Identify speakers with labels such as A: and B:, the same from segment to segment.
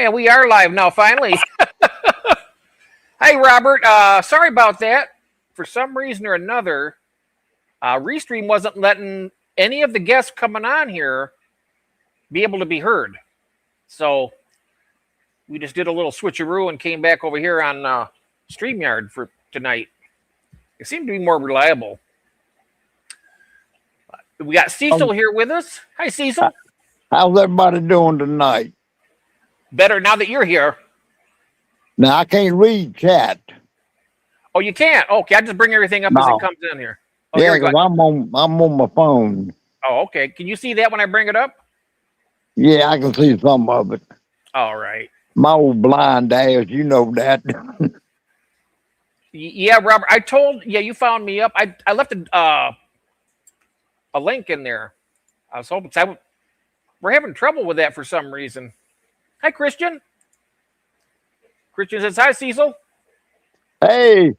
A: Hi, we are live now, finally. Hey, Robert. Sorry about that. For some reason or another, Restream wasn't letting any of the guests coming on here be able to be heard. So we just did a little switcheroo and came back over here on StreamYard for tonight. It seemed to be more reliable. We got Cecil here with us. Hi, Cecil.
B: How's everybody doing tonight?
A: Better now that you're here.
B: Now, I can't read chat.
A: Oh, you can't? Okay, I just bring everything up as it comes in here. Oh,
B: yeah, because I'm on my phone.
A: Oh, okay. Can you see that when I bring it up?
B: Yeah, I can see some of it.
A: All right.
B: My old blind ass, you know that.
A: Yeah, Robert. you found me up. I left a link in there. I was hoping we're having trouble with that for some reason. Hi, Christian. Christian says, hi, Cecil.
B: Hey.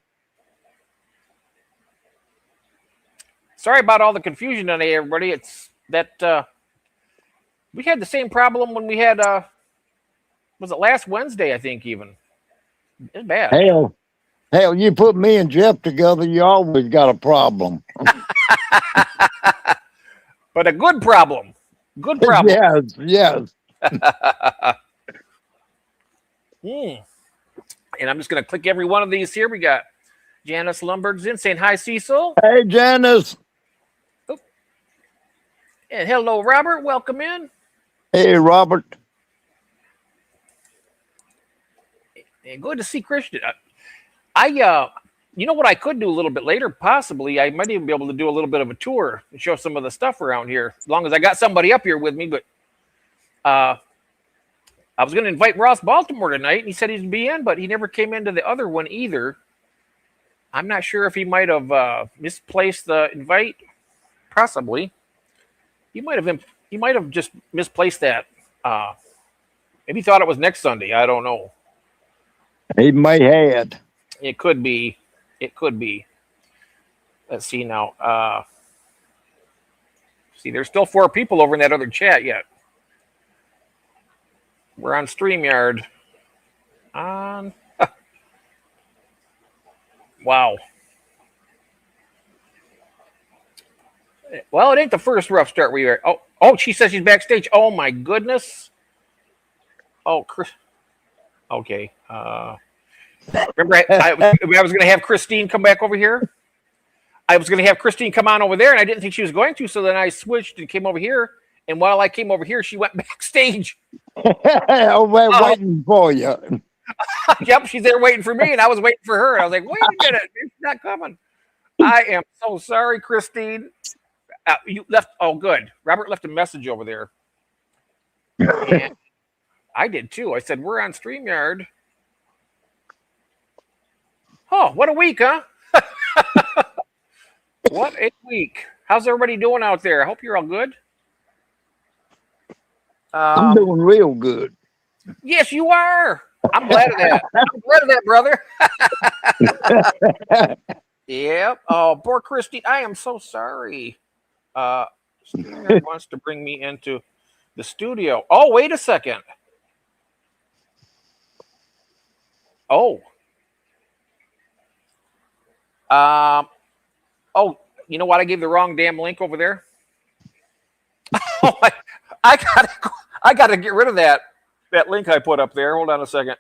A: Sorry about all the confusion today, everybody. It's that we had the same problem when we had, was it last Wednesday, I think, even. It's bad.
B: Hell, you put me and Jeff together, you always got a problem.
A: But a good problem. Good problem.
B: Yes.
A: And I'm just going to click every one of these here. We got Janice Lumberg's in saying, hi, Cecil.
B: Hey, Janice.
A: Oh. And hello, Robert. Welcome in.
B: Hey, Robert.
A: And good to see Christian. You know what I could do a little bit later, possibly? I might even be able to do a little bit of a tour and show some of the stuff around here, as long as I got somebody up here with me. But I was going to invite Ross Baltimore tonight, and he said he'd be in, but he never came into the other one either. I'm not sure if he might have misplaced the invite. Possibly. He might have just misplaced that. Maybe he thought it was next Sunday. I don't know.
B: He may have.
A: It could be. Let's see now. See, there's still 4 people over in that other chat yet. We're on StreamYard. Wow. Well, it ain't the first rough start we were. Oh, she says she's backstage. Oh my goodness. Oh, Chris. Okay. Remember, I was going to have Christine come back over here. I was going to have Christine come on over there, and I didn't think she was going to. So then I switched and came over here. And while I came over here, she went backstage.
B: Over there waiting for you.
A: Yep, she's there waiting for me, and I was waiting for her. I was like, wait a minute, she's not coming. I am so sorry, Christine. You left. Oh, good. Robert left a message over there. And I did too. I said, we're on StreamYard. Oh, what a week, huh? What a week. How's everybody doing out there? I hope you're all good.
B: I'm doing real good.
A: Yes, you are. I'm glad of that. I'm glad of that, brother. Yep. Oh, poor Christine. I am so sorry. Stinger wants to bring me into the studio. Oh, wait a second. Oh. Oh, you know what? I gave the wrong damn link over there. Oh, I gotta get rid of that link I put up there. Hold on a second.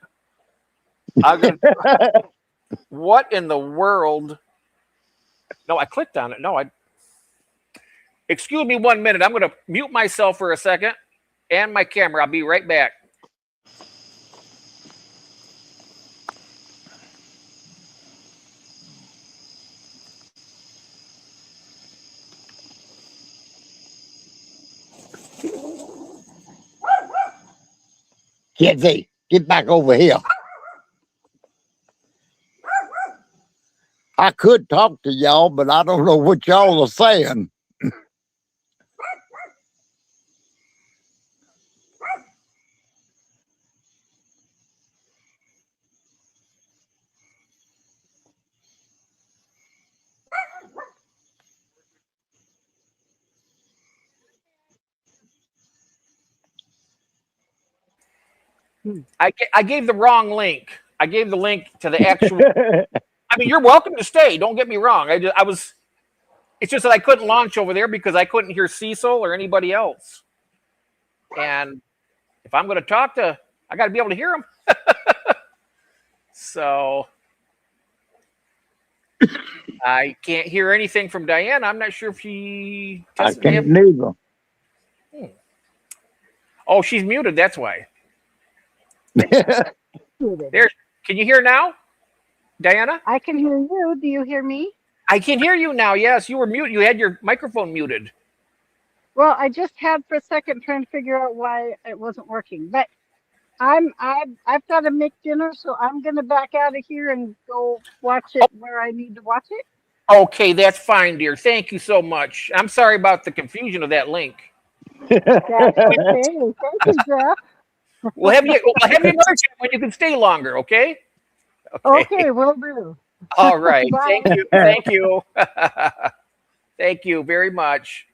A: What in the world? No, I clicked on it. No, excuse me 1 minute. I'm gonna mute myself for a second and my camera. I'll be right back.
B: Kidzy, get back over here. I could talk to y'all, but I don't know what y'all are saying.
A: I gave the wrong link. I gave the link to the actual. I mean, you're welcome to stay. Don't get me wrong. I was. It's just that I couldn't launch over there because I couldn't hear Cecil or anybody else. And if I'm going to talk to, I got to be able to hear them. So I can't hear anything from Diana. I'm not sure if she.
B: I can't neither.
A: Oh, she's muted. That's why. There. Can you hear now, Diana?
C: I can hear you. Do you hear me?
A: I can hear you now. Yes, you were mute. You had your microphone muted.
C: Well, I just had for a second trying to figure out why it wasn't working. But I've got to make dinner, so I'm gonna back out of here and go watch it where I need to watch it.
A: Okay, that's fine, dear. Thank you so much. I'm sorry about the confusion of that link.
C: That's okay. Thank you, Jeff.
A: We'll have you another time when you can stay longer. Okay.
C: Okay, will do.
A: All right.
C: Bye.
A: Thank you. Thank you. Thank you very much.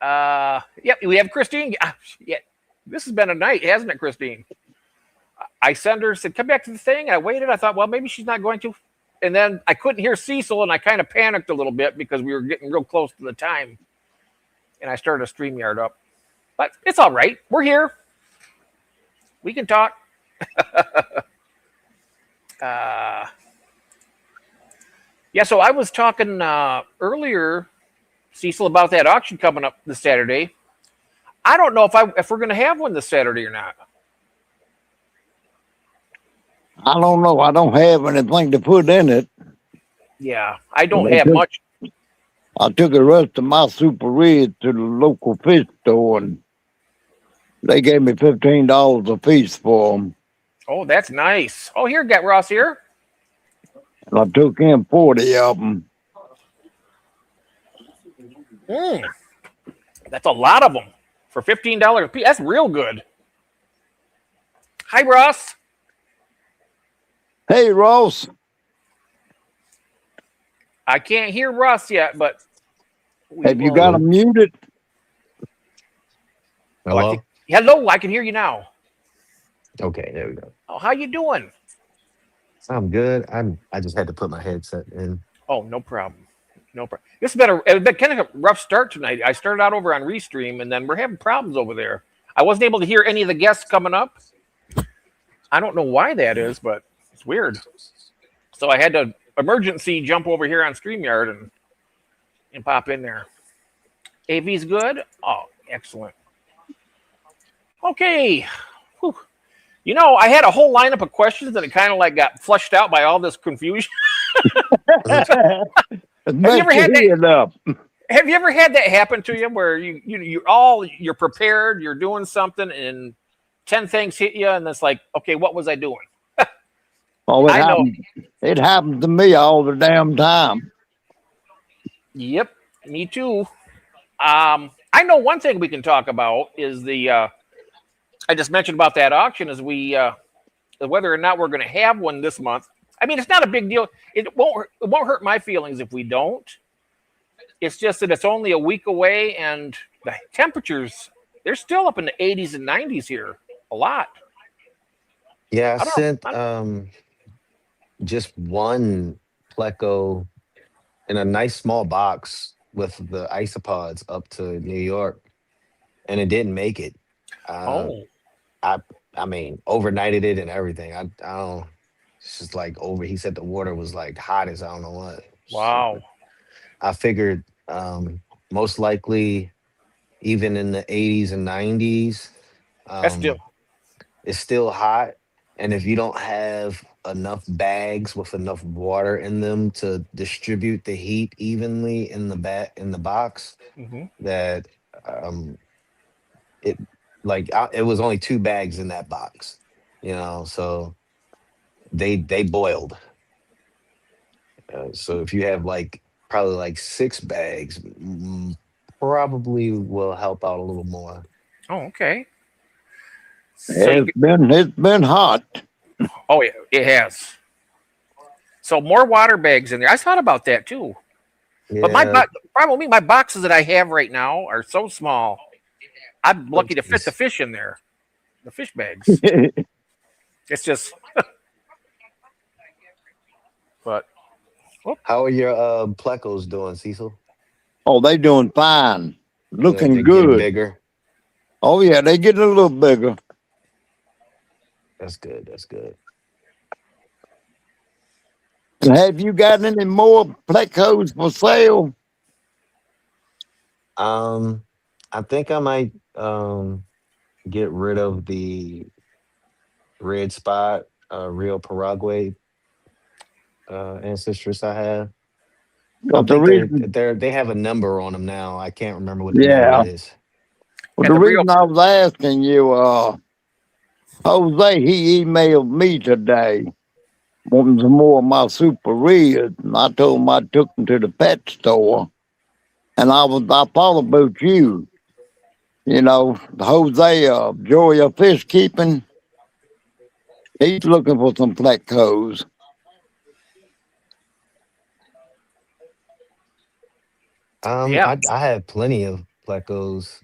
A: Yep, we have Christine. Yeah, this has been a night, hasn't it, Christine? I sent her, said, come back to the thing. I waited. I thought, well, maybe she's not going to. And then I couldn't hear Cecil, and I kind of panicked a little bit because we were getting real close to the time. And I started a StreamYard up. But it's all right. We're here. We can talk. Yeah, so I was talking earlier, Cecil, about that auction coming up this Saturday. I don't know if we're going to have one this Saturday or not.
B: I don't know. I don't have anything to put in it.
A: Yeah, I don't have much.
B: I took the rest of my super red to the local fish store, and they gave me $15 a piece for them.
A: Oh, that's nice. Oh, here, got Ross here.
B: And I took in 40 of them.
A: That's a lot of them for $15 a piece. That's real good. Hi, Ross.
B: Hey, Ross.
A: I can't hear Ross yet, but
B: Have you got him muted?
D: Hello?
A: Hello, I can hear you now.
D: Okay, there we go.
A: Oh, how you doing?
D: I'm good. I just had to put my headset in.
A: Oh, no problem. No problem. This has been kind of a rough start tonight. I started out over on Restream, and then we're having problems over there. I wasn't able to hear any of the guests coming up. I don't know why that is, but it's weird. So I had to emergency jump over here on StreamYard and pop in there. AV's good? Oh, excellent. Okay. Whew. You know, I had a whole lineup of questions that it kind of like got flushed out by all this confusion. Have you ever had that happen to you where you're prepared, you're doing something, and 10 things hit you, and it's like, okay, what was I doing?
B: Oh, it happened to me all the damn time.
A: Yep, me too. I know one thing we can talk about is I just mentioned about that auction is whether or not we're going to have one this month. I mean, it's not a big deal. It won't hurt my feelings if we don't. It's just that it's only a week away, and the temperatures, they're still up in the 80s and 90s here a lot.
D: Yeah, I sent just one Pleco in a nice small box with the isopods up to New York, and it didn't make it. I mean, overnighted it and everything. I don't. It's just like he said the water was like hot as I don't know what.
A: Wow.
D: So I figured most likely even in the 80s and 90s, it's still hot. And if you don't have enough bags with enough water in them to distribute the heat evenly in the box, that it was only 2 bags in that box, so they boiled. So if you have probably 6 bags, probably will help out a little more.
A: Oh, okay.
B: So it's been hot.
A: Oh, yeah, it has. So more water bags in there. I thought about that too. Yeah. But probably my boxes that I have right now are so small. I'm lucky to fit the fish in there. the fish bags. It's just, but oh,
D: How are your plecos doing, Cecil?
B: Oh, they doing fine.
D: They
B: Looking
D: getting
B: good.
D: bigger.
B: Oh yeah, they getting a little bigger.
D: That's good. That's good.
B: Have you got any more plecos for sale?
D: Um, I think I might get rid of the red spot, real Paraguay ancestors I have. I
B: But the
D: think
B: reason,
D: they have a number on them now. I can't remember what the number
B: yeah.
D: is.
B: Well,
A: and
B: the
A: the real,
B: reason I was asking you, Jose, he emailed me today wanting some more of my super reds, and I told him I took them to the pet store, and I thought about you. You know, Jose, Joy of Fish Keeping, he's looking for some plecos.
A: yeah,
D: I have plenty of plecos.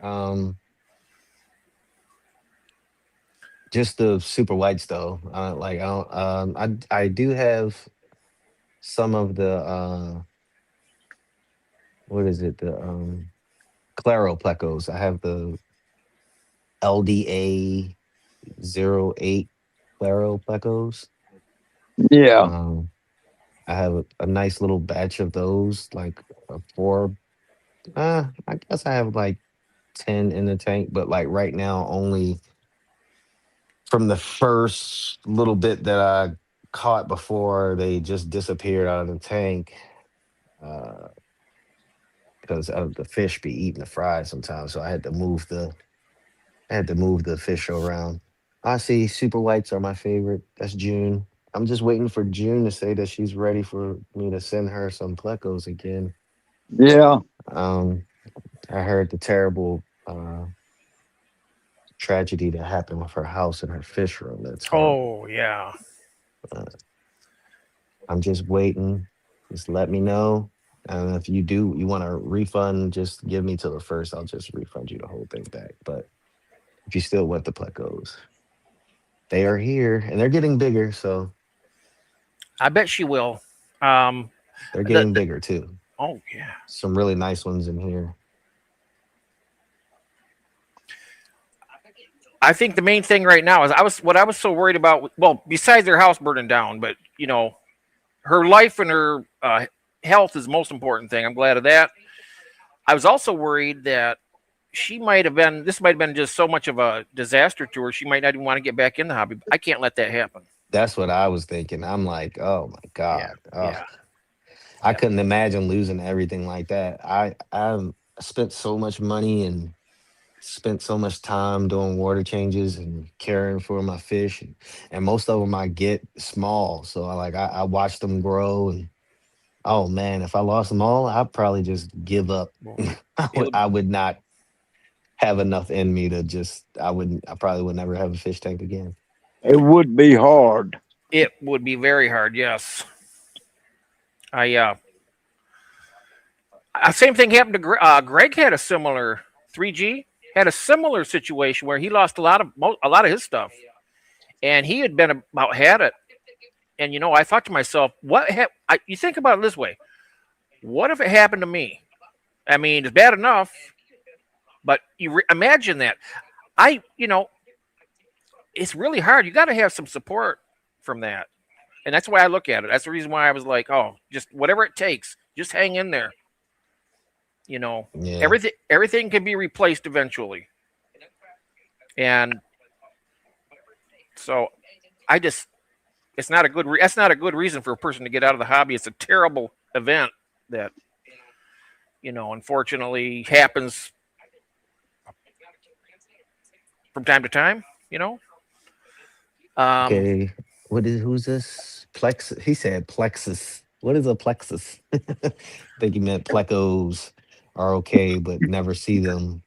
D: Um, just the super whites though. Like I don't. I do have some of the what is it? The Claro plecos. I have the LDA 08 Claro plecos.
B: Yeah,
D: Um, I have a nice little batch of those, like four. I guess I have like 10 in the tank, but like right now, only from the first little bit that I caught before they just disappeared out of the tank. Uh, because of the fish be eating the fries sometimes, so I had to move the fish around. I see super whites are my favorite. That's June. I'm just waiting for June to say that she's ready for me to send her some plecos again.
B: yeah.
D: Um, I heard the terrible tragedy that happened with her house and her fish room. That's horrible.
A: oh yeah.
D: Uh, I'm just waiting. Just let me know. And if you want a refund, just give me till the first. I'll just refund you the whole thing back. But if you still want the plecos, they are here and they're getting bigger. So
A: I bet she will. Um,
D: they're
A: the,
D: getting bigger too.
A: oh yeah.
D: Some really nice ones in here.
A: I think the main thing right now is what I was so worried about. Well, besides her house burning down, but her life and her health is the most important thing. I'm glad of that. I was also worried that she might have been. This might have been just so much of a disaster to her. She might not even want to get back in the hobby. I can't let that happen.
D: That's what I was thinking. I'm like, oh my
A: Yeah,
D: God. Oh,
A: yeah,
D: I
A: yeah.
D: couldn't imagine losing everything like that. I spent so much money and spent so much time doing water changes and caring for my fish, and most of them I get small. So I watch them grow, and oh man, if I lost them all, I'd probably just give up.
A: Well, it'll.
D: I would not have enough in me to just I probably would never have a fish tank again.
B: It would be hard.
A: It would be very hard. Yes. I same thing happened to Greg. Had a similar 3G had a similar situation where he lost a lot of his stuff, and he had been about had it. And I thought to myself, you think about it this way: what if it happened to me? I mean, it's bad enough, but imagine that. I, you know, it's really hard. You got to have some support from that, and that's why I look at it. That's the reason why I was like, oh, just whatever it takes, just hang in there. You know,
D: Yeah.
A: everything can be replaced eventually, and so I just it's not a good that's not a good reason for a person to get out of the hobby. It's a terrible event that unfortunately happens from time to time. You know, um,
D: Okay. Who's this? Plexus. He said plexus. What is a plexus? I think he meant plecos are okay, but never see them.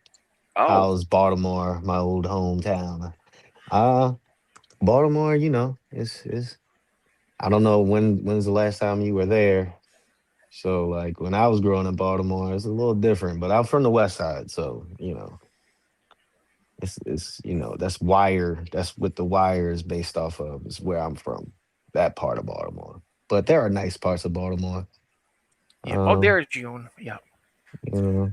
A: oh,
D: How's Baltimore, my old hometown? Uh Baltimore, is I don't know when's the last time you were there. So like when I was growing in Baltimore, it's a little different. But I'm from the west side, so It's that's wire. That's what the wire is based off of. Is where I'm from, that part of Baltimore. But there are nice parts of Baltimore.
A: Yeah. Oh,
D: Um,
A: there's June. Yeah.
D: you know,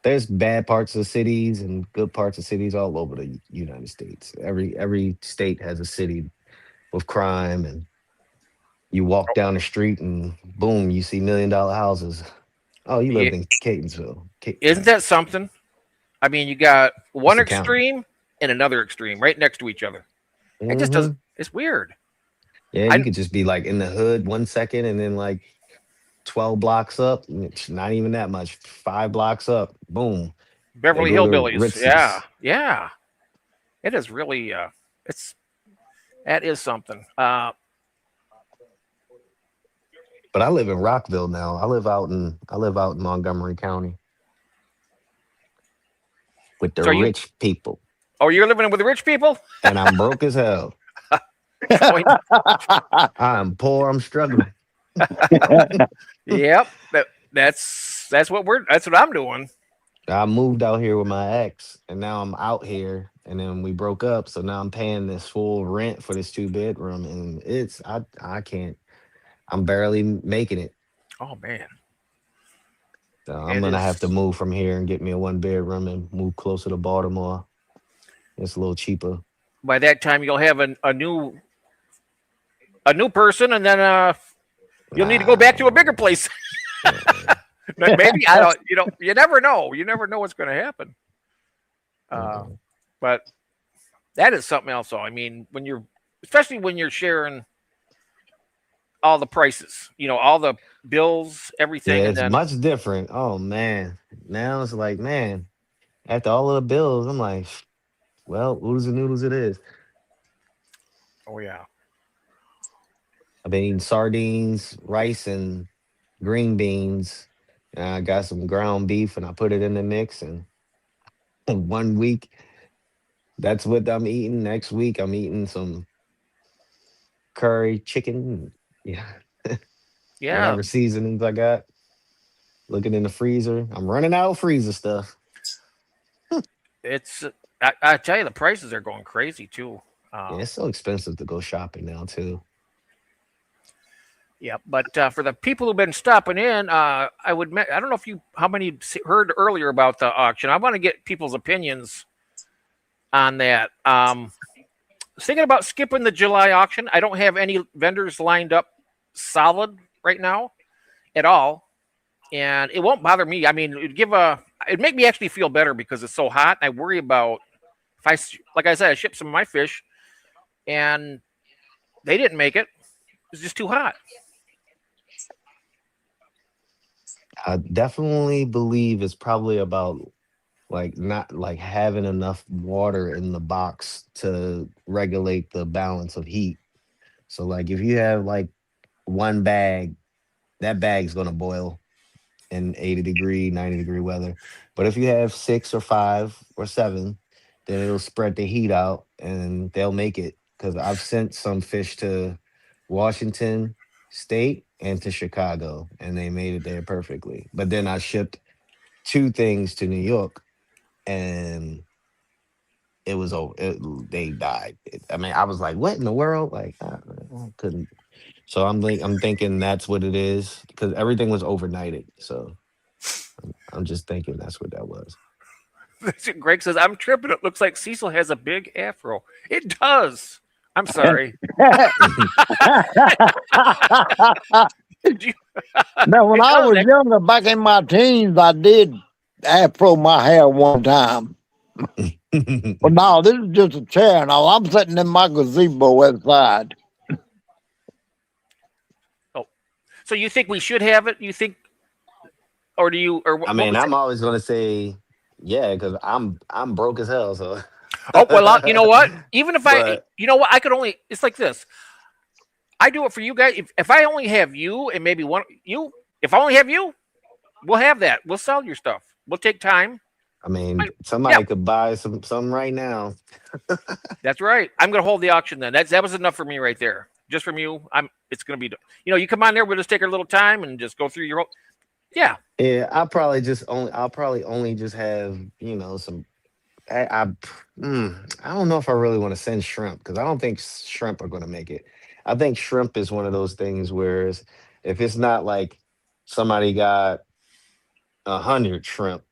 D: there's bad parts of cities and good parts of cities all over the United States. Every state has a city with crime, and you walk down the street and boom, you see $1 million houses. Oh, you
A: Yeah.
D: lived in Catonsville.
A: Isn't that something? I mean, you got
D: That's
A: one
D: the county.
A: extreme and another extreme right next to each other. It just doesn't.
D: Hmm.
A: It's weird.
D: Yeah, you
A: I
D: could just be like in the hood 1 second, and then like 12 blocks up, it's not even that much. 5 blocks up, boom, they
A: Beverly
D: go to
A: Hillbillies. Yeah.
D: Ritz's.
A: Yeah. It is really. It's that is something.
D: But I live in Rockville now. I live out in Montgomery County with the
A: So you.
D: rich people,
A: Oh, you're living with the rich people.
D: and I'm broke as hell.
A: Join.
D: I'm poor. I'm struggling.
A: Yep. That's what we're. That's what I'm doing.
D: I moved out here with my ex, and now I'm out here, and then we broke up. So now I'm paying this full rent for this 2 bedroom, and I can't. I'm barely making it.
A: Oh man,
D: So I'm
A: it
D: gonna have to
A: is.
D: move from here and get me a 1 bedroom and move closer to Baltimore. It's a little cheaper.
A: By that time, you'll have a new person, and then you'll need to go back to a
D: Nah,
A: bigger place.
D: uh,
A: Maybe I don't. You never know. You never know what's going to happen. Uh,
D: uh,
A: but that is something else. Though. I mean, especially when you're sharing all the prices, all the bills, everything,
D: yeah,
A: and
D: it's
A: then
D: much different. Oh man, now it's like man, after all of the bills, I'm like, well, oodles and noodles it is.
A: oh yeah,
D: I've been eating sardines, rice, and green beans. And I got some ground beef, and I put it in the mix. And 1 week, that's what I'm eating. Next week, I'm eating some curry chicken. Yeah,
A: yeah.
D: whatever seasonings I got. Looking in the freezer. I'm running out of freezer stuff.
A: It's I tell you, the prices are going crazy too.
D: Yeah,
A: Um,
D: it's so expensive to go shopping now too.
A: yeah, but for the people who've been stopping in, I don't know if you how many heard earlier about the auction. I want to get people's opinions on that. I was thinking about skipping the July auction. I don't have any vendors lined up solid right now at all, and it won't bother me. I mean, it'd make me actually feel better because it's so hot. I worry about if like I said, I shipped some of my fish and they didn't make it. It's just too hot.
D: I definitely believe it's probably about like not like having enough water in the box to regulate the balance of heat. So like if you have like one bag, that bag's gonna boil in 80-degree, 90-degree weather. But if you have 6 or 5 or 7, then it'll spread the heat out and they'll make it. Because I've sent some fish to Washington State and to Chicago, and they made it there perfectly. But then I shipped 2 things to New York, and it was over. They died. I mean, I was like, "What in the world?" Like, I couldn't. So I'm thinking that's what it is because everything was overnighted. So I'm just thinking that's what that was.
A: Greg says, I'm tripping. It looks like Cecil has a big afro. It does. I'm sorry. You-
B: Now, when
A: it
B: I
A: does.
B: was younger, back in my teens, I did afro my hair one time. But now this is just a chair. Now I'm sitting in my gazebo outside.
A: Oh, so you think we should have it? You think, or do you, or
D: I
A: what
D: mean,
A: was
D: I'm
A: it?
D: always gonna say yeah because I'm broke as hell. So,
A: Oh, well, you know what? Even if
D: but
A: I could only, it's like this. I do it for you guys. If I only have you and maybe if I only have you, we'll have that. We'll sell your stuff. We'll take time.
D: I mean,
A: Yeah,
D: somebody could buy some right now.
A: that's right. I'm going to hold the auction then. That was enough for me right there. Just from you, it's going to be. You come on there. We'll just take our little time and just go through your whole. Yeah,
D: Yeah, I'll probably only just have some I don't know if I really want to send shrimp because I don't think shrimp are going to make it. I think shrimp is one of those things where if it's not like somebody got 100 shrimp,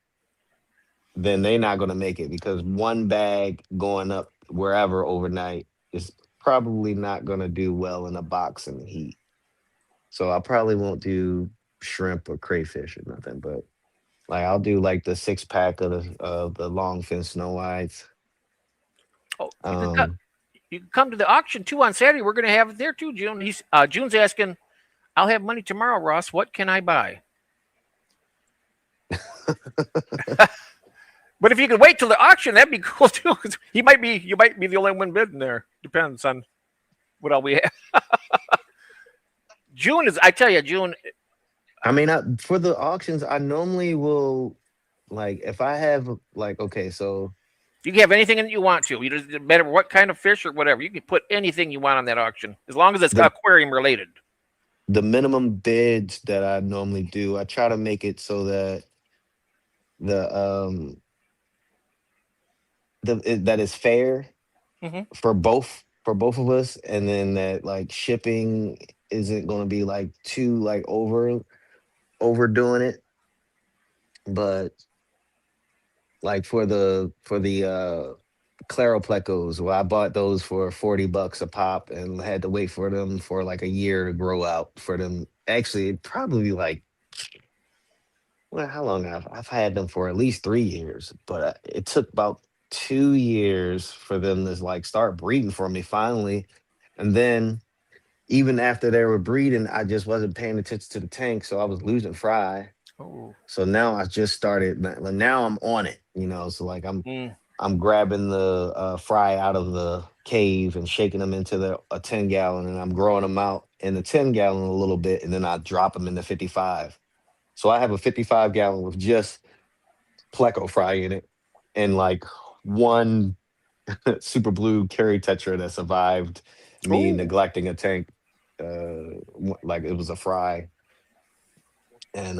D: then they're not going to make it because one bag going up wherever overnight is probably not going to do well in a box in the heat. So I probably won't do shrimp or crayfish or nothing, but like I'll do like the 6 pack of the longfin snow whites.
A: Oh,
D: Um,
A: you can come to the auction too on Saturday. We're going to have it there too, June. June's asking, I'll have money tomorrow, Ross. What can I buy? But if you could wait till the auction, that'd be cool too. Because you might be the only one bidding there. Depends on what all we have. June is, I tell you, June.
D: I mean, for the auctions, I normally will like if I have like okay, so
A: You can have anything that you want to. You just matter what kind of fish or whatever. You can put anything you want on that auction as long as it's
D: the
A: aquarium related.
D: the minimum bids that I normally do, I try to make it so that the that is fair
A: Hmm.
D: for both of us, and then that like shipping isn't going to be like too like overdoing it, but like for the Claroplecos, well, I bought those for $40 a pop and had to wait for them for like a year to grow out for them. Actually, probably like well, how long I've had them for at least 3 years, but it took about 2 years for them to like start breeding for me finally, and then even after they were breeding, I just wasn't paying attention to the tank, so I was losing fry.
A: Oh.
D: So now I just started. Like, now I'm on it, So like
A: Mm.
D: I'm grabbing the fry out of the cave and shaking them into a 10 gallon, and I'm growing them out in the 10 gallon a little bit, and then I drop them in the 55. So I have a 55 gallon with just pleco fry in it, and like one super blue carry tetra that survived me
A: Oh.
D: neglecting a tank, like it was a fry, and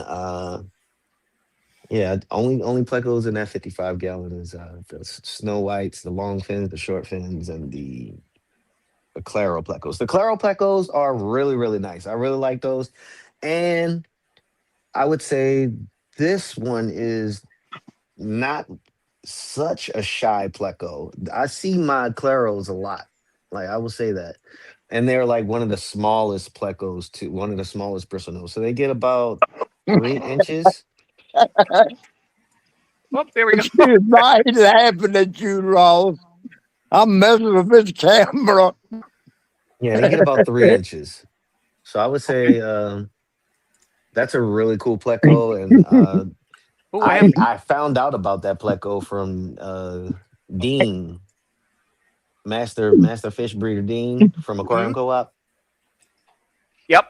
D: yeah, only plecos in that 55 gallon is the snow whites, the long fins, the short fins, and the claro plecos. The claro plecos are really really nice. I really like those, and I would say this one is not such a shy pleco. I see my claros a lot. Like I will say that. And they're like one of the smallest plecos too, one of the smallest bristlenose. So they get about 3 inches.
A: Oh, there we go.
B: She's not laughing at you, Ross. I'm messing with his camera.
D: Yeah, they get about 3 inches. So I would say that's a really cool pleco. And
A: Oh, what
D: I
A: happened?
D: I found out about that pleco from Dean, master fish breeder Dean from Aquarium
A: Hmm.
D: Co-op.
A: Yep.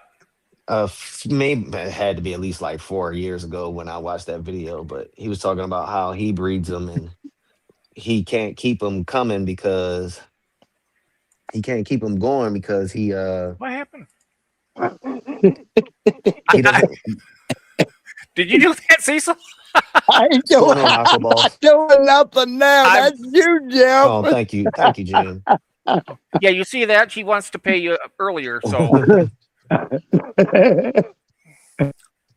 D: Maybe it had to be at least like 4 years ago when I watched that video, but he was talking about how he breeds them and he can't keep them coming because he can't keep them going because
A: What happened?
D: he doesn't.
A: Did you do that, Cecil?
B: I ain't
D: What's
B: doing,
D: going on,
B: I'm
D: Aquaballs?
B: not doing nothing now.
A: I'm.
B: That's you, Jeff.
D: Oh, thank you, Jim.
A: Yeah, you see that she wants to pay you earlier. So.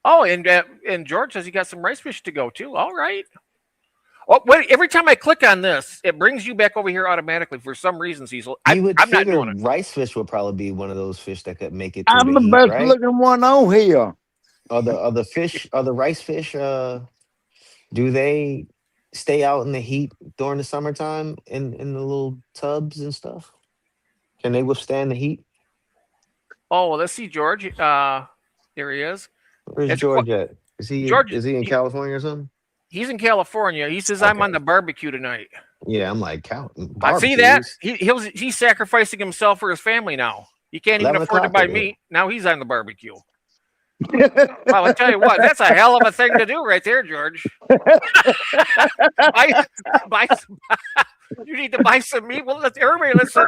A: Oh, and George says he got some rice fish to go too. All right. Oh, wait! Every time I click on this, it brings you back over here automatically for some reason, Cecil.
D: You would
A: I'm not
D: figure
A: doing it.
D: rice fish would probably be one of those fish that could make it through
B: I'm
D: the
B: the
D: heat,
B: best
D: right?
B: looking one on here.
D: Are the rice fish do they stay out in the heat during the summertime in the little tubs and stuff? Can they withstand the heat?
A: Oh, well, let's see, George. There he is.
D: Where's
A: It's
D: George at?
A: George.
D: Is he in California or something?
A: He's in California. He says I'm on
D: Okay.
A: the barbecue tonight.
D: Yeah, I'm like
A: I see that
D: barbecues.
A: he's sacrificing himself for his family now. He can't even
D: 11
A: afford to
D: o'clock
A: buy
D: over here.
A: meat. Now he's on the barbecue. Well, I tell you what, that's a hell of a thing to do right there, George. buy, buy some, you need to buy some meat. Well, everybody listen.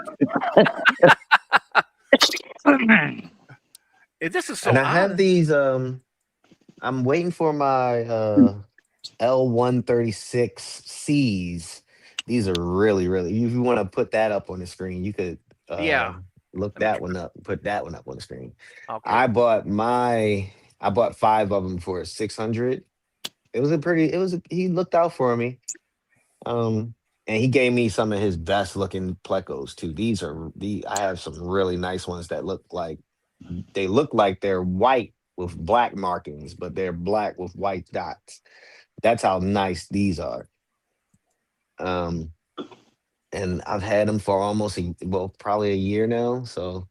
A: This is so
D: And I have
A: odd.
D: these I'm waiting for my L136Cs These are really, really. If you want to put that up on the screen, you could uh
A: Yeah.
D: look
A: Let me
D: that
A: try.
D: one up, put that one up on the screen.
A: Okay.
D: I bought my I bought five of them for 600. It was a pretty. It was. He looked out for me. Um, and he gave me some of his best looking plecos too. These are the. I have some really nice ones that look like they're white with black markings, but they're black with white dots. That's how nice these are. Um, and I've had them for probably a year now. So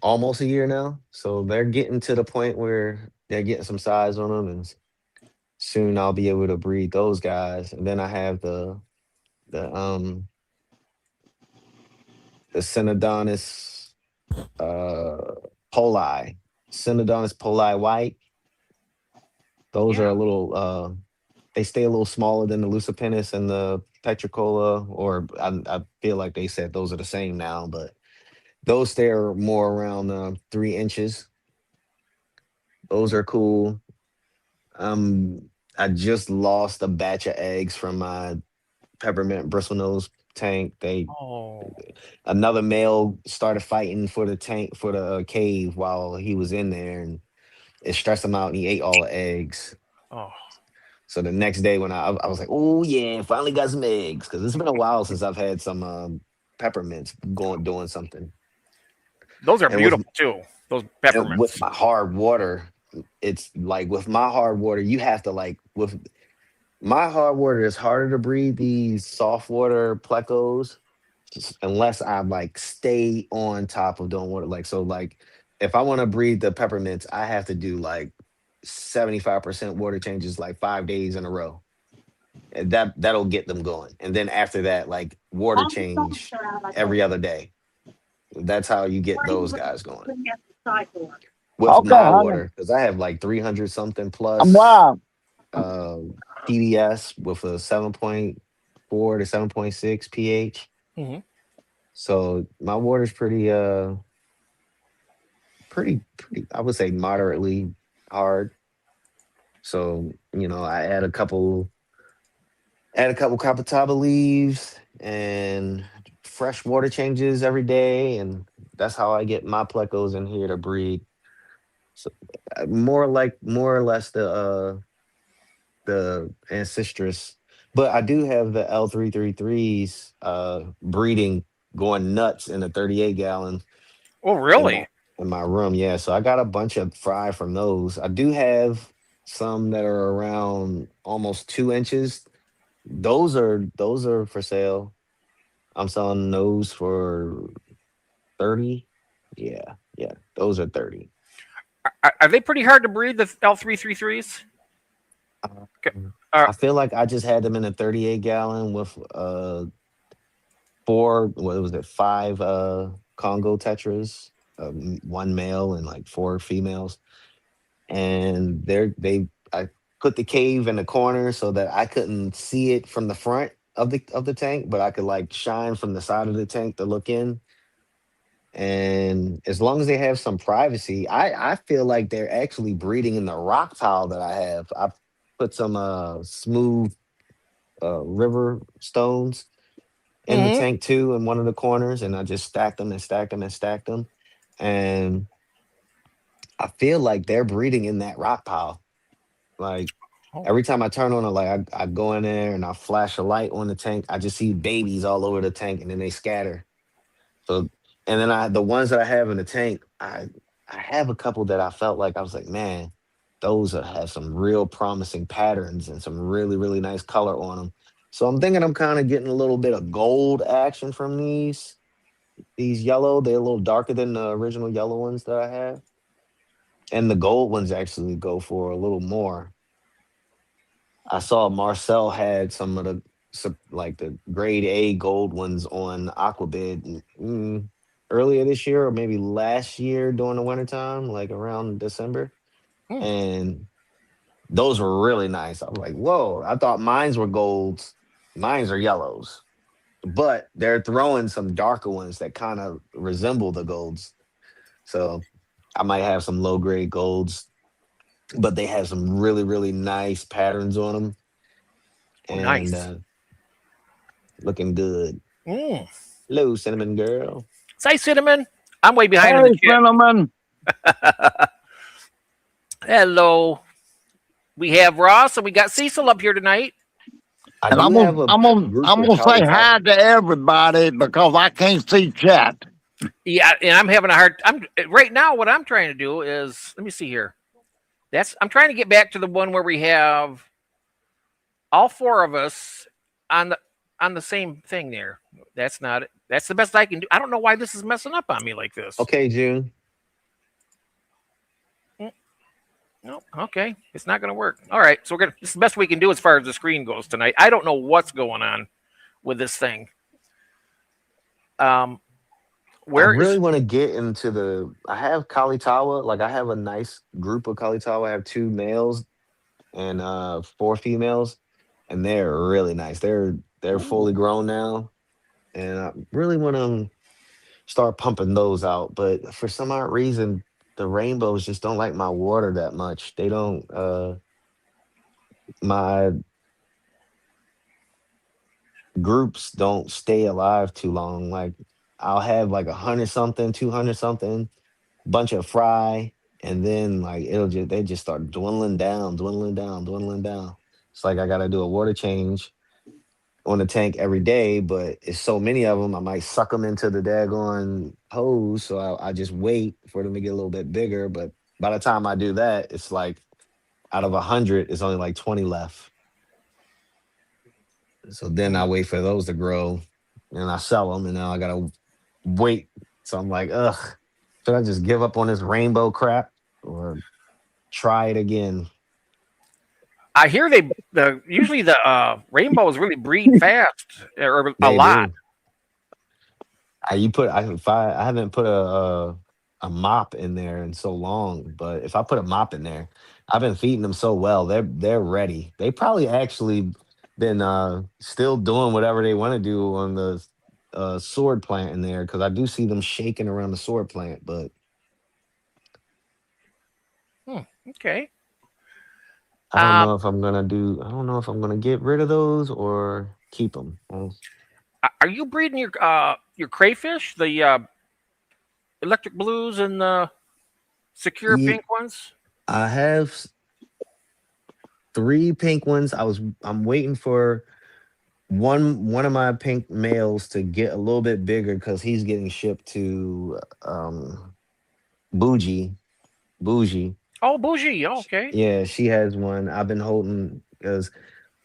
D: almost a year now. So they're getting to the point where they're getting some size on them, and soon I'll be able to breed those guys. And then I have the the Synodontis uh poli. Synodontis poli white. Those are
A: Yeah.
D: a little they stay a little smaller than the Lucipennis and the Petricola, or I feel like they said those are the same now, but those stay are more around 3 inches. Those are cool. I just lost a batch of eggs from my peppermint bristlenose tank. They
A: Oh.
D: Another male started fighting for the tank for the cave while he was in there, and it stressed him out, and he ate all the eggs.
A: Oh.
D: So the next day when I was like, oh yeah, finally got some eggs, because it's been a while since I've had some peppermints going doing something.
A: Those are
D: And with
A: beautiful too. Those
D: and with
A: peppermints.
D: my hard water, it's like with my hard water, you have to like with my hard water is harder to breed these soft water plecos unless I like stay on top of doing water. Like so, like if I want to breed the peppermints, I have to do like 75% water changes like 5 days in a row. And that'll get them going. And then after that, like water change every other day. That's how you get those guys going with
B: Okay,
D: my
B: honey.
D: water, because I have like 300 something
B: I'm
D: plus
B: live.
D: PBS with a 7.4 to 7.6 pH.
A: Hmm.
D: So my water's pretty, I would say moderately hard. So, I add a couple capitaba leaves and fresh water changes every day, and that's how I get my plecos in here to breed. So more or less the ancestress. But I do have the L333s breeding, going nuts in a 38 gallon
A: Oh,
D: in my
A: really?
D: in my room. Yeah, so I got a bunch of fry from those. I do have some that are around almost 2 inches. Those are for sale. I'm selling those for 30. Yeah, yeah, those are 30.
A: Are they pretty hard to breed? The L333s.
D: Um,
A: Uh,
D: I feel like I just had them in a 38 gallon with four, what was it, five Congo tetras, one male and like four females. And I put the cave in the corner so that I couldn't see it from the front of the tank, but I could like shine from the side of the tank to look in. And as long as they have some privacy, I feel like they're actually breeding in the rock pile that I have. I put some smooth river stones in the
A: mhm.
D: tank too in one of the corners, and I just stacked them and stacked them and stacked them. And I feel like they're breeding in that rock pile. Like
A: Oh,
D: every time I turn on a light, I go in there and I flash a light on the tank. I just see babies all over the tank, and then they scatter. So, and then the ones that I have in the tank, I have a couple that I felt like I was like, man, have some real promising patterns and some really really nice color on them. So I'm thinking I'm kind of getting a little bit of gold action from these yellow. They're a little darker than the original yellow ones that I have, and the gold ones actually go for a little more. I saw Marcel had some of like the grade A gold ones on Aquabid earlier this year or maybe last year during the wintertime, like around December.
A: hmm.
D: And those were really nice. I was like, whoa, I thought mines were golds. Mines are yellows, but they're throwing some darker ones that kind of resemble the golds. So I might have some low grade golds, but they have some really, really nice patterns on them.
A: Oh,
D: And
A: nice.
D: looking good.
A: Mm.
D: Hello, cinnamon girl.
A: Say, Cinnamon. I'm way behind in
B: Hey,
A: the
B: cinnamon.
A: chat. Hello. We have Ross and we got Cecil up here tonight.
D: I
B: And
D: do have a group
B: I'm
D: of
B: gonna say
D: cauliflower.
B: hi to everybody because I can't see chat.
A: Yeah, and I'm having a hard. I'm right now. What I'm trying to do is let me see here. I'm trying to get back to the one where we have all four of us on the same thing there. That's not it. That's the best I can do. I don't know why this is messing up on me like this.
D: Okay, June.
A: Mm, no, okay, it's not going to work. All right, so we're gonna. This is the best we can do as far as the screen goes tonight. I don't know what's going on with this thing. Um,
D: I
A: where
D: really
A: is?
D: want to get into the. I have Kalitawa. Like I have a nice group of Kalitawa. I have two males and four females, and they're really nice. They're fully
A: Ooh,
D: grown now, and I really want to start pumping those out. But for some odd reason, the rainbows just don't like my water that much. They don't. My groups don't stay alive too long. Like I'll have like 100 something, 200 something, bunch of fry, and then like they just start dwindling down, dwindling down, dwindling down. It's like I gotta do a water change on the tank every day, but it's so many of them, I might suck them into the daggone hose. So I just wait for them to get a little bit bigger. But by the time I do that, it's like out of 100, it's only like 20 left. So then I
A: mm.
D: wait for those to grow, and I sell them, and now I gotta wait. So I'm like, ugh, should I just give up on this rainbow crap or try it again?
A: I hear the usually the rainbows really breed fast or a
D: They
A: lot.
D: do. I haven't put a mop in there in so long, but if I put a mop in there, I've been feeding them so well. They're ready. They probably actually been still doing whatever they want to do on the sword plant in there because I do see them shaking around the sword plant, but
A: Hmm, okay.
D: I don't
A: Um,
D: know if I'm gonna do. I don't know if I'm gonna get rid of those or keep them.
A: are you breeding your crayfish, the electric blues and the secure
D: Yeah,
A: pink ones?
D: I have three pink ones. I'm waiting for one of my pink males to get a little bit bigger because he's getting shipped to bougie bougie.
A: Oh, bougie. Oh, okay.
D: Yeah, she has one. I've been holding because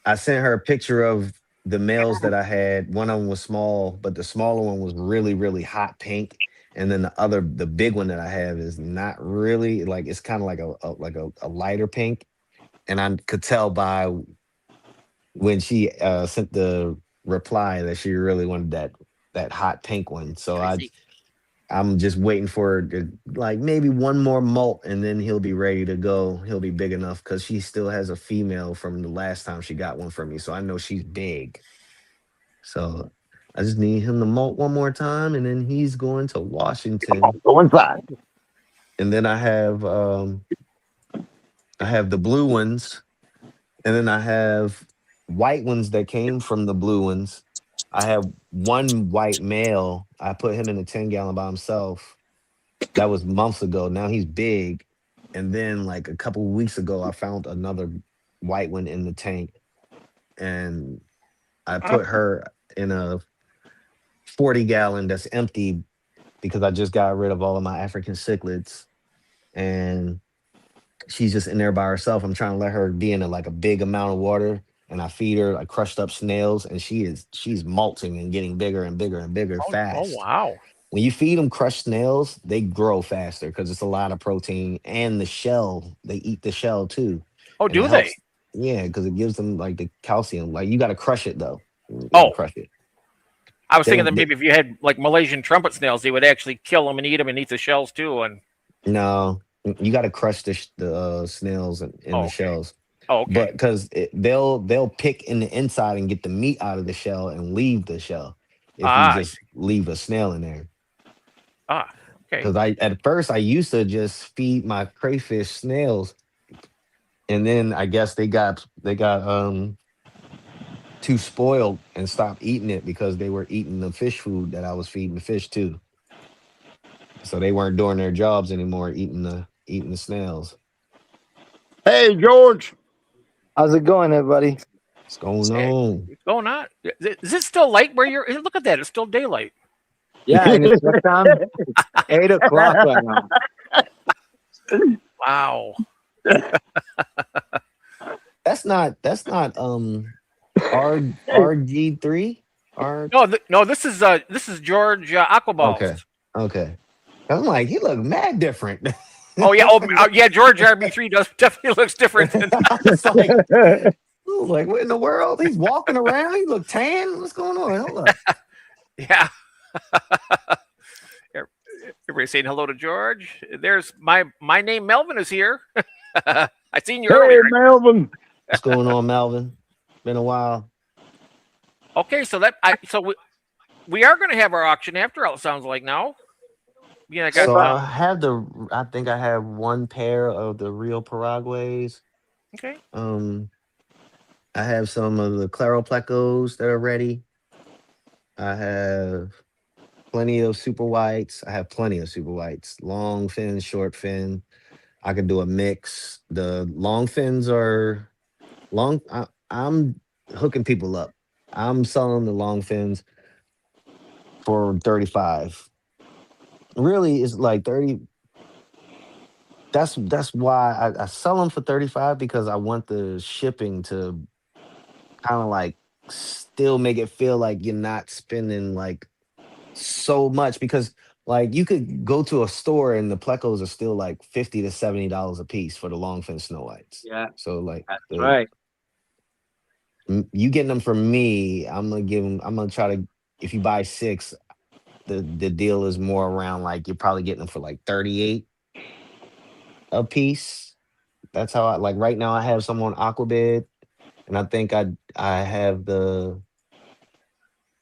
D: I sent her a picture of the males that I had. One of them was small, but the smaller one was really really hot pink, and then the big one that I have is not really like, it's kind of like a lighter pink, and I could tell by when she sent the reply that she really wanted that hot pink one. So
A: I see.
D: I'm just waiting for her to like maybe one more molt, and then he'll be ready to go. He'll be big enough because she still has a female from the last time she got one from me. So I know she's big. So I just need him to molt one more time, and then he's going to Washington.
B: Go inside.
D: And then I have the blue ones, and then I have white ones that came from the blue ones. I have one white male. I put him in a 10 gallon by himself. That was months ago. Now he's big. And then like a couple weeks ago, I found another white one in the tank, and I
C: Uh,
D: put her in a 40 gallon that's empty because I just got rid of all of my African cichlids, and she's just in there by herself. I'm trying to let her be in like a big amount of water, and I feed her like crushed up snails, and she's molting and getting bigger and bigger and bigger
A: Oh,
D: fast.
A: wow.
D: When you feed them crushed snails, they grow faster because it's a lot of protein, and the shell, they eat the shell too,
A: Oh,
D: and it
A: do they?
D: helps. Yeah, because it gives them like the calcium. Like you got to crush it though. You got to
A: Oh,
D: crush it.
A: I was
D: They
A: thinking
D: don't.
A: that maybe if you had like Malaysian trumpet snails, they would actually kill them and eat the shells too. And
D: No, you got to crush the snails in
A: oh,
D: the
A: okay.
D: shells,
A: Oh,
D: but
A: okay.
D: because they'll pick in the inside and get the meat out of the shell and leave the shell if you
A: Ah, I
D: just
A: see.
D: leave a snail in there.
A: Ah, okay.
D: Because I at first I used to just feed my crayfish snails, and then I guess they got too spoiled and stopped eating it because they were eating the fish food that I was feeding the fish too. So they weren't doing their jobs anymore, eating the snails.
B: Hey, George.
E: How's it going, everybody?
D: What's going
A: Hey,
D: on?
A: what's going on? Is it still light where you're? Look at that. It's still daylight.
E: Yeah, and it's what time? It's 8 o'clock right now.
A: Wow.
D: That's not RG3 R.
A: No, no. This is George
D: Okay,
A: Aquaballs.
D: okay. I'm like, he looked mad different.
A: Oh yeah. Yeah. George RB3 does definitely looks different than.
D: I was like, what in the world? He's walking around. He look tan. What's going on? Hold up.
A: Yeah. Everybody saying hello to George. There's my name Melvin is here. I seen you
B: Hey,
A: earlier.
B: Melvin.
D: What's going on, Melvin? Been a while.
A: Okay, so we are going to have our auction after all. It sounds like now. Yeah, I got
D: So I think I have one pair of the real Paraguays.
A: okay.
D: I have some of the Claroplecos that are ready. I have plenty of super whites. I have plenty of super whites. Long fin, short fin. I could do a mix. The long fins are long. I'm hooking people up. I'm selling the long fins for 35. Really, it's like 30. That's why I sell them for 35 because I want the shipping to kind of like still make it feel like you're not spending like so much because like you could go to a store and the plecos are still like $50 to $70 a piece for the longfin snow whites.
E: Yeah,
D: So like
E: that's right.
D: you getting them from me, I'm gonna try to, if you buy six, the deal is more around like you're probably getting them for like 38 a piece. That's how I like right now I have some on Aquabid and I have the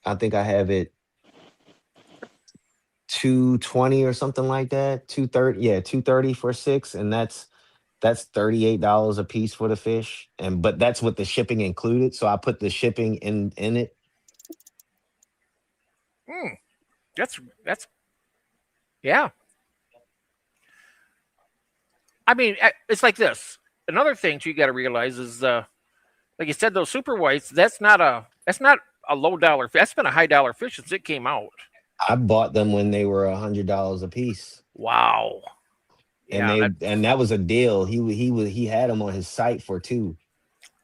D: I think I have it 220 or something like that. 230, yeah, 230 for six, and that's $38 a piece for the fish. And but that's with the shipping included. So I put the shipping in it.
A: Hmm. That's yeah. I mean, it's like this. Another thing you got to realize is, like you said, those super whites. That's not a low dollar. That's been a high dollar fish since it came out.
D: I bought them when they were $100 a piece.
A: Wow.
D: And
A: Yeah.
D: that was a deal. He had them on his site for two.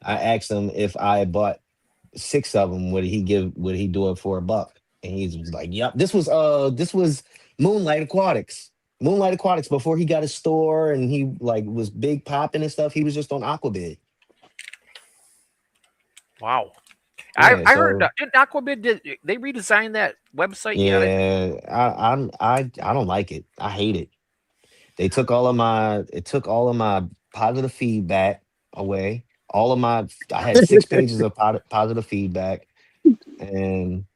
D: I asked him if I bought six of them, would he do it for $1? And he was like, "Yep." This was Moonlight Aquatics. Moonlight Aquatics before he got a store and he like was big popping and stuff. He was just on Aquabid.
A: Wow.
D: Yeah,
A: I heard
D: so
A: didn't Aquabid did they redesign that website yet?
D: yeah, I don't like it. I hate it. It took all of my positive feedback away. I had 6 pages of positive feedback, and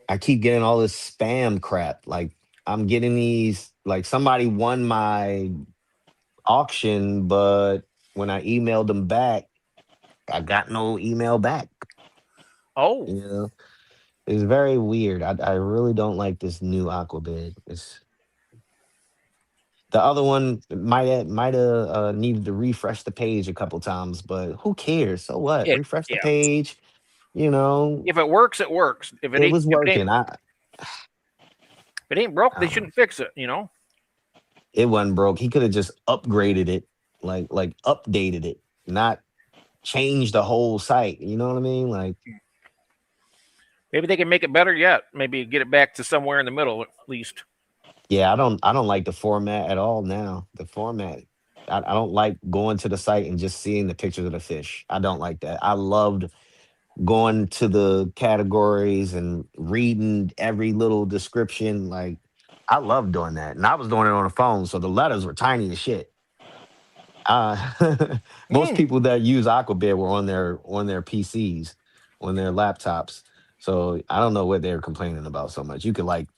D: I keep getting all this spam crap. Like I'm getting these, like somebody won my auction, but when I emailed them back, I got no email back.
A: Oh,
D: You know, it's very weird. I really don't like this new Aquabid. It's the other one might have needed to refresh the page a couple times, but who cares? So what?
A: yeah,
D: Refresh the
A: yeah.
D: page. You know,
A: If it works, it works. If it
D: it
A: ain't,
D: was
A: if it ain't,
D: working.
A: if it ain't broke,
D: I
A: they
D: don't know.
A: shouldn't fix it. You know.
D: It wasn't broke. He could have just upgraded it, like updated it, not changed the whole site. You know what I mean? Like,
A: Maybe they can make it better yet. Maybe get it back to somewhere in the middle at least.
D: yeah, I don't like the format at all now. The format. I don't like going to the site and just seeing the pictures of the fish. I don't like that. I loved going to the categories and reading every little description. Like, I love doing that. And I was doing it on the phone, so the letters were tiny as shit. Most
A: Hmm.
D: people that use Aquabid were on their PCs, on their laptops. So I don't know what they're complaining about so much. You could like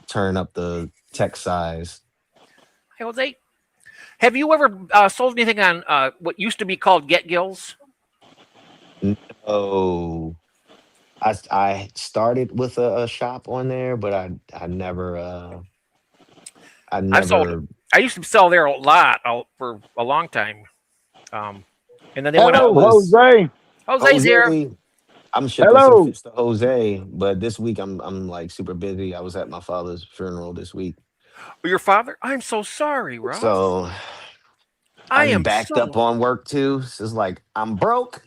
D: turn up the text size.
A: Hey, Jose, have you ever sold anything on what used to be called Get Gills?
D: Oh, I started with a shop on there, but I never I
A: I've sold.
D: never
A: I used to sell there a lot for a long time. Um, and then they went up.
D: that
B: Hello,
D: was
B: Jose.
A: Jose's here.
D: Jose. I'm shipping some
B: Hello.
D: fish to Jose, but this week I'm like super busy. I was at my father's funeral this week.
A: Your father? I'm so sorry, Ross.
D: So
A: I
D: I'm
A: am
D: backed up
A: so.
D: on work too. So it's like I'm broke.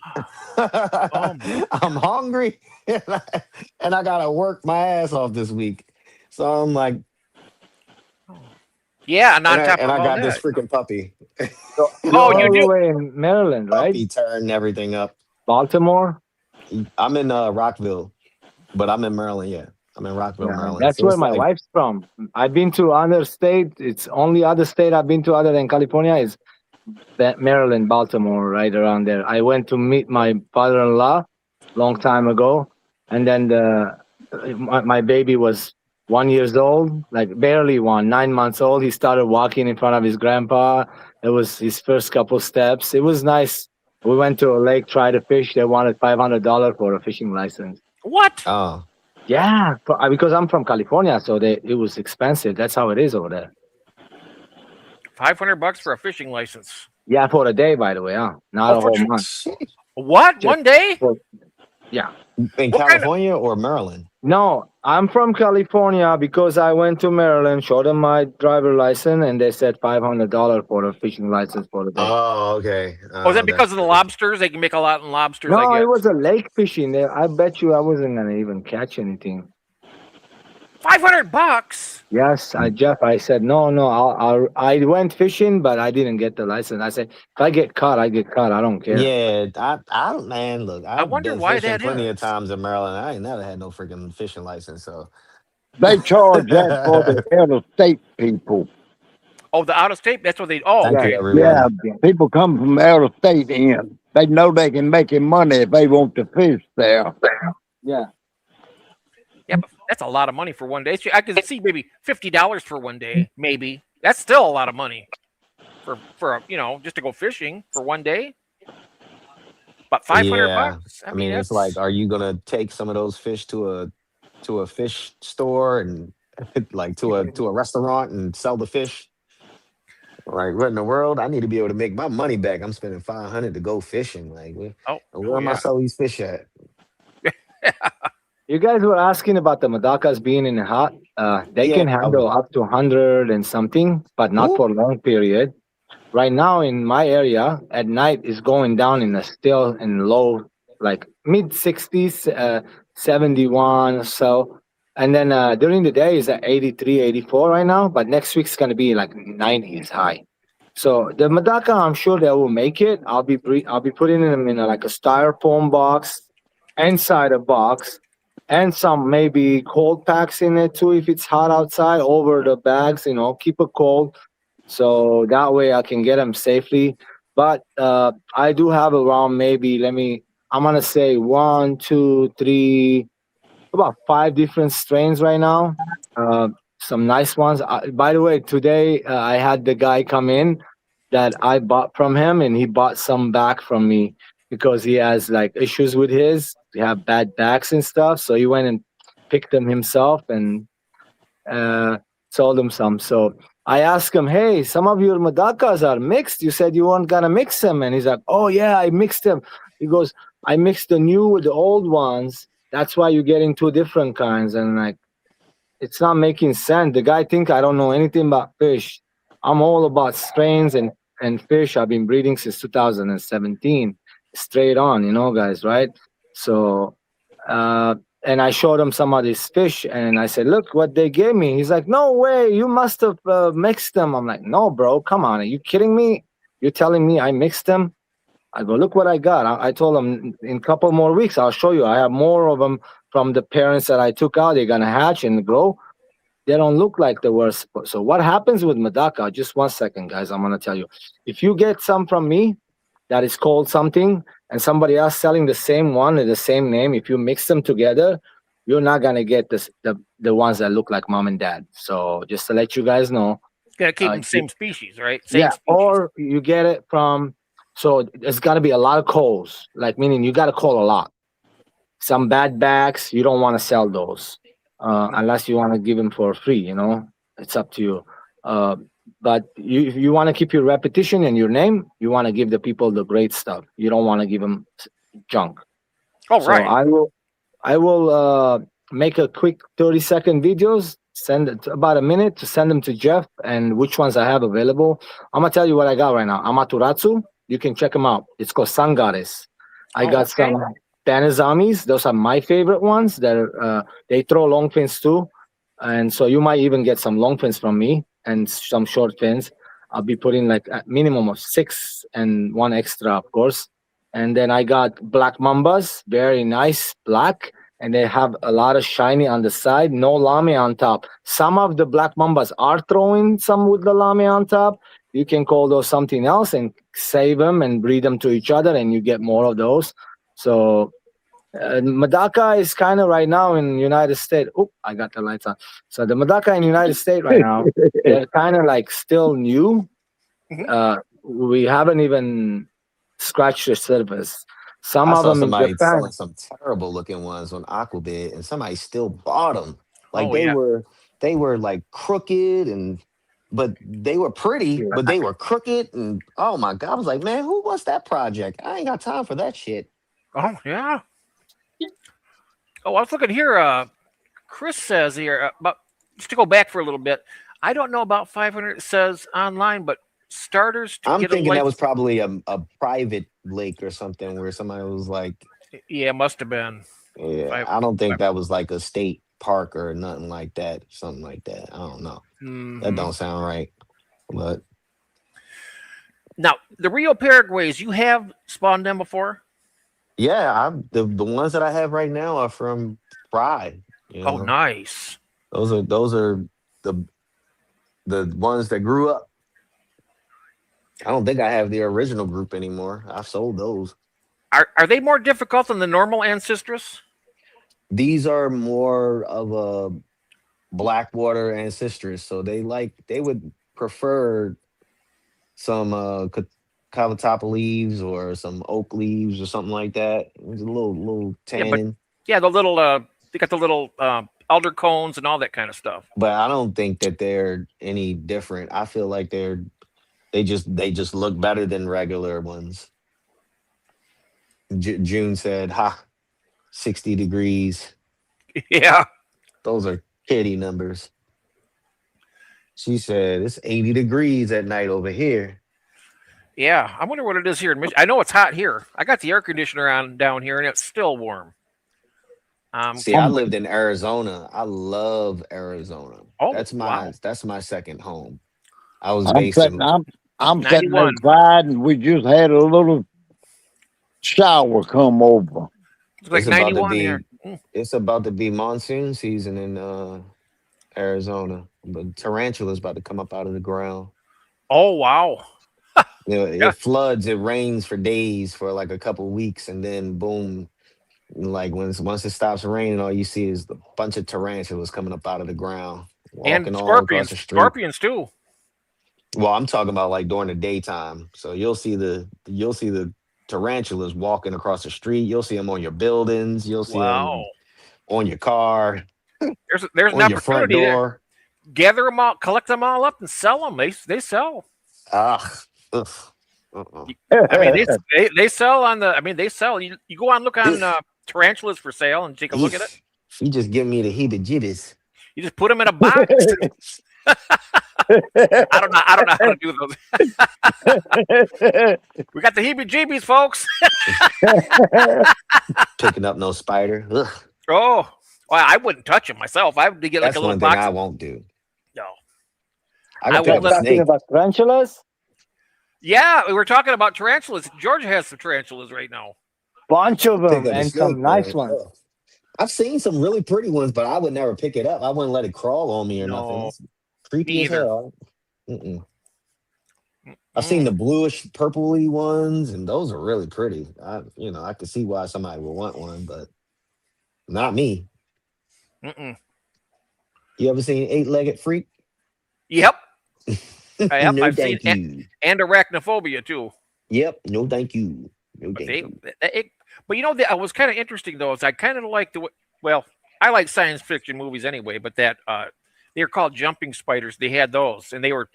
A: Oh my
D: I'm hungry and I gotta work my ass off this week. So I'm like,
A: God. Yeah, and
D: and
A: on
D: I
A: top
D: and
A: of
D: I
A: all
D: got this
A: that.
D: freaking puppy.
E: So you're
A: Oh, you
E: all the
A: do.
E: way in Maryland, right?
D: Puppy turned everything up.
E: Baltimore.
D: I'm in Rockville, but I'm in Maryland. Yeah, I'm in Rockville,
E: Yeah,
D: Maryland.
E: that's
D: So
E: where
D: it's
E: my
D: like,
E: wife's from. I've been to other state. It's only other state I've been to other than California is Maryland, Baltimore, right around there. I went to meet my father-in-law long time ago, and then my baby was 1 years old, like barely one, 9 months old. He started walking in front of his grandpa. It was his first couple steps. It was nice. We went to a lake, tried to fish. They wanted $500 for a fishing license.
A: What?
D: oh
E: Yeah, because I'm from California, so it was expensive. That's how it is over there.
A: $500 for a fishing license.
E: Yeah, for a day, by the way, huh? Not
A: Oh,
E: a
A: for
E: whole month.
D: shit.
A: what?
E: Just
A: One day?
E: for yeah.
D: In
A: What kind of?
D: California or Maryland?
E: No, I'm from California because I went to Maryland, showed them my driver license, and they said $500 for a fishing license for the day.
D: Oh, okay.
A: Oh, is that
D: That's
A: because of the
D: crazy.
A: lobsters? They can make a lot in lobsters, I
E: No, it
A: guess.
E: was a lake fishing. I bet you I wasn't gonna even catch anything.
A: $500.
E: Yes, Jeff. I said no, no. I went fishing, but I didn't get the license. I said if I get caught, I get caught. I don't care.
D: Yeah, I don't, man. Look,
A: I
D: I've
A: wonder
D: been
A: why
D: fishing
A: that
D: plenty of
A: is.
D: times in Maryland. I ain't never had no freaking fishing license. So,
B: They charge that for the out of state people.
A: Oh, the out of state. That's what they. Oh,
D: thank
E: Yeah,
D: you,
A: okay.
B: Yeah,
D: everybody.
E: yeah,
B: people come from out of state in. They know they can make him money if they want to fish there.
E: yeah.
A: Yeah, but that's a lot of money for one day. I could see maybe $50 for one day. Maybe that's still a lot of money for just to go fishing for one day. But 500
D: Yeah,
A: bucks. I
D: I
A: mean,
D: mean, it's like,
A: that's.
D: are you gonna take some of those fish to a fish store and like to a restaurant and sell the fish? Like, what in the world? I need to be able to make my money back. I'm spending 500 to go fishing. Like,
A: Oh
D: where am I
A: yeah.
D: sell these fish at?
E: You guys were asking about the Madakas being in the hot. They
D: Yeah,
E: can
D: I was.
E: handle up to 100 and something, but not
D: Ooh,
E: for a long period. Right now in my area, at night is going down in the still in low, like mid 60s, 71 or so. And then during the day is at 83, 84 right now, but next week's going to be like 90s high. So the Madaka, I'm sure they will make it. I'll be putting them in like a styrofoam box, inside a box, and some maybe cold packs in it too if it's hot outside over the bags. Keep it cold so that way I can get them safely. But I do have around maybe I'm gonna say one, two, three, about five different strains right now. Uh, some nice ones. By the way, today I had the guy come in that I bought from him, and he bought some back from me because he has like issues with his. He have bad backs and stuff. So he went and picked them himself and uh, sold him some. So I asked him, "Hey, some of your madakas are mixed. You said you weren't gonna mix them," and he's like, "Oh yeah, I mixed them." He goes, "I mixed the new with the old ones. That's why you're getting two different kinds." And like, it's not making sense. The guy think I don't know anything about fish. I'm all about strains and fish. I've been breeding since 2017, straight on, guys, right? So, uh, and I showed him some of these fish, and I said, "Look what they gave me." He's like, "No way, you must have mixed them." I'm like, "No, bro, come on, are you kidding me? You're telling me I mixed them?" I go, "Look what I got." I told him in a couple more weeks I'll show you. I have more of them from the parents that I took out. They're gonna hatch and grow. They don't look like they were supposed. So what happens with Madaka? Just 1 second, guys. I'm gonna tell you. If you get some from me that is called something, and somebody else selling the same one and the same name, if you mix them together, you're not gonna get the ones that look like mom and dad. So just to let you guys know,
A: Got to keep
E: uh,
A: them
E: you-
A: same species, right? Same
E: yeah.
A: species.
E: Or you get it from So it's got to be a lot of calls, like meaning you got to call a lot. Some bad bags, you don't want to sell those unless you want to give them for free. It's up to you. Uh, but you want to keep your repetition and your name. You want to give the people the great stuff. You don't want to give them junk.
A: Oh,
E: So
A: right.
E: I will make a quick 30-second videos, send it about a minute to send them to Jeff and which ones I have available. I'm gonna tell you what I got right now. Amaterasu, you can check them out. It's called Sun Goddess. I
A: Oh,
E: got
A: okay.
E: some Panazamis. Those are my favorite ones. They throw long fins too, and so you might even get some long fins from me and some short fins. I'll be putting like a minimum of 6 and one extra, of course. And then I got black mambas, very nice black, and they have a lot of shiny on the side, no lame on top. Some of the black mambas are throwing some with the lame on top. You can call those something else and save them and breed them to each other, and you get more of those. So Madaka is kind of right now in United States. Oh, I got the lights on. So the Madaka in United States right now, they're kind of like still new.
A: Mhm.
E: We haven't even scratched the surface. Some
D: I
E: of
D: saw
E: them in
D: somebody selling
E: Japan.
D: some terrible looking ones on Aquabid, and somebody still bought them. Like
A: Oh, yeah.
D: they were like crooked but they were pretty, but they were crooked, and oh my god, I was like, man, who wants that project? I ain't got time for that shit.
A: Oh, yeah. Oh, I was looking here. Chris says here, but just to go back for a little bit, I don't know about 500. It says online, but starters to
D: I'm
A: get a
D: thinking that was
A: license.
D: probably a private lake or something where somebody was like,
A: Yeah, must have been
D: yeah,
A: five.
D: I don't think that was like a state park or nothing like that, something like that. I don't know. That
A: Mm-hmm.
D: don't sound right. But
A: Now, the Rio Paraguays, you have spawned them before?
D: yeah, the ones that I have right now are from Fry. You
A: Oh,
D: know,
A: nice.
D: those are the the ones that grew up. I don't think I have the original group anymore. I've sold those.
A: Are they more difficult than the normal Ancestress?
D: These are more of a Blackwater ancestress, so they would prefer some cavatapa leaves or some oak leaves or something like that. It was a little
A: Yeah, but
D: tannin,
A: yeah, the little they got the little elder cones and all that kind of stuff.
D: but I don't think that they're any different. I feel like they just look better than regular ones. June said, "Ha, 60 degrees.
A: Yeah,
D: Those are kitty numbers." She said, "It's 80 degrees at night over here."
A: yeah. I wonder what it is here in Michigan. I know it's hot here. I got the air conditioner on down here, and it's still warm.
D: See, I
A: Can't
B: I'm
A: wait.
D: lived in Arizona. I love Arizona.
A: Oh,
D: That's my second home. I was
B: I'm
D: based
B: sitting
D: in
B: I'm sitting
A: 91.
B: outside and we just had a little shower come over.
A: It's like
D: it's about to
A: 91 here.
D: be it's about to be monsoon season in Arizona. But tarantulas about to come up out of the ground.
A: Oh, wow.
D: You know,
A: Yeah.
D: it floods, it rains for days for like a couple weeks, and then boom, like once it stops raining, all you see is a bunch of tarantulas coming up out of the ground,
A: And
D: walking all across
A: scorpions.
D: the street.
A: Scorpions, too.
D: Well, I'm talking about like during the daytime. So you'll see the tarantulas walking across the street. You'll see them on your buildings. You'll see them
A: Wow.
D: on your car,
A: There's an
D: on your front
A: opportunity there.
D: door.
A: Gather them all, collect them all up, and sell them. They sell.
D: Ah, ugh, uh-uh.
A: I mean, they sell on the. I mean, they sell. You go on look on tarantulas for sale and take a look at it.
D: Eesh. You just give me the heebie-jeebies.
A: You just put them in a box. I don't know how to do those. We got the heebie-jeebies, folks.
D: Picking up no spider. Ugh.
A: Oh, well, I wouldn't touch them myself. I would get like a
D: That's
A: little
D: one thing
A: box.
D: I won't do.
A: No,
D: I
A: I
D: can
E: You
D: pick
A: won't
D: up a
E: guys
A: let.
E: talking
D: snake.
E: about tarantulas?
A: Yeah, we were talking about tarantulas. Georgia has some tarantulas right now.
E: Bunch of
D: Pick
E: them
D: up a
E: and
D: snake,
E: some nice
D: man.
E: ones.
D: Ugh. I've seen some really pretty ones, but I would never pick it up. I wouldn't let it crawl on me or nothing.
A: No,
D: It's
A: me
D: creepy as
A: either.
D: hell. Mm-mm. I've seen
A: Mm,
D: the bluish, purpley ones, and those are really pretty. I could see why somebody would want one, but not me.
A: mm-mm.
D: You ever seen Eight-Legged Freak?
A: Yep, yep.
D: No,
A: I've seen
D: thank you.
A: and arachnophobia too.
D: Yep. No, thank you. No,
A: But
D: thank
A: they,
D: you.
A: it, but that was kind of interesting though. Is I kind of like well, I like science fiction movies anyway. But they're called jumping spiders. They had those, and they were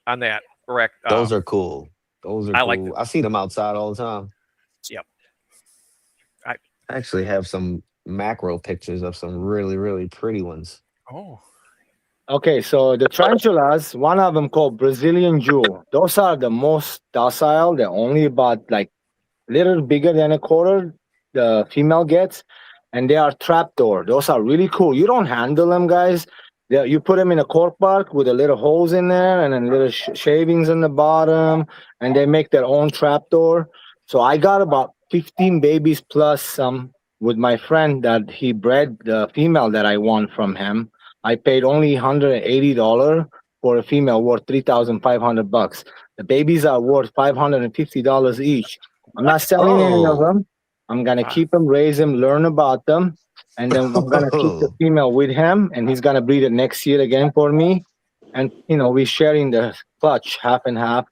A: on that correct.
D: Those are cool. Those are
A: I like
D: cool.
A: them.
D: I see them outside all the time.
A: Yep. I
D: I actually have some macro pictures of some really, really pretty ones.
A: oh
E: Okay, so the tarantulas, one of them called Brazilian jewel. Those are the most docile. They're only about like little bigger than a quarter. The female gets, and they are trapdoor. Those are really cool. You don't handle them, guys. You put them in a cork bark with a little holes in there, and then little shavings in the bottom, and they make their own trapdoor. So I got about 15 babies plus some with my friend that he bred the female that I won from him. I paid only $180 for a female worth 3,500 bucks. The babies are worth $550 each. I'm
A: what?
E: not selling any of
D: Oh.
E: them. I'm gonna
A: Ah,
E: keep them, raise them, learn about them, and then I'm gonna keep the female with him, and he's gonna breed it next year again for me. And we're sharing the clutch half and half,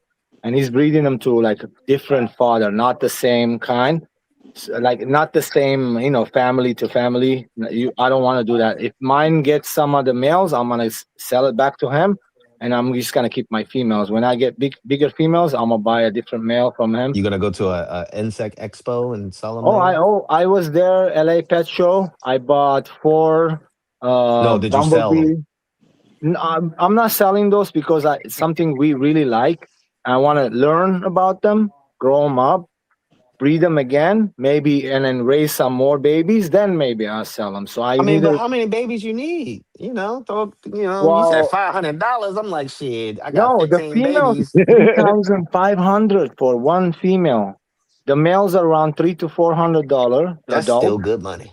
E: and he's breeding them to like a different father, not the same kind, like not the same, family to family. I don't want to do that. If mine gets some of the males, I'm gonna sell it back to him, and I'm just gonna keep my females. When I get bigger females, I'm gonna buy a different male from him.
D: You gonna go to a insect expo and sell them there?
E: Oh, I was there, LA Pet Show. I bought four
D: No, did you sell
E: bumblebee.
D: them?
E: I'm not selling those because it's something we really like. I want to learn about them, grow them up, breed them again, maybe, and then raise some more babies. Then maybe I'll sell them. So I
D: I mean,
E: need
D: but
E: to.
D: how many babies you need? You said
E: Well,
D: $500. I'm like, shit. I got
E: no, the
D: 15
E: females
D: babies.
E: 3,500 for one female. The males are around $300 to $400
D: That's
E: adult.
D: still good money.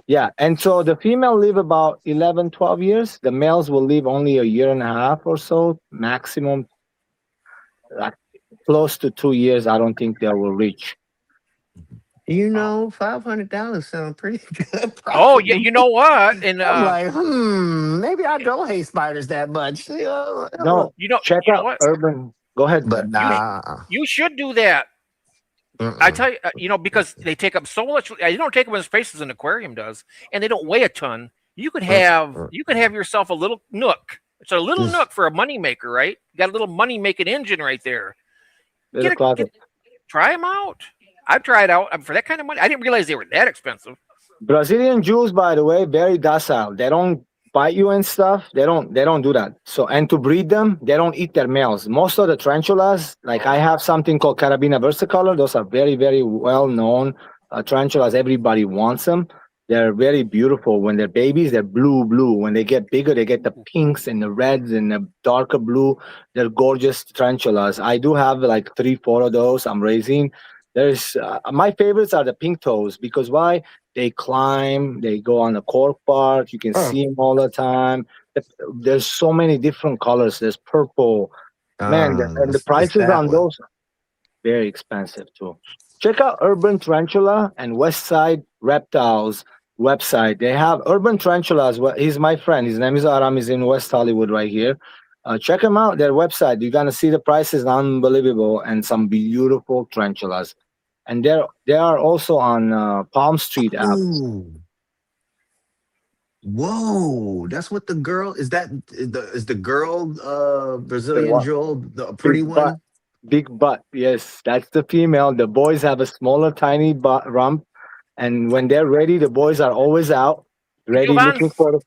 E: Yeah, and so the female live about 11, 12 years. The males will live only a year and a half or so, maximum, like close to 2 years. I don't think they will reach.
A: oh
D: $500 sound pretty good
A: oh
D: profit.
A: yeah. You know what? And
D: I'm like, maybe I don't hate spiders that much.
E: No, check
A: you know
E: out
A: what?
E: urban. Go ahead,
D: But
E: Ben.
A: You
D: nah.
A: you should do that. I
D: Mm-mm.
A: tell you, because they take up so much. You don't take up as space as an aquarium does, and they don't weigh a ton.
D: Mm-mm.
A: You could have yourself a little nook. It's a little
D: Just
A: nook for a money maker, right? You got a little money making engine right there.
E: Little closet.
A: Try them out. I've tried out for that kind of money. I didn't realize they were that expensive.
E: Brazilian Jews, by the way, very docile. They don't bite you and stuff. They don't do that. So, and to breed them, they don't eat their males. Most of the tarantulas, like I have something called Carabina versicolor. Those are very, very well known tarantulas. Everybody wants them. They're very beautiful. When they're babies, they're blue, blue. When they get bigger, they get the pinks and the reds and the darker blue. They're gorgeous tarantulas. I do have like 3, 4 of those I'm raising. There's my favorites are the pink toes because why? They climb, they go on the cork bark. You can
D: oh,
E: see them all the time. There's so many different colors. There's purple. Man, and the
D: it's
E: prices
D: that
E: on
D: one.
E: those are very expensive too. Check out Urban Tarantula and West Side Reptiles website. They have Urban Tarantulas. He's my friend. His name is Aram. He's in West Hollywood right here. Check him out. Their website. You're gonna see the prices unbelievable and some beautiful tarantulas. And they are also on Palm Street app.
D: Ooh, whoa! That's what the girl is. Is the girl
E: The
D: Brazilian
E: what?
D: Jewel, the
E: Big
D: pretty
E: butt.
D: one?
E: Big butt. Yes, that's the female. The boys have a smaller, tiny butt rump. And when they're ready, the boys are always out, ready
A: Giovanni,
E: looking for the.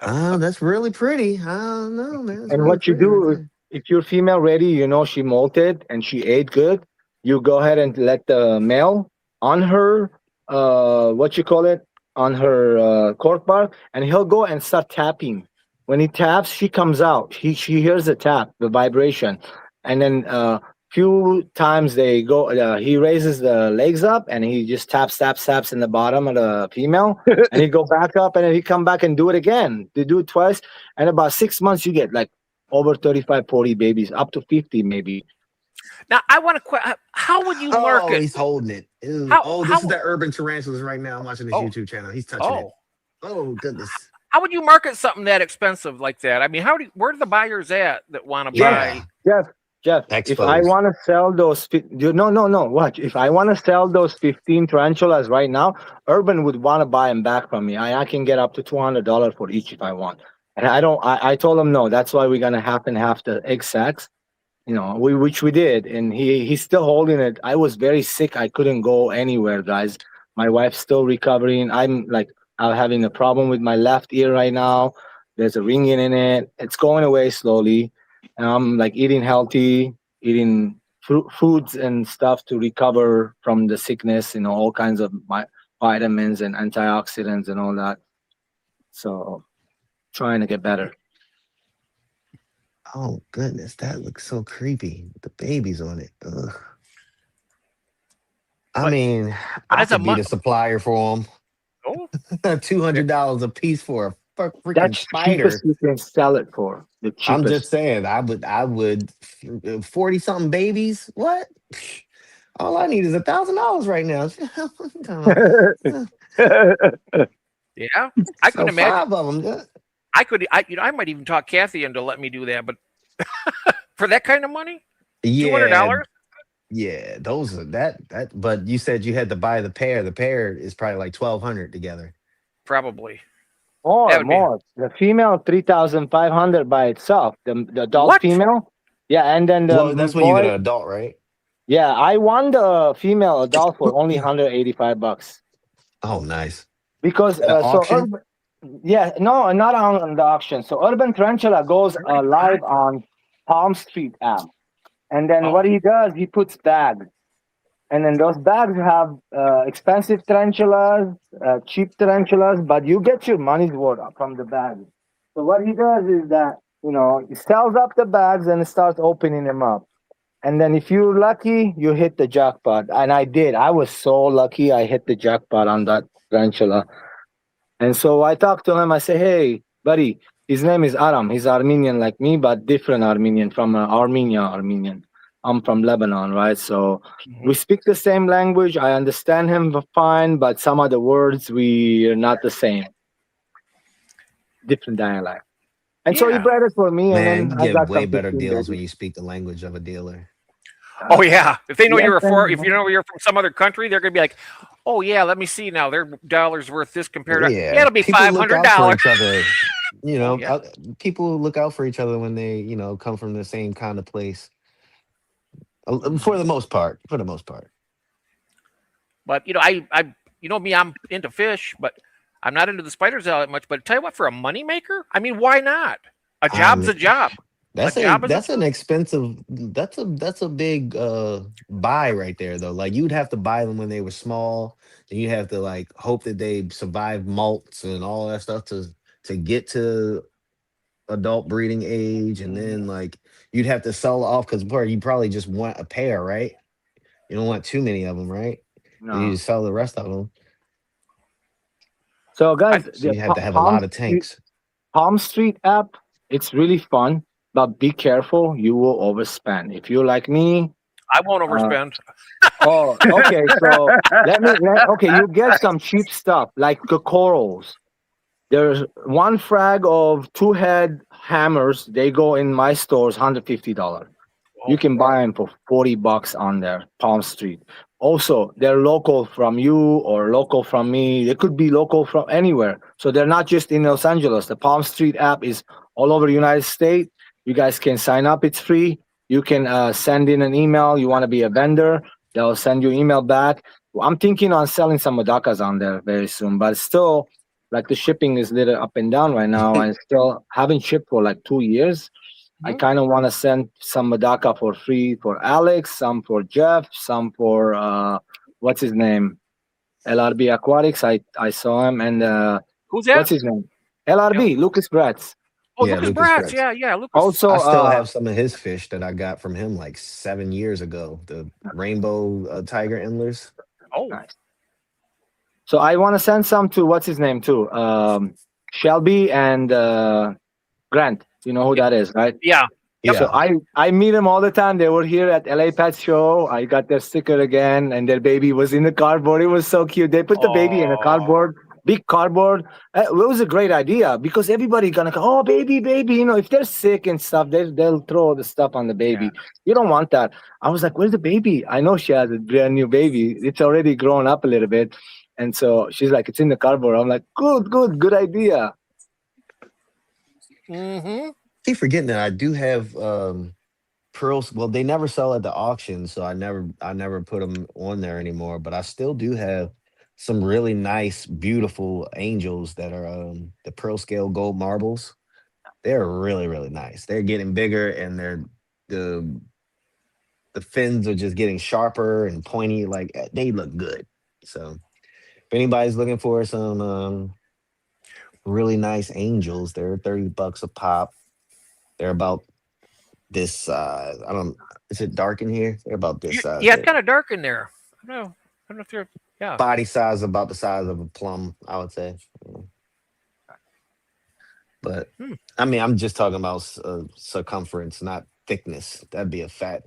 D: Oh, that's really pretty. I don't know, man. It's
E: And
D: really
E: what you
D: pretty right
E: do,
D: there.
E: if you're female ready, she molted and she ate good. You go ahead and let the male on her, what you call it, on her cork bar, and he'll go and start tapping. When he taps, she comes out. She hears the tap, the vibration, and then few times they go. He raises the legs up and he just taps in the bottom of the female, and he go back up and then he come back and do it again. They do it twice, and about 6 months you get like over 35, 40 babies, up to 50 maybe.
A: now I want to. How would you
D: Oh,
A: market?
D: he's holding it. Ew.
A: How
D: Oh, this is
A: how
D: the Urban Tarantulas right now. I'm watching his
A: oh
D: YouTube channel. He's touching it.
A: oh
D: Oh goodness.
A: how would you market something that expensive like that? I mean, where are the buyers at that want to
E: Jeff,
A: buy?
D: Yeah.
E: Jeff, Jeff, if I
D: Exposed.
E: want to sell those, no, watch. If I want to sell those 15 tarantulas right now, Urban would want to buy them back from me. I can get up to $200 for each if I want. And I don't. I told him no. That's why we're gonna half and half the egg sacs. Which we did, and he's still holding it. I was very sick. I couldn't go anywhere, guys. My wife's still recovering. I'm having a problem with my left ear right now. There's a ringing in it. It's going away slowly. And I'm like eating healthy, eating foods and stuff to recover from the sickness. All kinds of vitamins and antioxidants and all that. So trying to get better.
D: Oh goodness, that looks so creepy. The babies on it. Ugh. I
A: But-
D: mean,
A: but
D: I
A: as a
D: could be
A: mo-
D: the supplier for
A: Oh,
D: them. $200 a piece for a freaking
E: That's the
D: spider.
E: cheapest you can sell it for. The cheapest.
D: I'm just saying, I would 40 something babies. What? All I need is $1,000 right now.
A: yeah. I
D: So
A: could imagine.
D: 5 of them.
A: I might even talk Kathy into let me do that, but for that kind of money,
D: Yeah,
A: $200.
D: yeah. Those are that. But you said you had to buy the pair. The pair is probably like 1,200 together.
A: Probably. That
E: More,
A: would be-
E: more. The female 3,500 by itself. The adult
A: What?
E: female. Yeah, and then the
D: Well, that's when you
E: boy.
D: get an adult, right?
E: Yeah, I won the female adult for only $185
D: Oh, nice.
E: because
D: At an auction?
E: yeah, no, not on the auction. So Urban Tarantula goes live on Palm Street app, and then
A: Oh.
E: what he does, he puts bags, and then those bags have expensive tarantulas, cheap tarantulas, but you get your money's worth from the bag. So what he does is that he sells up the bags and starts opening them up. And then if you're lucky, you hit the jackpot. And I did. I was so lucky I hit the jackpot on that tarantula. And so I talked to him. I say, hey, buddy, his name is Aram. He's Armenian like me, but different Armenian from Armenian. I'm from Lebanon, right? So we speak the same language. I understand him fine, but some of the words we are not the same. Different dialect. And so he
A: Yeah.
E: bred it for me.
D: Man,
E: and
D: you
E: then I
D: get
E: got
D: way
E: some
D: better
E: 15
D: deals when
E: babies.
D: you speak the language of a dealer.
A: Oh yeah. If they know
E: Yes,
A: you're
E: and-
A: if you know you're from some other country, they're gonna be like, oh yeah, let me see now. Their dollar's worth this compared to it'll be
D: people look out for
A: $500.
D: each other.
A: Oh, yeah.
D: People look out for each other when they, come from the same kind of place. For the most part.
A: But I me, I'm into fish, but I'm not into the spiders all that much. But tell you what, for a moneymaker, I mean, why not? A job's a job.
D: That's
A: A job is a
D: that's an expensive. That's a big buy right there though. Like you'd have to buy them when they were small, and you have to like hope that they survive molts and all that stuff to get to adult breeding age, and then like you'd have to sell off because you probably just want a pair, right? You don't want too many of them, right?
E: No.
D: You just sell the rest of them.
E: So guys,
D: So you have to have a lot of tanks.
E: Palm Street app, it's really fun, but be careful, you will overspend. If you're like me,
A: I won't overspend.
E: oh, okay, so okay, you get some cheap stuff like the corals. There's one frag of 2-head hammers. They go in my stores, $150. You can buy them for $40 on there, Palm Street. Also, they're local from you or local from me. They could be local from anywhere. So they're not just in Los Angeles. The Palm Street app is all over the United States. You guys can sign up. It's free. You can send in an email. You want to be a vendor. They'll send you email back. I'm thinking on selling some Madakas on there very soon, but still, like the shipping is a little up and down right now. And still haven't shipped for like 2 years. I kind of want to send some Madaka for free for Alex, some for Jeff, some for what's his name, LRB Aquatics. I saw him, and
A: Who's that?
E: what's his name, LRB Lucas Bratz.
A: Oh,
D: Yeah,
A: Lucas
D: Lucas
A: Bratz.
D: Bratz.
A: Yeah, Lucas.
E: Also,
D: I still have some of his fish that I got from him like 7 years ago. The rainbow tiger endlers.
A: Oh,
E: nice. So I want to send some to what's his name too, Shelby and Grant. You know who that is, right?
A: yeah.
D: Yeah.
E: So I meet them all the time. They were here at LA Pet Show. I got their sticker again, and their baby was in the cardboard. It was so cute. They put the baby in a
A: Aw.
E: cardboard big cardboard. It was a great idea because everybody gonna go, oh baby, baby. You know, if they're sick and stuff, they'll throw the stuff on the baby. You don't want that. I was like, where's the baby? I know she has a brand new baby. It's already grown up a little bit. And so she's like, it's in the cardboard. I'm like, good idea.
A: Mm-hmm.
D: Keep forgetting that I do have pearls. Well, they never sell at the auction, so I never put them on there anymore. But I still do have some really nice, beautiful angels that are the pearl scale gold marbles. They're really, really nice. They're getting bigger, and the the fins are just getting sharper and pointy. Like they look good. So if anybody's looking for some really nice angels, they're $30 a pop. They're about this size. I don't. Is it dark in here? They're about this size.
A: Yeah, it's
D: There.
A: kind of dark in there. I don't know if they're. Yeah.
D: Body size about the size of a plum, I would say. But
A: Hmm.
D: I mean, I'm just talking about circumference, not thickness. That'd be a fat.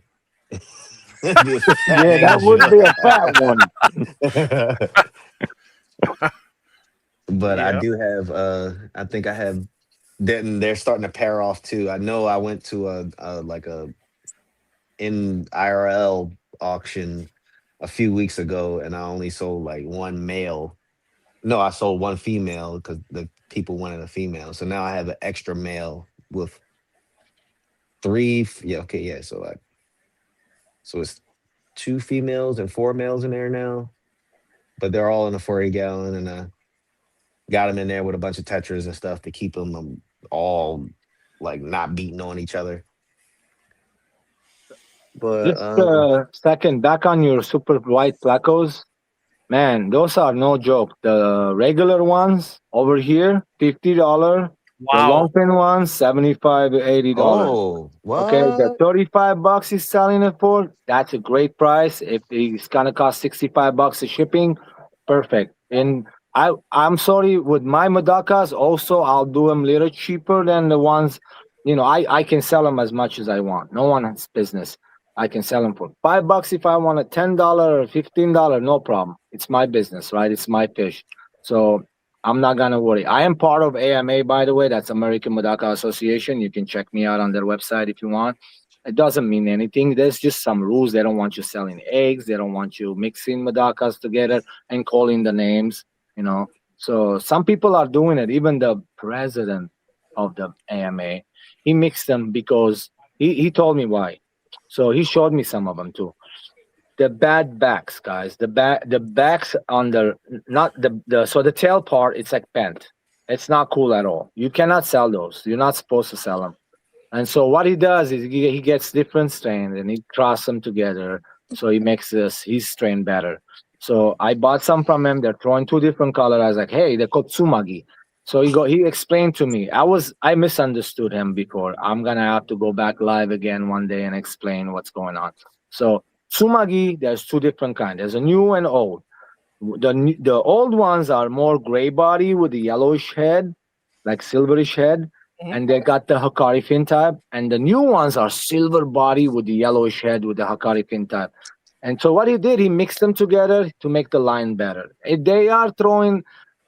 D: That'd be a fat
B: Yeah, that would
D: angel.
B: be a fat one.
D: But I
A: Yeah.
D: do have. I think I have. Then they're starting to pair off too. I know I went to a like a in IRL auction a few weeks ago, and I only sold like one male. No, I sold one female because the people wanted a female. So now I have an extra male with three. Yeah, okay, yeah. So like, so it's two females and four males in there now, but they're all in a 40 gallon, and I got them in there with a bunch of tetras and stuff to keep them all like not beating on each other. But
E: Just a second, back on your super white placos. Man, those are no joke. The regular ones over here, $50. The long
A: Wow.
E: fin ones, 75 to $80.
D: oh,
E: Okay, the
D: what?
E: 35 bucks he's selling it for, that's a great price. If it's gonna cost 65 bucks of shipping, perfect. And I'm sorry, with my Madakas also I'll do them a little cheaper than the ones, I can sell them as much as I want. No one has business. I can sell them for $5 if I want a $10 or $15, no problem. It's my business, right? It's my fish. So I'm not gonna worry. I am part of AMA, by the way. That's American Madaka Association. You can check me out on their website if you want. It doesn't mean anything. There's just some rules. They don't want you selling eggs. They don't want you mixing Madakas together and calling the names. So some people are doing it. Even the president of the AMA, he mixed them because he told me why. So he showed me some of them too. The bad backs, guys. The backs on the not the so the tail part, it's like bent. It's not cool at all. You cannot sell those. You're not supposed to sell them. And so what he does is he gets different strains and he crosses them together. So he makes his strain better. So I bought some from him. They're throwing two different colors. I was like, hey, they're called Tsumagi. So he explained to me. I misunderstood him before. I'm gonna have to go back live again one day and explain what's going on. So Tsumagi, there's two different kinds. There's a new and old. The old ones are more gray body with the yellowish head, like silverish head,
A: Mhm.
E: and they got the Hakari fin type. And the new ones are silver body with the yellowish head with the Hakari fin type. And so what he did, he mixed them together to make the line better. They are throwing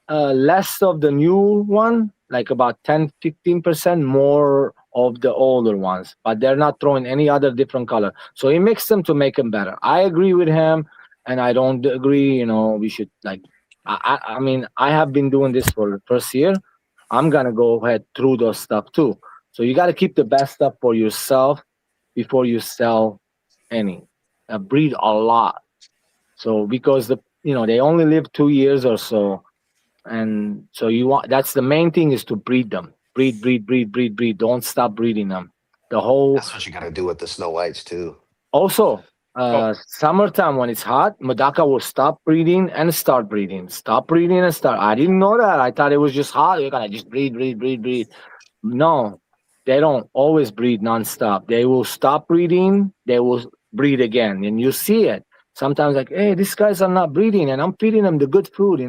E: less of the new one, like about 10-15% more of the older ones, but they're not throwing any other different color. So he mixed them to make them better. I agree with him, and I don't agree. We should like. I mean, I have been doing this for the first year. I'm gonna go ahead through those stuff too. So you got to keep the best stuff for yourself before you sell any. Breed a lot. So because they only live 2 years or so, and so that's the main thing is to breed them. Breed, breed, breed, breed, breed. Don't stop breeding them. The whole
D: That's what you got to do with the Snow Whites too.
E: also
A: Oh,
E: summertime when it's hot, Madaka will stop breeding and start breeding. Stop breeding and start. I didn't know that. I thought it was just hot. You're gonna just breed, breed, breed, breed. No, they don't always breed nonstop. They will stop breeding. They will breed again, and you see it sometimes. Like, hey, these guys are not breeding, and I'm feeding them the good food.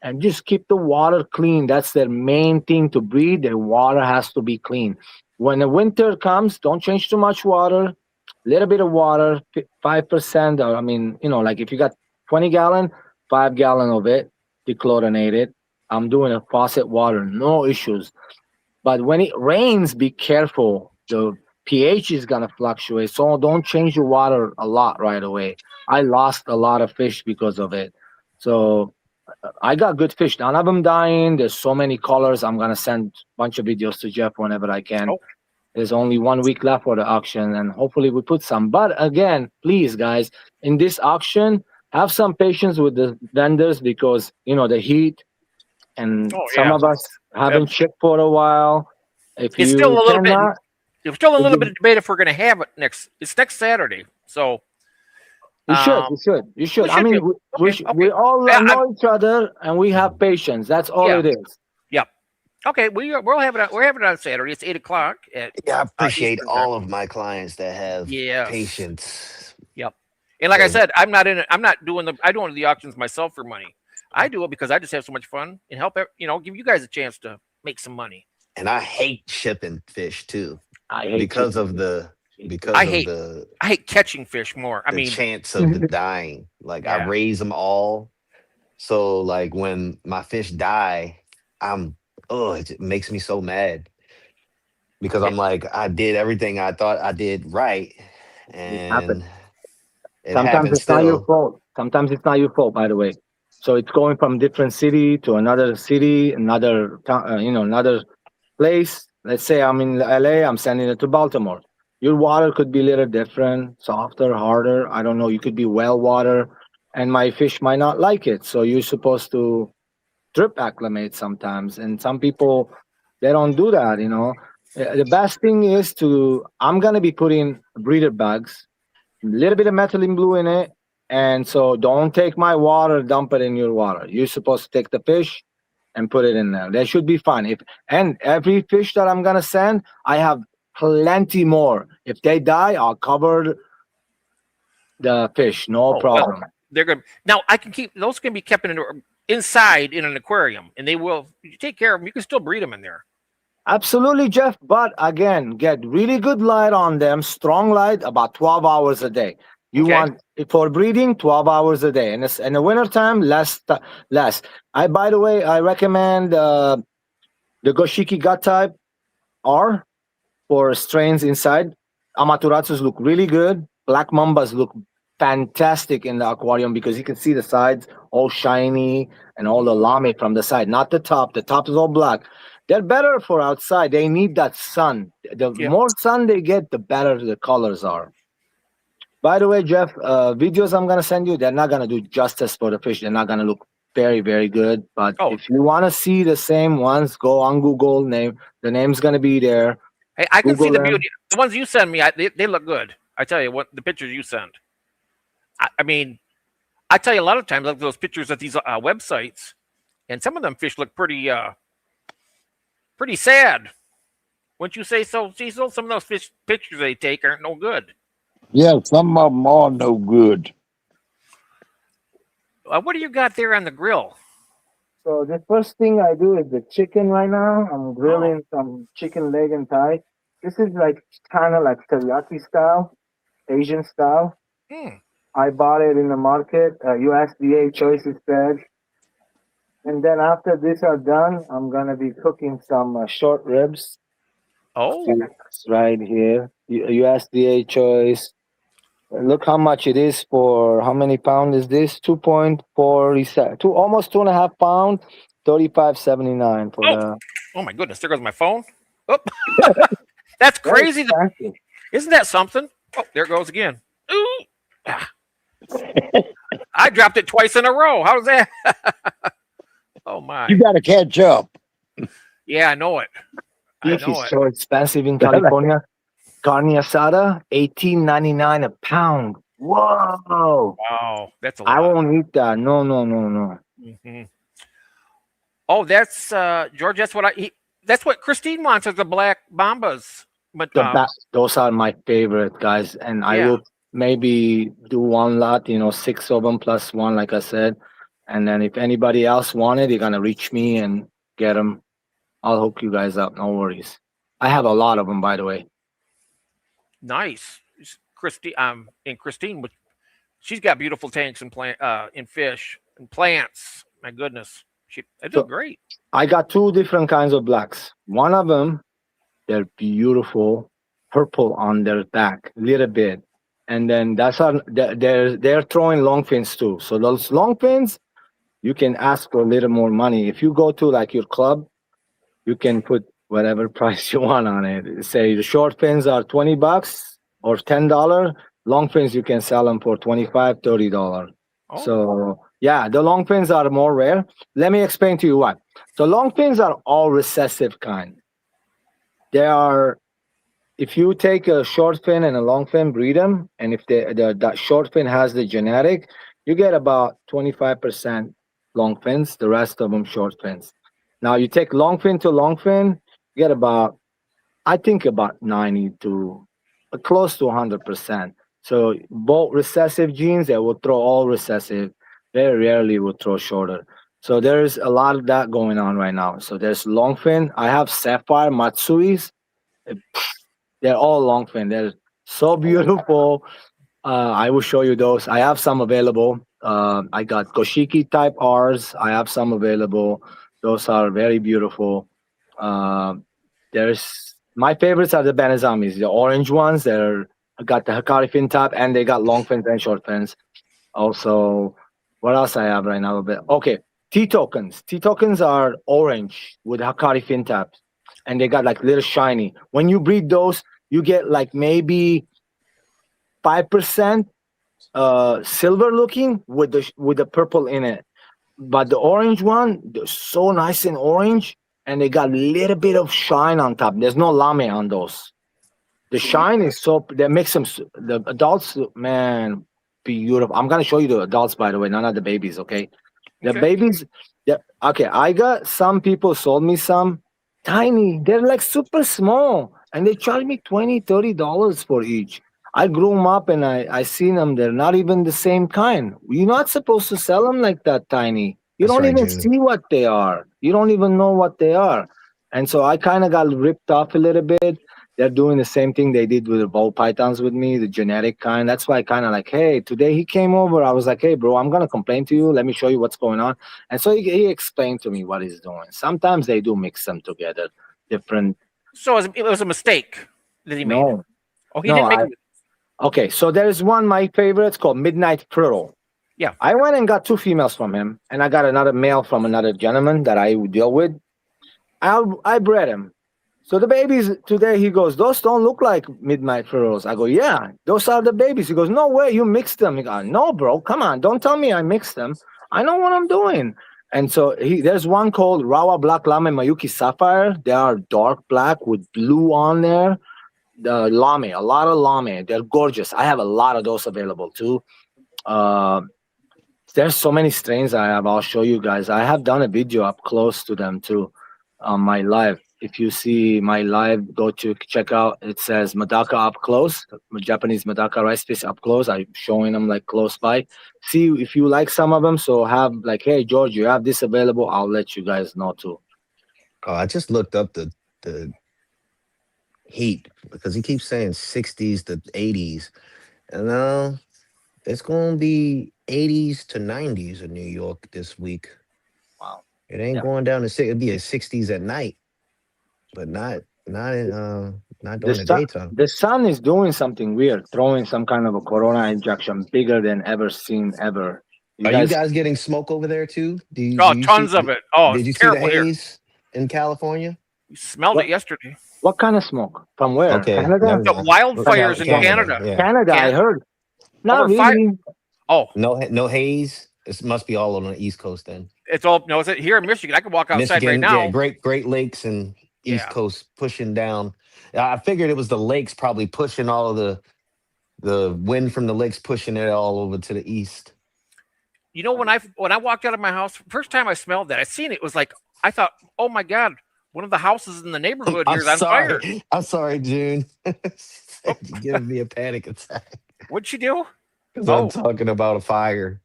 E: And just keep the water clean. That's their main thing to breed. Their water has to be clean. When the winter comes, don't change too much water. Little bit of water, 5%. Or I mean, like if you got 20 gallon, 5 gallon of it, dechlorinate it. I'm doing a faucet water, no issues. But when it rains, be careful. The pH is gonna fluctuate, so don't change your water a lot right away. I lost a lot of fish because of it. So I got good fish. None of them dying. There's so many colors. I'm gonna send a bunch of videos to Jeff whenever I can.
A: Oh,
E: There's only 1 week left for the auction, and hopefully we put some. But again, please, guys, in this auction, have some patience with the vendors because the heat, and
A: oh
E: some
A: yeah.
E: of us
A: Yep.
E: haven't shipped for a while. If
A: It's still
E: you
A: a little bit.
E: cannot,
A: There's still a little bit
E: you
A: of debate if we're going to have it next. It's next Saturday, so
E: should,
A: um,
E: you should, you
A: we
E: should. I
A: should be
E: mean,
A: okay.
E: we
A: Okay,
E: all
A: yeah,
E: know each other, and we have patience. That's all
A: yeah,
E: it is.
A: yeah. Okay, we'll have it. We're having it on Saturday. It's 8 o'clock at
D: Yeah, I appreciate
A: Eastern time.
D: all of my clients that have
A: Yes.
D: patience.
A: Yep. And like I
D: 'Cause-
A: said, I'm not in it. I'm not doing the. I don't do the auctions myself for money. I do it because I just have so much fun and help. Give you guys a chance to make some money.
D: and I hate shipping fish too
E: I hate
D: because of
E: chicken.
D: the because
A: I
D: of
A: hate.
D: the
A: I hate catching fish more. I
D: the
A: mean,
D: chance of the dying. Like I
A: yeah.
D: raise them all, so like when my fish die, I'm it makes me so mad because I'm
A: It,
D: like I did everything I thought I did right,
E: It happens.
D: and it
E: Sometimes
D: happens
E: it's not your
D: still.
E: fault. Sometimes it's not your fault, by the way. So it's going from different city to another city, another town, another place. Let's say I'm in LA, I'm sending it to Baltimore. Your water could be a little different, softer, harder. I don't know. You could be well water, and my fish might not like it. So you're supposed to drip acclimate sometimes. And some people, they don't do that. The best thing is I'm going to be putting breeder bags, a little bit of methylene blue in it. And so don't take my water, dump it in your water. You're supposed to take the fish and put it in there. That should be fine. And every fish that I'm gonna send, I have plenty more. If they die, I'll cover the fish, no
A: oh well,
E: problem.
A: they're good. Now I can keep those. Can be kept inside in an aquarium, and they will. You take care of them. You can still breed them in there.
E: Absolutely, Jeff. But again, get really good light on them, strong light, about 12 hours a day. You
A: Okay.
E: want for breeding 12 hours a day, and in the wintertime, less. By the way, I recommend the Goshiki gut type R for strains inside. Amaturatsus look really good. Black mambas look fantastic in the aquarium because you can see the sides all shiny and all the lame from the side, not the top. The top is all black. They're better for outside. They need that sun. The
A: Yeah.
E: more sun they get, the better the colors are. By the way, Jeff, videos I'm gonna send you, they're not gonna do justice for the fish. They're not gonna look very, very good. But
A: Oh,
E: if you want to see the same ones, go on Google. The name's gonna be there.
A: hey, I can see
E: Google
A: the
E: them.
A: beauty. The ones you send me, they look good. I tell you what, the pictures you send. I mean, I tell you a lot of times, I look at those pictures at these websites, and some of them fish look pretty sad. Wouldn't you say so, Cecil? Some of those fish pictures they take aren't no good.
B: Yeah, some of them are no good.
A: What do you got there on the grill?
E: So the first thing I do is the chicken right now. I'm
A: Oh,
E: grilling some chicken leg and thigh. This is like kind of like teriyaki style, Asian style.
A: hmm.
E: I bought it in the market, USDA choices fed. And then after these are done, I'm gonna be cooking some short ribs.
A: Oh,
E: It's right here, USDA choice. Look how much it is for how many pound is this? 2.4, almost 2.5 pound, 35.79 for
A: oh,
E: the.
A: oh my goodness! There goes my phone. Oh, that's
E: Very
A: crazy.
E: expensive.
A: Isn't that something? Oh, there it goes again. Ooh. Ah. I dropped it twice in a row. How's that? Oh my.
B: You got to catch up.
A: Yeah, I know it. I
E: Beef
A: know
E: is
A: it.
E: so expensive in California. Carne asada, $18.99 a pound. Whoa!
A: Wow, that's a
E: I
A: lot.
E: won't eat that. No, no, no, no.
A: Hmm. Oh, that's George. That's what Christine wants is the black bombas. But
E: Those are my favorite guys, and I
A: yeah,
E: will maybe do one lot. 6 of them plus one, like I said. And then if anybody else want it, they're gonna reach me and get them. I'll hook you guys up. No worries. I have a lot of them, by the way.
A: nice. Christine, and Christine, she's got beautiful tanks and in fish and plants. My goodness. They do
E: So
A: great.
E: I got two different kinds of blacks. One of them, they're beautiful, purple on their back, little bit, and then they're throwing long fins too. So those long fins, you can ask for a little more money. If you go to like your club, you can put whatever price you want on it. Say the short fins are $20 or $10. Long fins you can sell them for $25, $30.
A: Oh,
E: So yeah, the long fins are more rare. Let me explain to you why. So long fins are all recessive kind. They are, if you take a short fin and a long fin, breed them, and if that short fin has the genetic, you get about 25% long fins, the rest of them short fins. Now you take long fin to long fin, you get about, I think about 90 to close to 100%. So both recessive genes, they will throw all recessive. Very rarely will throw shorter. So there's a lot of that going on right now. So there's long fin. I have sapphire matsuis. They're all long fin. They're so beautiful. I will show you those. I have some available. I got Goshiki type R's. I have some available. Those are very beautiful. Uh, there's my favorites are the Benazamis, the orange ones. They're got the Hikari fin top, and they got long fins and short fins. Also, what else I have right now? A bit okay. T tokens. T tokens are orange with Hikari fin tops, and they got like little shiny. When you breed those, you get like maybe 5% silver looking with the purple in it. But the orange one, they're so nice and orange, and they got a little bit of shine on top. There's no lame on those. The shine is so that makes them the adults, man, beautiful. I'm gonna show you the adults, by the way, none of the babies. Okay, the
A: okay.
E: babies. Okay. I got some people sold me some tiny. They're like super small, and they charge me $20, $30 for each. I grew them up, and I seen them. They're not even the same kind. You're not supposed to sell them like that tiny. You
D: That's
E: don't
D: right,
E: even
D: June.
E: see what they are. You don't even know what they are. And so I kind of got ripped off a little bit. They're doing the same thing they did with the ball pythons with me, the genetic kind. That's why I kind of like, hey, today he came over. I was like, hey, bro, I'm gonna complain to you. Let me show you what's going on. And so he explained to me what he's doing. Sometimes they do mix them together, different.
A: So it was a mistake that he made.
E: No,
A: Oh, he
E: no,
A: didn't make it.
E: okay. So there is one my favorites called Midnight Turtle.
A: Yeah.
E: I went and got two females from him, and I got another male from another gentleman that I deal with. I bred him. So the babies today, he goes, those don't look like midnight furrows. I go, yeah, those are the babies. He goes, no way, you mixed them. I go, no, bro, come on, don't tell me I mixed them. I know what I'm doing. And so there's one called Rawa Black Lame Mayuki Sapphire. They are dark black with blue on there. The lame, a lot of lame. They're gorgeous. I have a lot of those available too. Uh, there's so many strains I have. I'll show you guys. I have done a video up close to them too on my live. If you see my live, go to check out. It says Madaka up close, Japanese Madaka rice fish up close. I'm showing them like close by. See if you like some of them. So have like, hey George, you have this available. I'll let you guys know too.
D: Oh, I just looked up the heat because he keeps saying 60s to 80s. And it's going to be 80s to 90s in New York this week.
E: Wow.
D: It ain't
E: Yeah.
D: going down to six. It'll be at 60s at night, but not during the daytime.
E: The sun is doing something weird, throwing some kind of a corona injection bigger than ever seen ever. You
D: Are you
E: guys,
D: guys getting smoke over there too?
A: Oh,
D: Do you see?
A: tons of it. Oh,
D: Did
A: it's
D: you see the
A: terrible here.
D: haze in California?
A: We smelled
E: What?
A: it yesterday.
E: what kind of smoke? From where?
D: Okay,
E: Canada?
D: never
A: The
D: mind.
A: wildfires in
E: Canada.
A: Canada.
D: Yeah.
E: Canada, I heard. Not
A: Over five.
E: really.
A: Oh,
D: No haze. It must be all on the East Coast then.
A: it's all no. Is it here in Michigan? I could walk outside right
D: Michigan, yeah,
A: now.
D: Great Lakes and East
A: Yeah.
D: Coast pushing down. I figured it was the lakes probably pushing all of the wind from the lakes pushing it all over to the east.
A: You know, when I walked out of my house, first time I smelled that, I seen it was like I thought, oh my god, one of the houses in the neighborhood here
D: I'm
A: is on fire.
D: sorry. I'm sorry, June. You're giving me a panic attack
A: What'd she do?
D: because
A: Oh.
D: I'm talking about a fire.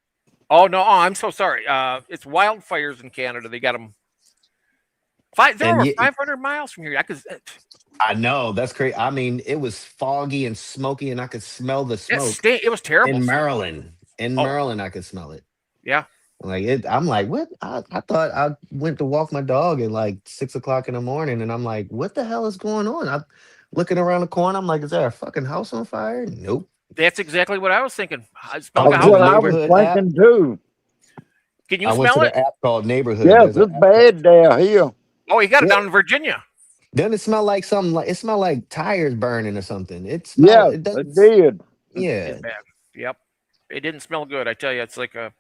A: Oh no, I'm so sorry. It's wildfires in Canada. They got them. They're
D: And
A: over 500 miles from here.
D: I know that's crazy. I mean, it was foggy and smoky, and I could smell the smoke
A: It was terrible.
D: in Maryland. In
A: Oh.
D: Maryland, I could smell it.
A: Yeah.
D: Like it, I'm like, what? I thought I went to walk my dog at like 6 o'clock in the morning, and I'm like, what the hell is going on? I'm looking around the corner. I'm like, is there a fucking house on fire? Nope.
A: That's exactly what I was thinking. It
D: I
A: smelled like a
B: That's
D: went to
A: house.
D: the
B: what I was
D: neighborhood app.
B: thinking too.
A: Can you
D: I went to
A: smell it?
D: the app called Neighborhood.
B: Yes,
D: There's an
B: it's
D: app called.
B: bad down here.
A: Oh, you got it
D: Yeah.
A: down in Virginia.
D: Doesn't it smell like something? Like it smell like tires burning or something? It smell.
B: Yes,
D: It
B: it
D: doesn't.
B: did.
A: It's
D: Yeah.
A: bad. Yep. It didn't smell good. I tell you, it's like a.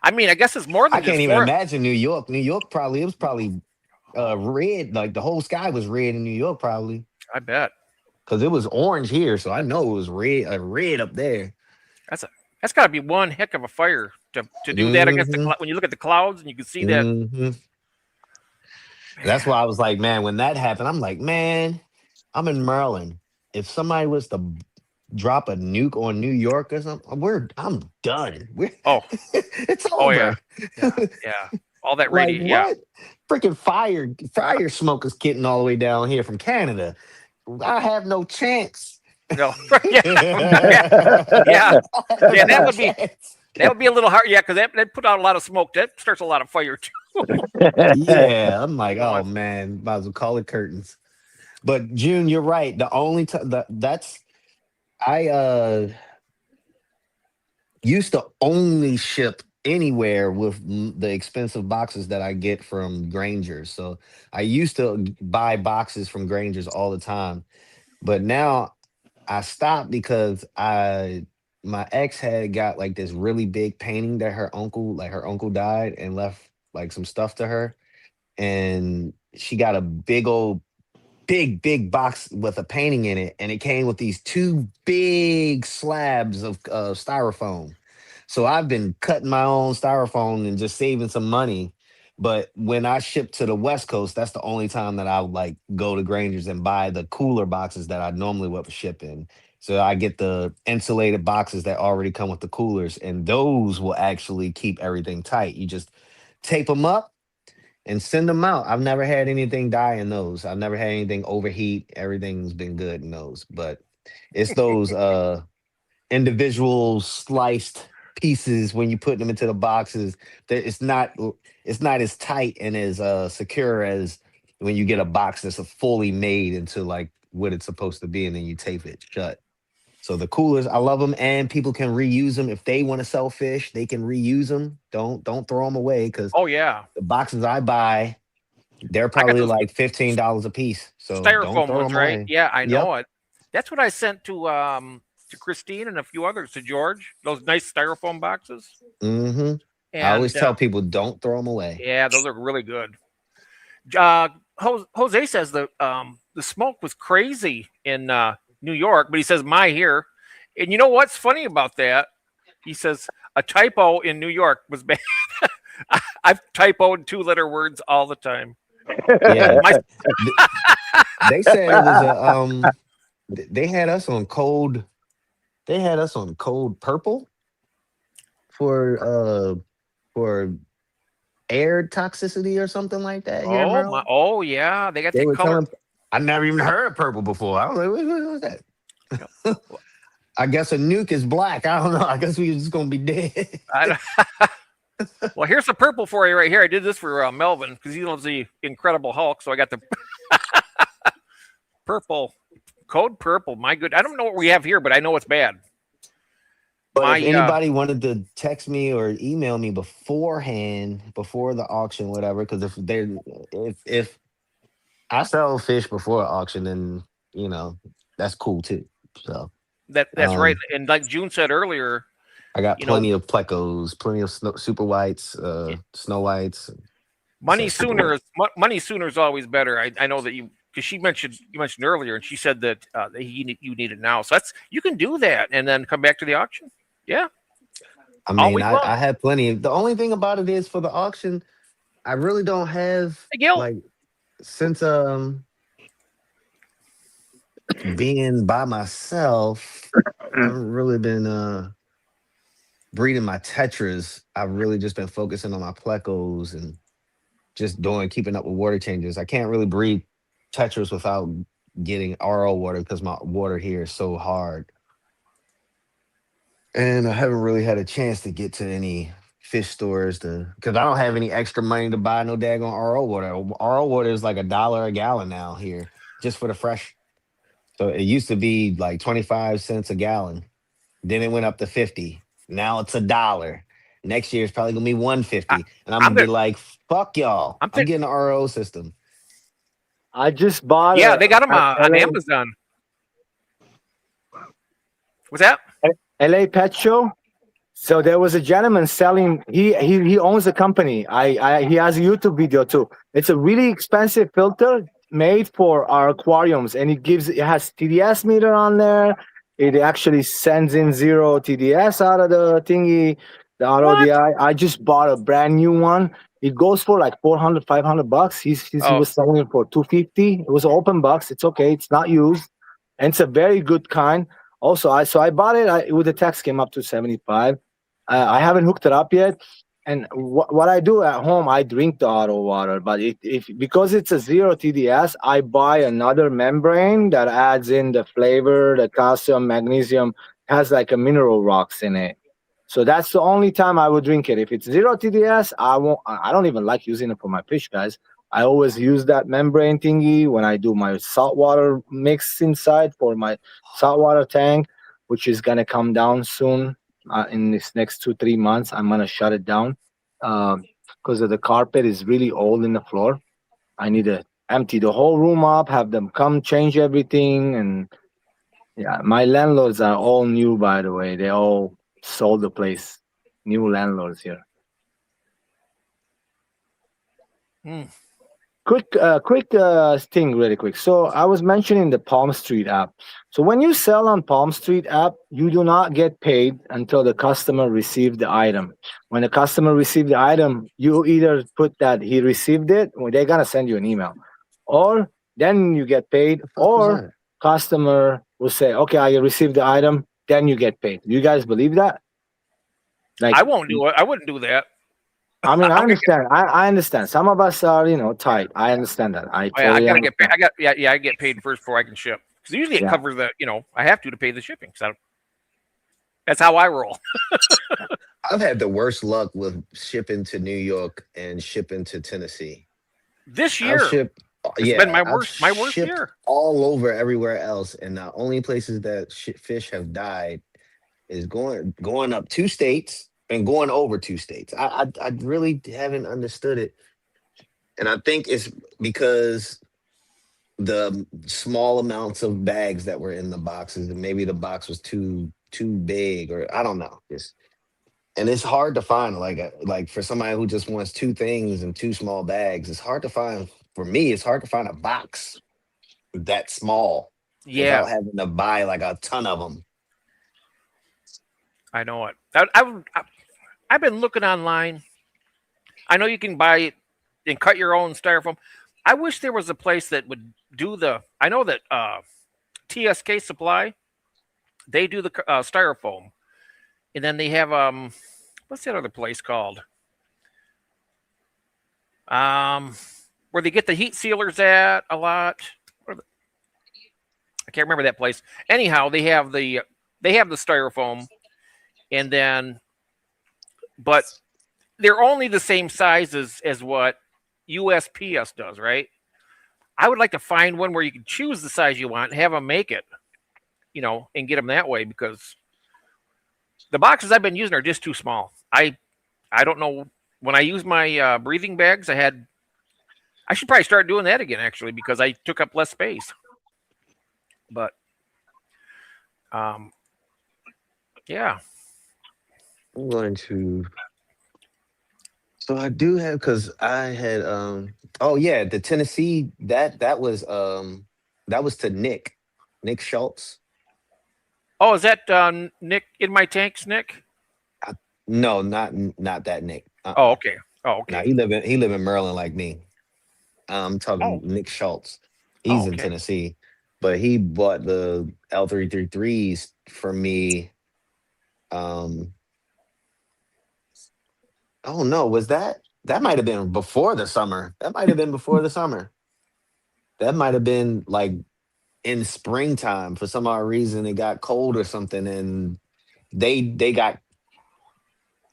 A: I mean, I guess it's more
D: I
A: than
D: can't
A: just
D: even
A: for.
D: imagine New York. New York probably it was probably red. Like the whole sky was red in New York probably
A: I bet
D: because it was orange here. So I know it was red. Red up there.
A: that's a. That's got to be one heck of a fire to do that against the
D: Hmm.
A: when you look at the clouds and you can see that.
D: Hmm. That's
A: Man,
D: why I was like, man, when that happened, I'm like, man, I'm in Maryland. If somebody was to drop a nuke on New York or something, I'm done.
A: oh,
D: It's
A: oh yeah,
D: over.
A: yeah, yeah. All that
D: Like
A: radio. Yeah.
D: what? Freaking fire smoke is getting all the way down here from Canada. I have no chance.
A: No. yeah. Yeah. Yeah.
D: I have
A: Yeah.
D: no chance.
A: That would be a little hard. Yeah, because that put out a lot of smoke. That starts a lot of fire too.
D: Yeah, I'm like,
A: You don't
D: oh
A: want.
D: man, might as well call it curtains. But June, you're right. The only time that's I used to only ship anywhere with the expensive boxes that I get from Grangers. So I used to buy boxes from Grangers all the time. But now I stopped because I my ex had got like this really big painting that her uncle died and left like some stuff to her. And she got a big box with a painting in it, and it came with these two big slabs of styrofoam. So I've been cutting my own styrofoam and just saving some money. But when I ship to the West Coast, that's the only time that I would like go to Granger's and buy the cooler boxes that I normally would ship in. So I get the insulated boxes that already come with the coolers, and those will actually keep everything tight. You just tape them up and send them out. I've never had anything die in those. I've never had anything overheat. Everything's been good in those. But it's those individual sliced pieces when you put them into the boxes that it's not as tight and as secure as when you get a box that's a fully made into like what it's supposed to be and then you tape it shut. So the coolers, I love them, and people can reuse them if they want to sell fish. They can reuse them. Don't throw them away because
A: Oh yeah,
D: the boxes I buy, they're
A: I got
D: probably
A: those
D: like $15 a piece. So don't
A: styrofoam
D: throw
A: ones,
D: them
A: right?
D: away.
A: Yeah, I
D: Yep.
A: know it. That's what I sent to Christine and a few others to George. Those nice styrofoam boxes,
D: Hmm. I always
A: and
D: tell people don't throw them away.
A: yeah, those are really good. Jose says the smoke was crazy in New York, but he says my here. And you know what's funny about that? He says a typo in New York was bad. I've typoed two-letter words all the time.
D: Yeah.
A: My
D: Th- They said it was a they had us on code purple for for air toxicity or something like that here in Maryland.
A: oh yeah, they got
D: They
A: that
D: were
A: color.
D: telling I never even heard of purple before. I was like, what was
A: Yep.
D: that? I guess a nuke is black. I don't know. I guess we just gonna be dead.
A: I don't- well, here's the purple for you right here. I did this for Melvin because he loves the Incredible Hulk, so I got the purple code purple. My good, I don't know what we have here, but I know it's bad.
D: But
A: My
D: if anybody wanted to text me or email me beforehand, before the auction, whatever, because if I sell fish before auction, then you know that's cool too. So
A: that's right.
D: um,
A: And like June said earlier,
D: I got
A: you know,
D: plenty of plecos, plenty of super whites, snow whites. So super white.
A: money sooner is always better. I know that because you mentioned earlier, and she said that you need it now. So that's you can do that and then come back to the auction. Yeah,
D: I
A: all
D: mean,
A: week long.
D: I have plenty. The only thing about it is for the auction, I really don't have
A: Hey, Gil.
D: like since being by myself, I've really been breeding my tetras. I've really just been focusing on my plecos and just keeping up with water changes. I can't really breed tetras without getting RO water because my water here is so hard. And I haven't really had a chance to get to any fish stores to, because I don't have any extra money to buy no daggone RO water. RO water is like $1 a gallon now here, just for the fresh. So it used to be like 25 cents a gallon. Then it went up to 50. Now it's $1. Next year it's probably gonna be
A: I,
D: 150. And I'm
A: I'm
D: gonna be
A: gonna.
D: like, fuck y'all.
A: I'm
D: I'm
A: thinking.
D: getting an RO system.
E: I just bought
A: Yeah, they got them
E: a
A: on Amazon. What's that?
E: LA Pet Show. So there was a gentleman selling. He owns a company. He has a YouTube video too. It's a really expensive filter made for our aquariums, and it has TDS meter on there. It actually sends in zero TDS out of the thingy, the
A: What?
E: RODI. I just bought a brand new one. It goes for like 400, $500. He
A: Oh,
E: was selling it for 250. It was an open box. It's okay. It's not used, and it's a very good kind. Also, I bought it. With the tax came up to 75. I haven't hooked it up yet. And what I do at home, I drink the auto water, but if because it's a zero TDS, I buy another membrane that adds in the flavor, the calcium, magnesium, has like a mineral rocks in it. So that's the only time I would drink it. If it's zero TDS, I won't. I don't even like using it for my fish, guys. I always use that membrane thingy when I do my saltwater mix inside for my saltwater tank, which is gonna come down soon in this next 2 3 months. I'm gonna shut it down because the carpet is really old in the floor. I need to empty the whole room up, have them come change everything, and yeah, my landlords are all new, by the way. They all sold the place. New landlords here.
A: hmm.
E: Quick thing, really quick. So I was mentioning the Palm Street app. So when you sell on Palm Street app, you do not get paid until the customer received the item. When the customer received the item, you either put that he received it, or they're gonna send you an email, or then you get paid,
D: The fuck was
E: or
D: that?
E: customer will say, "Okay, I received the item," then you get paid. You guys believe that? Like,
A: I won't do it. I wouldn't do that.
E: I mean, I
A: I'm gonna get.
E: understand. I understand. Some of us are, tight. I understand that. I
A: I
E: totally
A: gotta get paid.
E: understand.
A: Yeah. I get paid first before I can ship. Because usually it
E: Yeah.
A: covers the. I have to pay the shipping. So that's how I roll.
D: I've had the worst luck with shipping to New York and shipping to Tennessee.
A: This
D: I've
A: year,
D: shipped,
A: it's been
D: yeah, I've
A: my worst
D: shipped
A: year.
D: all over everywhere else, and the only places that fish have died is going up 2 states and going over 2 states. I really haven't understood it, and I think it's because the small amounts of bags that were in the boxes, and maybe the box was too big, or I don't know. And it's hard to find like for somebody who just wants two things in two small bags. It's hard to find for me. It's hard to find a box that small
A: Yeah,
D: without having to buy like a ton of them.
A: I know it. I've been looking online. I know you can buy it and cut your own styrofoam. I wish there was a place that would do the. I know that TSK Supply, they do the styrofoam, and then they have what's that other place called? Um, where they get the heat sealers at a lot. I can't remember that place. Anyhow, they have the styrofoam, and then but they're only the same size as what USPS does, right? I would like to find one where you can choose the size you want, have them make it, and get them that way because the boxes I've been using are just too small. I don't know. When I use my breathing bags, I should probably start doing that again actually because I took up less space. But um, yeah,
D: I'm going to. So I do have because I had oh yeah, the Tennessee that was to Nick Schultz.
A: oh, is that Nick in my tanks, Nick?
D: I, no, not that Nick.
A: Oh, okay. Oh,
D: Now
A: okay.
D: he live in Maryland like me. I'm talking
A: Oh,
D: Nick Schultz.
A: oh,
D: He's in
A: okay.
D: Tennessee, but he bought the L333s for me. Um, oh no, was that might have been before the summer? That might have been before the summer. That might have been like in springtime for some odd reason. It got cold or something, and they got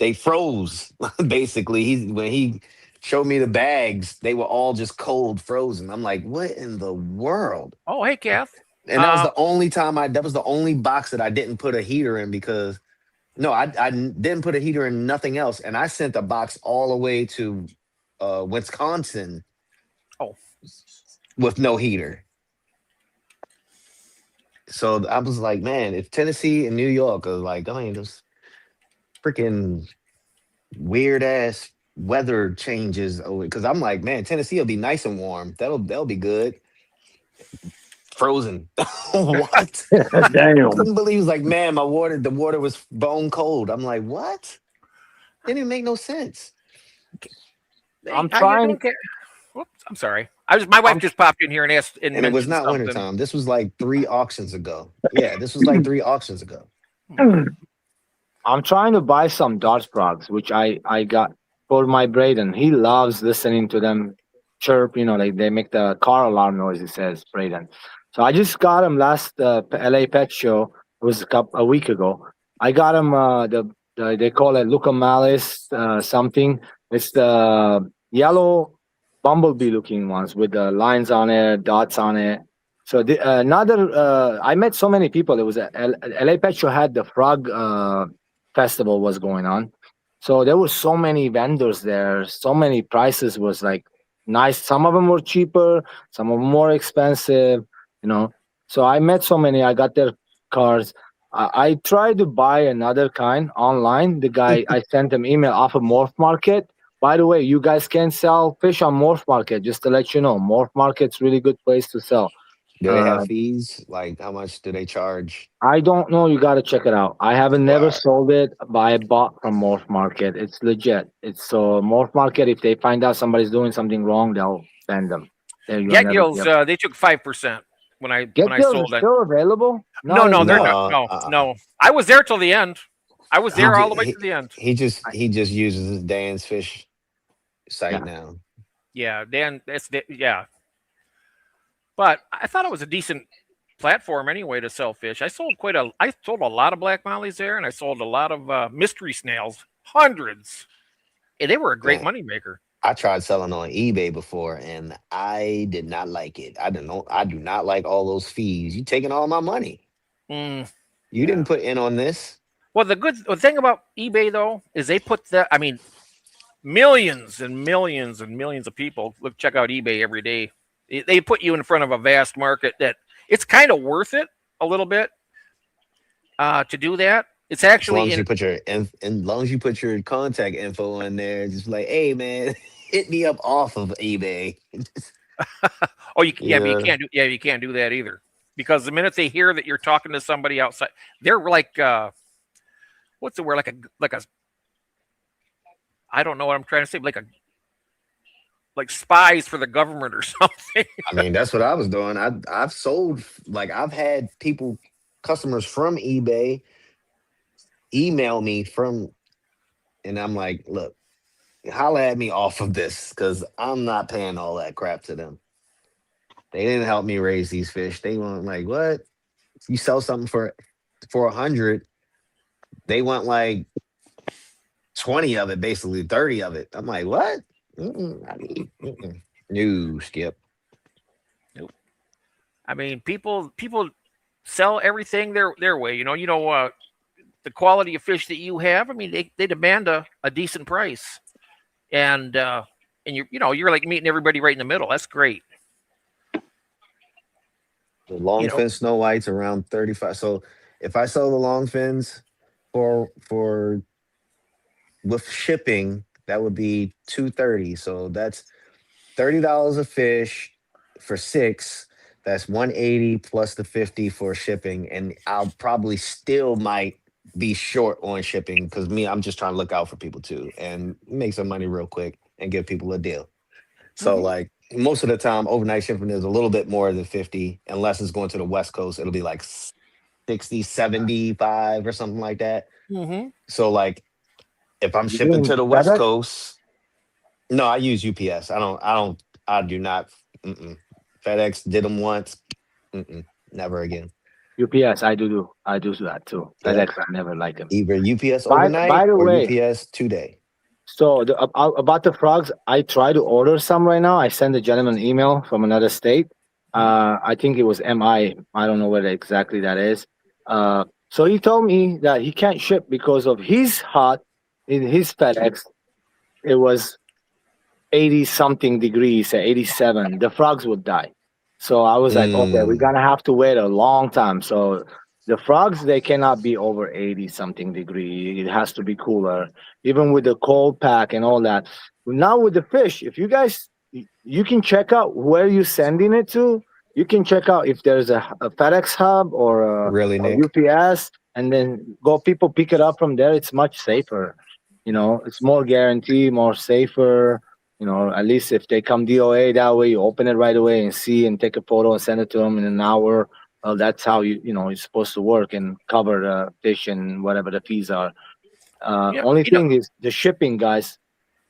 D: they froze. Basically, when he showed me the bags, they were all just cold frozen. I'm like, what in the world?
A: Oh, hey, Kath.
D: And that was the only time that was the only box that I didn't put a heater in because no, didn't put a heater in nothing else. And I sent a box all the way to Wisconsin
A: Oh,
D: with no heater. So I was like, man, if Tennessee and New York are like, I mean, those freaking weird ass weather changes because I'm like, man, Tennessee will be nice and warm. That'll be good. Frozen. What?
B: Damn.
D: Couldn't believe it. Was like, man, the water was bone cold. I'm like, what? Didn't even make no sense.
A: hey,
E: I'm
A: how you doing,
E: trying.
A: Kath? Whoops, I'm sorry. My wife
E: I'm
A: just popped in here and asked and
D: And it was
A: mentioned
D: not
A: something.
D: wintertime. This was like 3 auctions ago. Yeah, this was like 3 auctions ago.
E: I'm trying to buy some Dodge frogs, which I got for my Braden. He loves listening to them chirp. You know, like they make the car alarm noise. He says Braden. So I just got him last LA Pet Show. It was a week ago. I got him they call it Luca Malis something. It's the yellow bumblebee looking ones with the lines on it, dots on it. So another, I met so many people. It was LA Pet Show had the frog festival was going on. So there were so many vendors there. So many prices was like nice. Some of them were cheaper, some of them more expensive. You know. So I met so many. I got their cards. I tried to buy another kind online. The guy I sent him email off of Morph Market. By the way, you guys can sell fish on Morph Market. Just to let you know, Morph Market's really good place to sell.
D: Do they have
E: Uh,
D: fees? Like, how much do they charge?
E: I don't know. You got to check it out. I haven't never
D: Wow.
E: sold it, but I bought from Morph Market. It's legit. It's so Morph Market. If they find out somebody's doing something wrong, they'll ban them. There, you'll
A: Get
E: never see
A: Gills,
E: them.
A: they took 5% when
E: Get
A: I
E: deals are
A: sold it.
E: still available.
A: No,
E: Not
A: no, they're
E: anymore.
A: not.
D: No,
A: No, no. I was there till the end. I was
D: he
A: there
E: Uh,
A: all
D: just
A: the way to the end.
E: I,
D: he just uses his Dan's Fish site
E: yeah.
D: now.
A: Yeah, Dan. Yeah. But I thought it was a decent platform anyway to sell fish. I sold a lot of black mollies there, and I sold a lot of mystery snails, hundreds. And they were a great
D: Man,
A: moneymaker.
D: I tried selling on eBay before, and I did not like it. I didn't know. I do not like all those fees. You taking all my money.
A: Mm,
D: You
A: yeah.
D: didn't put in on this.
A: Well, the thing about eBay though is they put that. I mean, millions and millions and millions of people check out eBay every day. They put you in front of a vast market that it's kind of worth it a little bit to do that. It's
D: As long
A: actually
D: as
A: in.
D: you put as long as you put your contact info in there, just like, hey man, hit me up off of eBay.
A: Oh, yeah, but
D: Yeah.
A: you can't do that either because the minute they hear that you're talking to somebody outside, they're like, what's the word? Like a I don't know what I'm trying to say, like spies for the government or something.
D: I mean, that's what I was doing. I've sold like I've had people, customers from eBay email me from, and I'm like, look, holla at me off of this because I'm not paying all that crap to them. They didn't help me raise these fish. They want like, what? You sell something for 100, they want like 20 of it, basically 30 of it. I'm like, what? Mm-mm. No, Skip.
A: Nope. I mean, people sell everything their way. The quality of fish that you have. I mean, they demand a decent price, and you're like meeting everybody right in the middle. That's great.
D: The
A: You
D: long
A: know.
D: fin snow whites around 35. So if I sell the long fins for with shipping, that would be 230. So that's $30 a fish for six. That's 180 plus the 50 for shipping. And I'll probably still might be short on shipping because I'm just trying to look out for people too and make some money real quick and give people a deal. So
A: Hmm.
D: like most of the time, overnight shipping is a little bit more than 50, unless it's going to the West Coast. It'll be like 60, 75 or something like that.
A: Hmm.
D: So like if I'm
E: You
D: shipping
E: doing
D: to the West
E: FedEx?
D: Coast, no, I use UPS. I do not. Mm-mm. FedEx did them once. Mm-mm, never again.
E: UPS, I do that too.
D: Yep.
E: FedEx, I never like them.
D: Either UPS
E: By
D: overnight
E: the
D: or
E: way,
D: UPS 2 day.
E: so about the frogs, I try to order some right now. I sent a gentleman an email from another state. I think it was MI. I don't know what exactly that is. So he told me that he can't ship because of his hot in his FedEx. It was 80 something degrees, 87. The frogs would die. So I was like, okay, we're
D: Mm,
E: gonna have to wait a long time. So the frogs, they cannot be over 80 something degree. It has to be cooler, even with the cold pack and all that. Now with the fish, if you guys, you can check out where you're sending it to. You can check out if there's a FedEx hub
D: really,
E: or
D: Nick?
E: UPS, and then go people pick it up from there. It's much safer. You know, it's more guarantee, more safer. You know, at least if they come DOA that way, you open it right away and see and take a photo and send it to them in an hour. Well, that's how you know it's supposed to work and cover the fish and whatever the fees are.
A: Yeah,
E: Only
A: you know,
E: thing is the shipping, guys.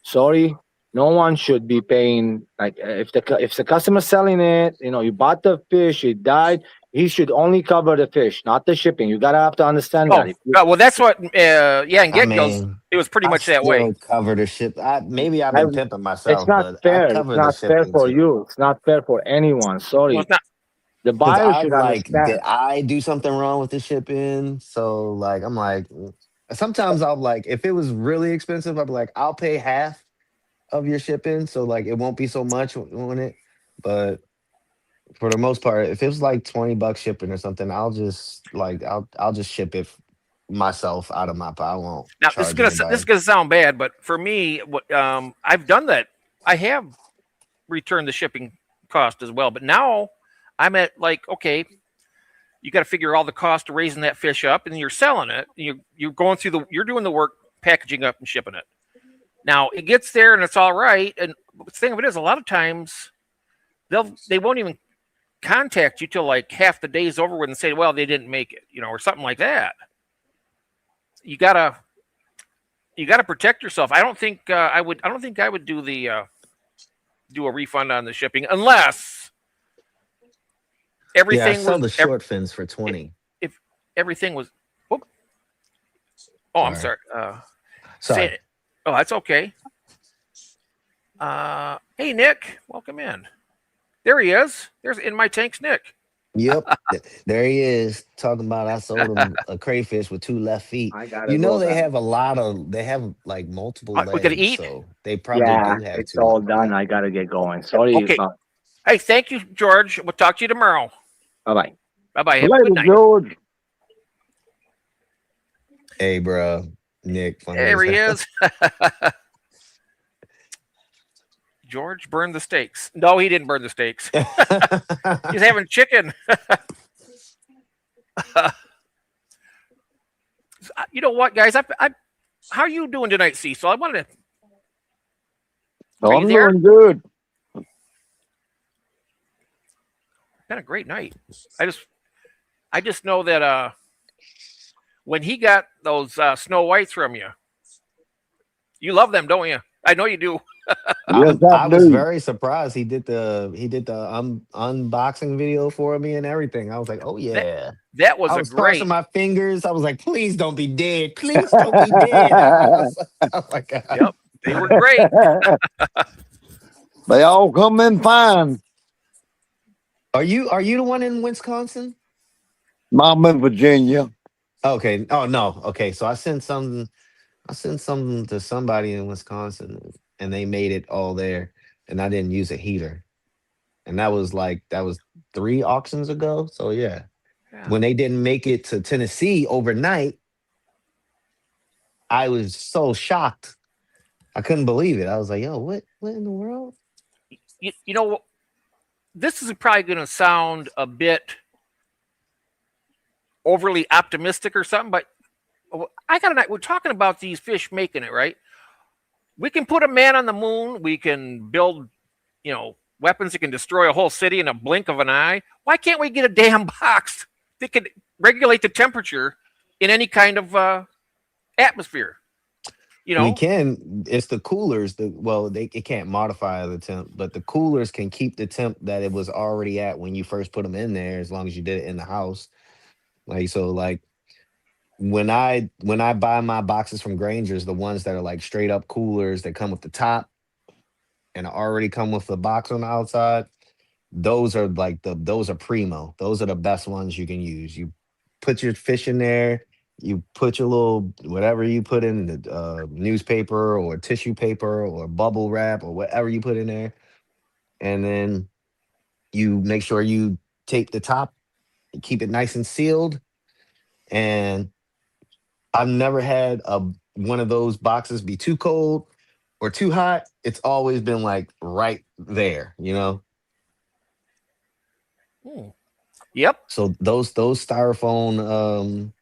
E: Sorry, no one should be paying like if the customer selling it, you know, you bought the fish, it died. He should only cover the fish, not the shipping. You gotta have to understand that.
A: oh,
E: If you,
A: well, that's what. Yeah, in
D: I
A: get goes,
D: mean,
A: it was pretty
D: I
A: much that way.
D: still cover the ship. Maybe I've
E: I,
D: been pimping
E: it's
D: myself,
E: not
D: but I
E: fair. It's
D: cover the
E: not fair
D: shipping
E: for
D: too.
E: you. It's not fair for anyone.
A: Well,
E: Sorry.
A: it's not.
E: The
D: Because
E: buyer
D: I'm
E: should
D: like, did
E: understand.
D: I do something wrong with the shipping? So like, I'm like, sometimes I'll like, if it was really expensive, I'll be like, I'll pay half of your shipping, so like it won't be so much on it. But for the most part, if it was like $20 shipping or something, I'll just ship it myself out of my pocket. I won't
A: Now
D: charge
A: this is
D: anybody.
A: gonna sound bad, but for me, I've done that. I have returned the shipping cost as well, but now I'm at like, okay, you got to figure all the cost of raising that fish up, and you're selling it. You're going through you're doing the work, packaging up and shipping it. Now it gets there and it's all right. And the thing of it is, a lot of times they won't even contact you till like half the day's over with and say, well, they didn't make it, or something like that. You gotta protect yourself. I don't think I would do the do a refund on the shipping unless
D: Yeah, I
A: everything
D: sell
A: was
D: the short fins for 20.
A: if everything was. Oh, I'm
D: Sorry.
A: sorry.
D: Sorry.
A: Say, oh, that's okay. Hey, Nick, welcome in. There he is. There's in my tanks, Nick.
D: Yep. There he is talking about I sold him a crayfish with two left feet.
E: I gotta
D: You know
E: go, guys.
D: they have like multiple
A: We gotta
D: legs,
A: eat.
D: so they probably
E: Yeah,
D: do have
E: it's
D: two
E: all
D: legs.
E: done. I gotta get going. Sorry.
A: Okay. Hey, thank you, George. We'll talk to you tomorrow.
E: Bye bye.
A: Bye bye. Have a good
B: Later,
A: night.
B: George.
D: Hey, bro, Nick, funny
A: There
D: as
A: he
D: hell.
A: is. George burned the steaks. No, he didn't burn the steaks. He's having chicken. You know what, guys? How are you doing tonight, Cecil? I wanted to. Are you
B: I'm
A: there?
B: doing good.
A: Been a great night. I just know that when he got those Snow Whites from you, you love them, don't you? I know you do.
B: Yes, I
D: I was
B: do.
D: very surprised he did the unboxing video for me and everything. I was like, oh
A: That
D: yeah.
A: that was
D: I
A: a
D: was crossing
A: great.
D: my fingers. I was like, please don't be dead. Please don't be dead. Oh my god.
A: Yep, they were great.
B: They all come in fine.
D: Are you the one in Wisconsin?
B: I'm in Virginia.
D: Okay. Oh no. Okay. So I sent something to somebody in Wisconsin and they made it all there and I didn't use a heater. And that was 3 auctions ago. So yeah.
A: Yeah.
D: When they didn't make it to Tennessee overnight, I was so shocked. I couldn't believe it. I was like, yo, what in the world?
A: You know, this is probably going to sound a bit overly optimistic or something, but we're talking about these fish making it, right? We can put a man on the moon. We can build, weapons that can destroy a whole city in a blink of an eye. Why can't we get a damn box that can regulate the temperature in any kind of atmosphere?
D: We can. It's the coolers. It can't modify the temp, but the coolers can keep the temp that it was already at when you first put them in there, as long as you did it in the house. Like so, like when I buy my boxes from Granger's, the ones that are like straight up coolers that come with the top and already come with the box on the outside, those are like those are primo. Those are the best ones you can use. You put your fish in there. You put your little whatever you put in the newspaper or tissue paper or bubble wrap or whatever you put in there, and then you make sure you tape the top, keep it nice and sealed. And I've never had a one of those boxes be too cold or too hot. It's always been like right there, you know.
A: Hmm. Yep,
D: So those styrofoam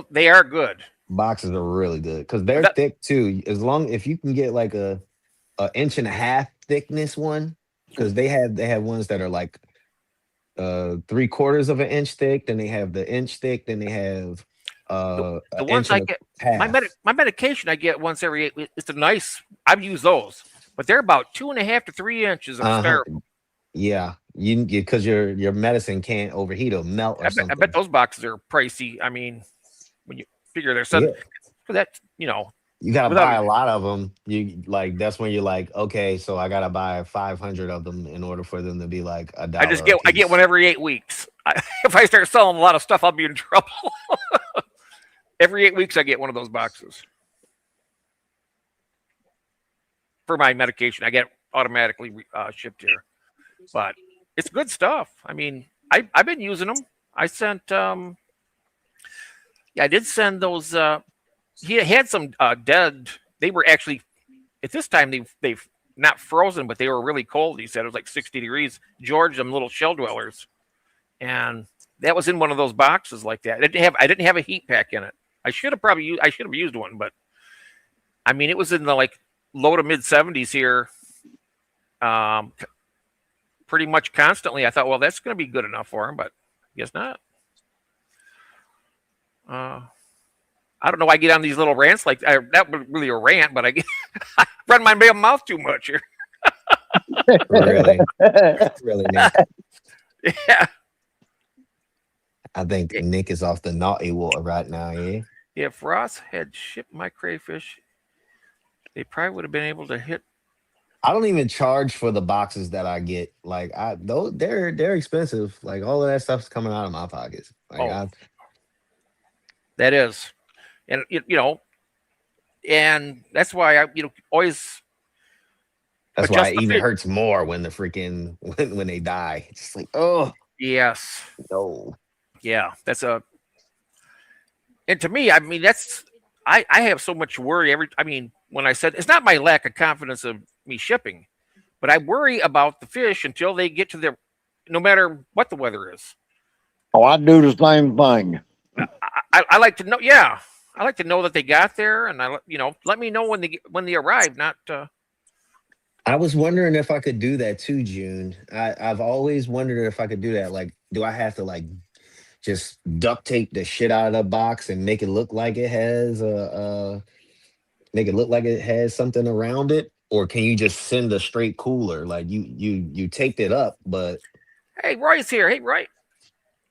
A: they are good.
D: boxes are really good because
A: But
D: they're
A: that
D: thick too. As long if you can get like a inch and a half thickness one, because they have ones that are like 3/4 of an inch thick, then they have the inch thick, then they have
A: the
D: an
A: the ones
D: inch
A: I
D: and a
A: get,
D: half.
A: my medication I get once every 8 weeks. It's a nice. I've used those, but they're about 2.5 to 3 inches of
D: Uh-huh.
A: styrofoam.
D: Yeah. You because your medicine can't overheat or melt or
A: I bet
D: something.
A: those boxes are pricey. I mean, when you figure they're sudden
D: Yeah.
A: for that,
D: You gotta
A: without
D: buy a lot of them. You like that's when you're like, okay, so I gotta buy 500 of them in order for them to be like a dollar a
A: I get one
D: piece.
A: every 8 weeks. If I start selling a lot of stuff, I'll be in trouble. Every 8 weeks, I get one of those boxes for my medication. I get automatically shipped here, but it's good stuff. I mean, I've been using them. I sent yeah, I did send those. He had some dead. They were actually at this time they've not frozen, but they were really cold. He said it was like 60 degrees. George, them little shell dwellers, and that was in one of those boxes like that. I didn't have a heat pack in it. I should have used one, but I mean it was in the like low to mid 70s here, um, pretty much constantly. I thought, well, that's going to be good enough for him, but I guess not. Uh, I don't know. I get on these little rants like that was really a rant, but I get I run my mouth too much here.
D: Really, really, Nick.
A: Yeah,
D: I think Nick is off the naughty water right now, yeah.
A: if Ross had shipped my crayfish, they probably would have been able to hit.
D: I don't even charge for the boxes that I get. Like I those they're expensive. Like all of that stuff's coming out of my pockets. Like
A: Oh,
D: I
A: that is, and and that's why I always
D: that's why
A: adjust
D: it
A: the
D: even
A: fit.
D: hurts more when the freaking when they die. It's just like, oh
A: Yes,
D: no.
A: yeah, that's a. And to me, I mean, that's I have so much worry every. I mean, when I said it's not my lack of confidence of me shipping, but I worry about the fish until they get to their, no matter what the weather is.
B: Oh, I do the same thing.
A: I like to know. Yeah, I like to know that they got there, and let me know when they arrive. Not
D: I was wondering if I could do that too, June. I've always wondered if I could do that. Like, do I have to like just duct tape the shit out of the box and make it look like it has make it look like it has something around it, or can you just send a straight cooler? Like you taped it up, but
A: hey, Roy's here. Hey, Roy,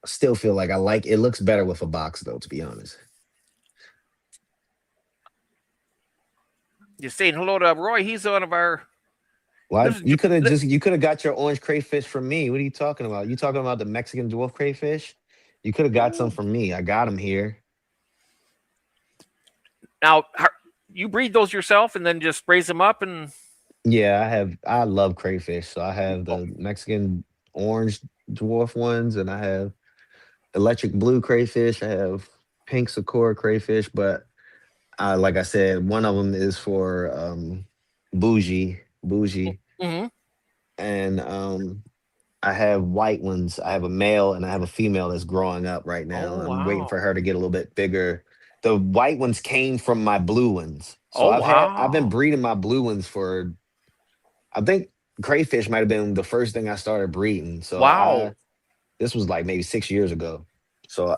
D: I still feel like I like it looks better with a box though, to be honest.
A: you're saying hello to Roy. He's one of our
D: Well,
A: lives in.
D: you could have just you could have got your orange crayfish from me. What are you talking about? You talking about the Mexican dwarf crayfish? You could have got some from me. I got them here.
A: Now, you breed those yourself and then just raise them up and.
D: Yeah, I love crayfish. So I have
A: Oh,
D: the Mexican orange dwarf ones and I have electric blue crayfish. I have pink sakura crayfish, but like I said, one of them is for bougie,
A: hmm.
D: and I have white ones. I have a male and I have a female that's growing up right
A: Oh
D: now. I'm waiting
A: wow.
D: for her to get a little bit bigger. The white ones came from my blue ones. So
A: Oh
D: I've been
A: wow.
D: breeding my blue ones for I think crayfish might have been the first thing I started breeding. So
A: Wow.
D: I this was like maybe 6 years ago. So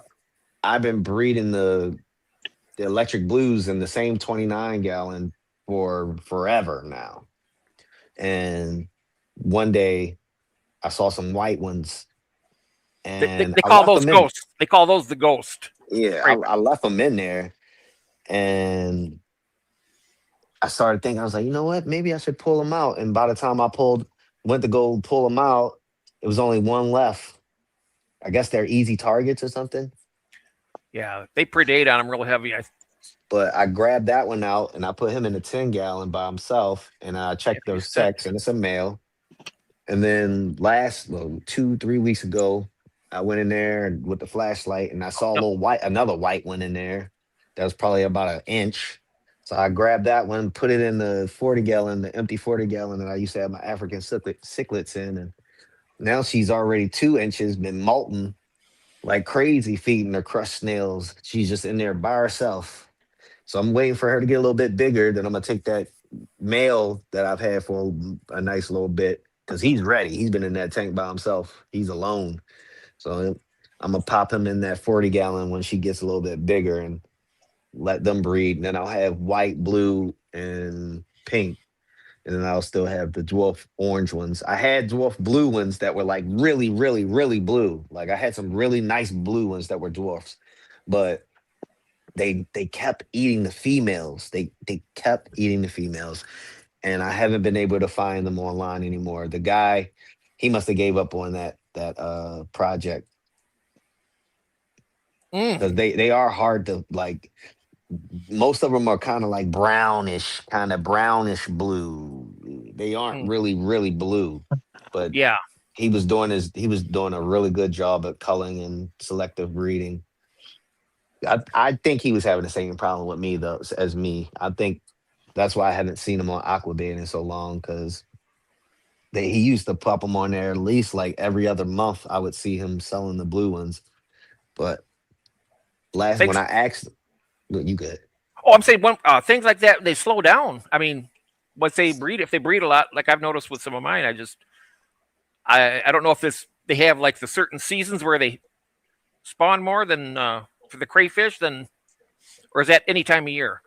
D: I've been breeding the electric blues in the same 29 gallon for forever now. And one day I saw some white ones and
A: They
D: I
A: call
D: left
A: those
D: them in.
A: ghosts. They call those the ghost.
D: Yeah,
A: Right.
D: I left them in there, and I started thinking. I was like, you know what? Maybe I should pull them out. And by the time went to go pull them out, it was only one left. I guess they're easy targets or something.
A: Yeah, they predate on them real heavy.
D: But I grabbed that one out and I put him in a 10 gallon by himself, and I
A: Yeah,
D: checked
A: you
D: those
A: said.
D: texts, and it's a male. And then well, 2, 3 weeks ago, I went in there with the flashlight and I saw
A: Yep.
D: another white one in there that was probably about an inch. So I grabbed that one, put it in the 40 gallon, the empty 40 gallon that I used to have my African cichlids in. And now she's already 2 inches, been molting like crazy, feeding her crushed snails. She's just in there by herself. So I'm waiting for her to get a little bit bigger. Then I'm gonna take that male that I've had for a nice little bit because he's ready. He's been in that tank by himself. He's alone. So I'm gonna pop him in that 40 gallon when she gets a little bit bigger and let them breed. And then I'll have white, blue, and pink. And then I'll still have the dwarf orange ones. I had dwarf blue ones that were like really, really, really blue. Like I had some really nice blue ones that were dwarfs, but they kept eating the females. They kept eating the females, and I haven't been able to find them online anymore. The guy, he must have gave up on that project
A: Mm,
D: because they are hard to like. Most of them are kind of brownish blue. They aren't
A: mm.
D: really really blue, but
A: Yeah.
D: he was doing a really good job at culling and selective breeding. I think he was having the same problem with me though as me. I think that's why I haven't seen him on Aquabane in so long because he used to pop them on there at least like every other month. I would see him selling the blue ones, but last when
A: Things.
D: I asked, "Well, you good?"
A: Oh, I'm saying when things like that they slow down. I mean, once they breed, if they breed a lot, like I've noticed with some of mine, I don't know if this they have like the certain seasons where they spawn more than for the crayfish than, or is that any time of year?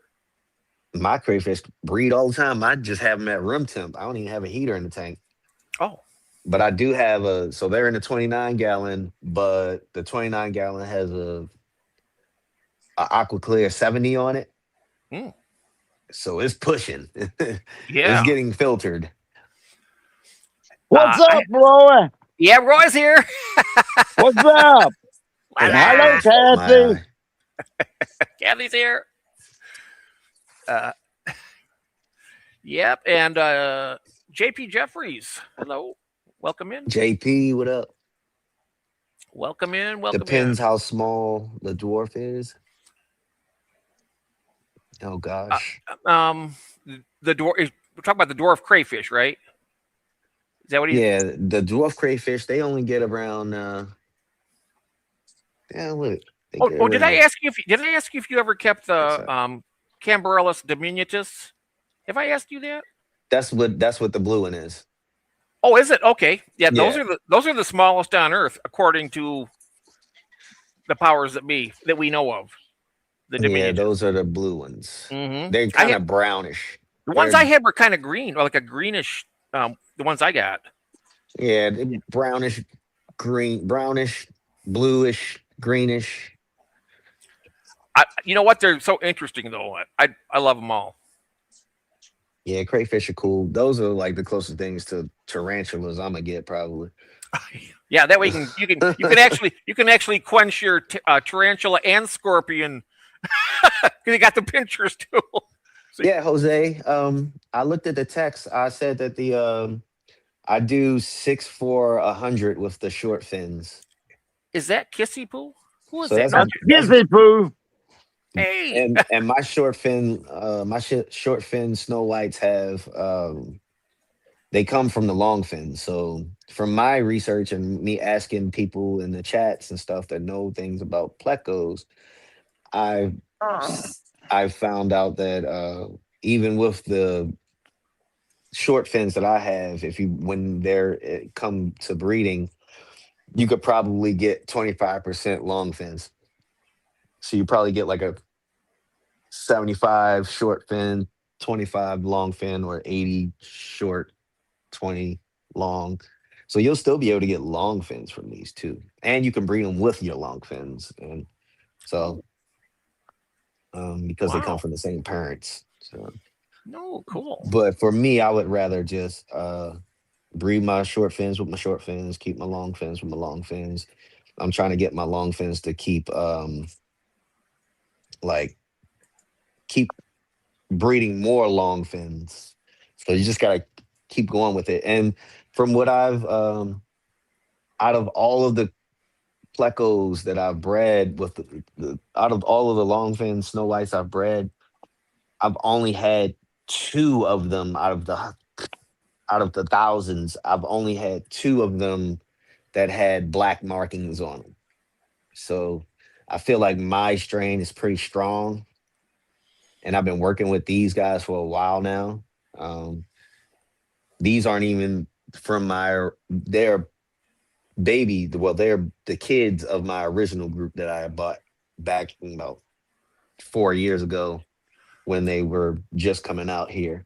D: My crayfish breed all the time. I just have them at room temp. I don't even have a heater in the tank.
A: Oh,
D: But I do have so they're in the 29 gallon, but the 29 gallon has a Aqua Clear 70 on it.
A: mm,
D: So it's pushing. It's
A: yeah.
D: getting filtered.
B: What's
A: I,
B: up, Roy?
A: yeah, Roy's here.
B: What's up?
A: La,
D: Hey,
B: Hello,
A: la.
D: Roy. My
B: Kathy.
D: eye.
A: Kathy's here. Uh, yep, and JP Jeffries. Hello, welcome in.
D: JP, what up?
A: Welcome in. Welcome in.
D: Depends how small the dwarf is. Oh gosh.
A: Um, the dwarf. We're talking about the dwarf crayfish, right? Is that what he's?
D: Yeah, the dwarf crayfish, they only get around yeah, look, they
A: Oh,
D: get
A: oh, did I
D: around
A: ask you if you ever kept
D: what's
A: the
D: that?
A: Cambarellus diminutus? Have I asked you that?
D: That's what the blue one is.
A: Oh, is it okay? Yeah,
D: Yeah.
A: those are the smallest on Earth according to the powers that be that we know of. The
D: Yeah,
A: diminutus.
D: those are the blue ones.
A: Mm-hmm.
D: They're
A: I
D: kind
A: had
D: of brownish.
A: the ones
D: They're
A: I had were kind of green, or like a greenish. The ones I got.
D: yeah, they're brownish, green, brownish, bluish, greenish.
A: You know what? They're so interesting though. I love them all.
D: Yeah, crayfish are cool. Those are like the closest things to tarantulas I'm gonna get probably.
A: Yeah, that way you can actually quench your tarantula and scorpion because you got the pinchers too. So,
D: Yeah, Jose. I looked at the text. I said that the I do 6 for 100 with the short fins.
A: is that Kissy Poo? Who is
D: So
A: that?
D: that's
A: No,
B: That's Kissy Poo.
A: hey.
D: and my short fin snow whites have they come from the long fins. So from my research and me asking people in the chats and stuff that know things about plecos, I I found out that even with the short fins that I have, if you when they're come to breeding, you could probably get 25% long fins. So you probably get like a 75 short fin, 25 long fin, or 80 short, 20 long. So you'll still be able to get long fins from these too, and you can breed them with your long fins, and so because they come
A: Wow.
D: from the same parents. So,
A: No, cool.
D: but for me, I would rather just breed my short fins with my short fins, keep my long fins with my long fins. I'm trying to get my long fins to keep like keep breeding more long fins. So you just gotta keep going with it. And from what I've out of all of the plecos that I've bred with out of all of the long fin snow whites I've bred, I've only had two of them out of the thousands. I've only had two of them that had black markings on them. So I feel like my strain is pretty strong, and I've been working with these guys for a while now. Um, these aren't even from my they're well, they're the kids of my original group that I bought back about 4 years ago when they were just coming out here.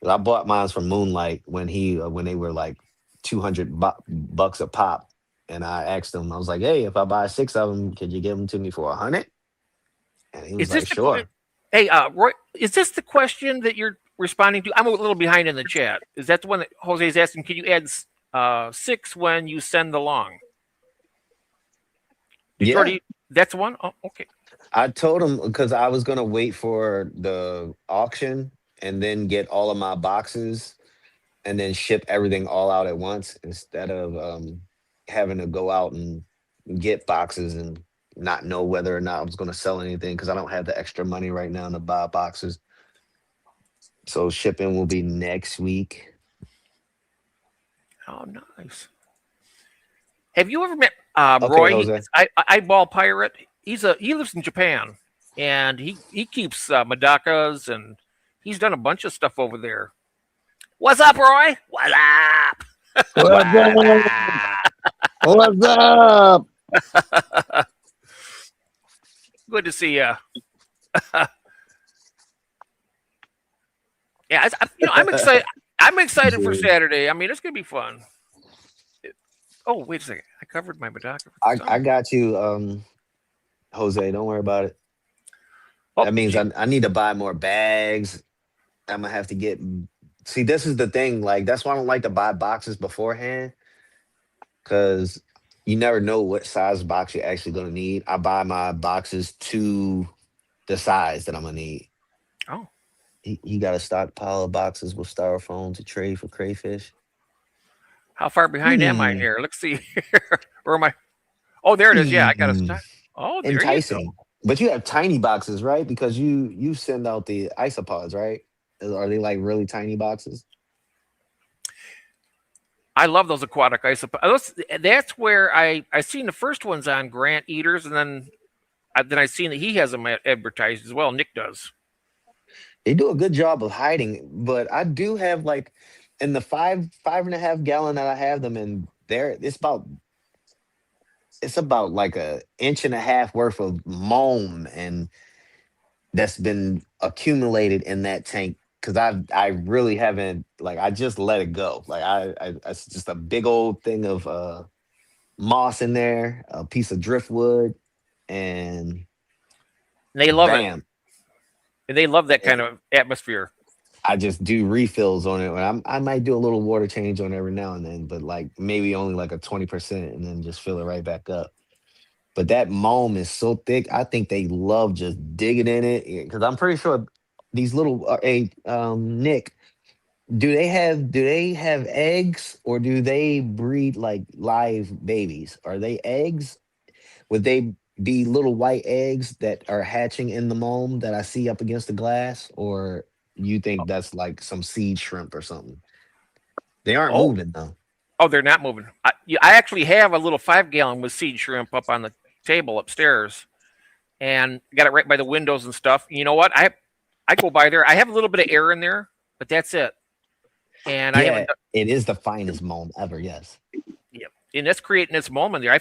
D: I bought mine from Moonlight when they were like 200 bucks a pop, and I asked him, I was like, "Hey, if I buy six of them, could you give them to me for 100?" And he
A: Is
D: was
A: this
D: like,
A: the que-
D: "Sure."
A: Hey, Roy? Is this the question that you're responding to? I'm a little behind in the chat. Is that the one that Jose's asking? Can you add 6 when you send along? Did you
D: Yeah,
A: already? That's one. Oh, okay.
D: I told him because I was gonna wait for the auction and then get all of my boxes and then ship everything all out at once instead of having to go out and get boxes and not know whether or not I was going to sell anything because I don't have the extra money right now to buy boxes. So shipping will be next week.
A: Oh, nice. Have you ever met
D: Okay,
A: Roy?
D: Jose.
A: Eyeball Pirate. He lives in Japan, and he keeps Madakas, and he's done a bunch of stuff over there. What's up, Roy? What's up?
B: What's
D: What
B: up? What's up?
A: Good to see you. Yeah, I'm excited. I'm excited for Saturday. I mean, it's gonna be fun. Oh, wait a second. I covered my Madaka for the
D: I
A: summer.
D: got you, Jose. Don't worry about it.
A: Oh,
D: That means I need to buy more bags. I'm gonna have to get. See, this is the thing. Like that's why I don't like to buy boxes beforehand because you never know what size box you're actually gonna need. I buy my boxes to the size that I'm gonna need.
A: oh,
D: He got a stockpile of boxes with styrofoam to trade for crayfish.
A: how far behind am I
D: Hmm.
A: here? Let's see here. Where am I? Oh, there it is. Yeah, I got a
D: Hmm.
A: stock. Oh, there you go.
D: Enticing. But you have tiny boxes, right? Because you send out the isopods, right? Are they like really tiny boxes?
A: I love those aquatic isopods. That's where I seen the first ones on Grant Eaters, and then I seen that he has them advertised as well. Nick does.
D: They do a good job of hiding, but I do have like in the five and a half gallon that I have them in there, it's about like a inch and a half worth of moam and that's been accumulated in that tank because I really haven't like I just let it go. Like it's just a big old thing of moss in there, a piece of driftwood, and
A: And they love it,
D: bam.
A: and they love that kind of atmosphere.
D: I just do refills on it. I might do a little water change on it every now and then, but like maybe only like a 20% and then just fill it right back up. But that moam is so thick. I think they love just digging in it because I'm pretty sure these little Nick, do they have eggs or do they breed like live babies? Are they eggs? Would they be little white eggs that are hatching in the moam that I see up against the glass, or you think that's like some seed shrimp or something? They aren't
A: Oh,
D: moving though.
A: oh, they're not moving. I actually have a little 5 gallon with seed shrimp up on the table upstairs, and got it right by the windows and stuff. You know what? I go by there. I have a little bit of air in there, but that's it. And I
D: Yeah,
A: haven't.
D: it is the finest moam ever. Yes.
A: Yeah, and that's creating this moment there.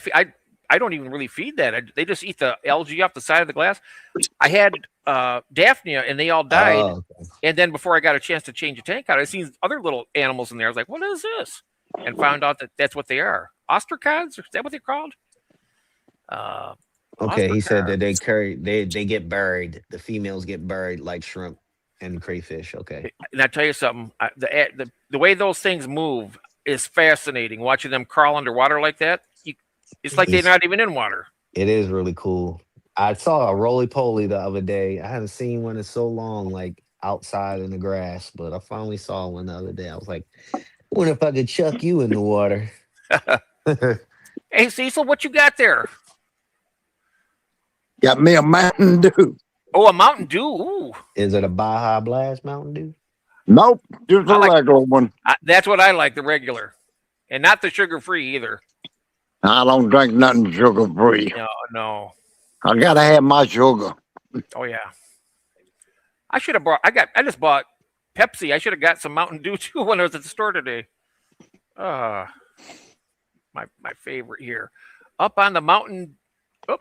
A: I don't even really feed that. They just eat the algae off the side of the glass. I had Daphnia, and they all died.
D: Oh,
A: And then before I got a chance to change the tank out, I seen other little animals in there. I was like, "What is this?" and found out that that's what they are. Ostracods? Is that what they're called?
D: Okay, he said that
A: Ostracods.
D: they get buried. The females get buried like shrimp and crayfish. Okay.
A: And I tell you something, the way those things move is fascinating. Watching them crawl underwater like that, it's like they're
D: It's
A: not even in water.
D: it is really cool. I saw a roly poly the other day. I haven't seen one in so long, like outside in the grass, but I finally saw one the other day. I was like, wonder if I could chuck you in the water.
A: Hey, Cecil, what you got there?
B: Got me a Mountain Dew.
A: Oh, a Mountain Dew. Ooh,
D: Is it a Baja Blast Mountain Dew?
B: Nope, just
A: I
B: a
A: like-
B: regular one.
A: that's what I like, the regular, and not the sugar-free either.
B: I don't drink nothing sugar free.
A: No.
B: I gotta have my sugar.
A: Oh yeah. I should have brought. I just bought Pepsi. I should have got some Mountain Dew too when I was at the store today. My favorite here. Up on the mountain. Oh,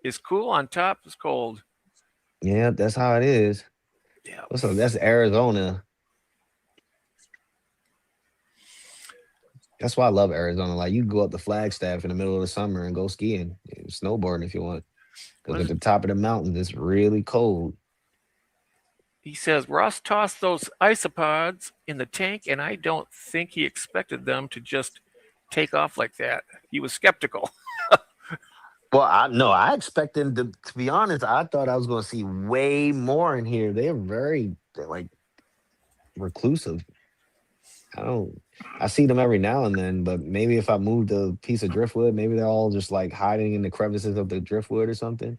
A: is cool on top. Is cold.
D: Yeah, that's how it is.
A: Yeah.
D: What's up? That's Arizona. That's why I love Arizona. Like you can go up to Flagstaff in the middle of the summer and go skiing, snowboarding if you want. Because at the top of the mountains, it's really cold.
A: He says Ross tossed those isopods in the tank, and I don't think he expected them to just take off like that. He was skeptical.
D: Well, I expected to be honest. I thought I was going to see way more in here. They're like reclusive. I see them every now and then, but maybe if I moved a piece of driftwood, maybe they're all just like hiding in the crevices of the driftwood or something.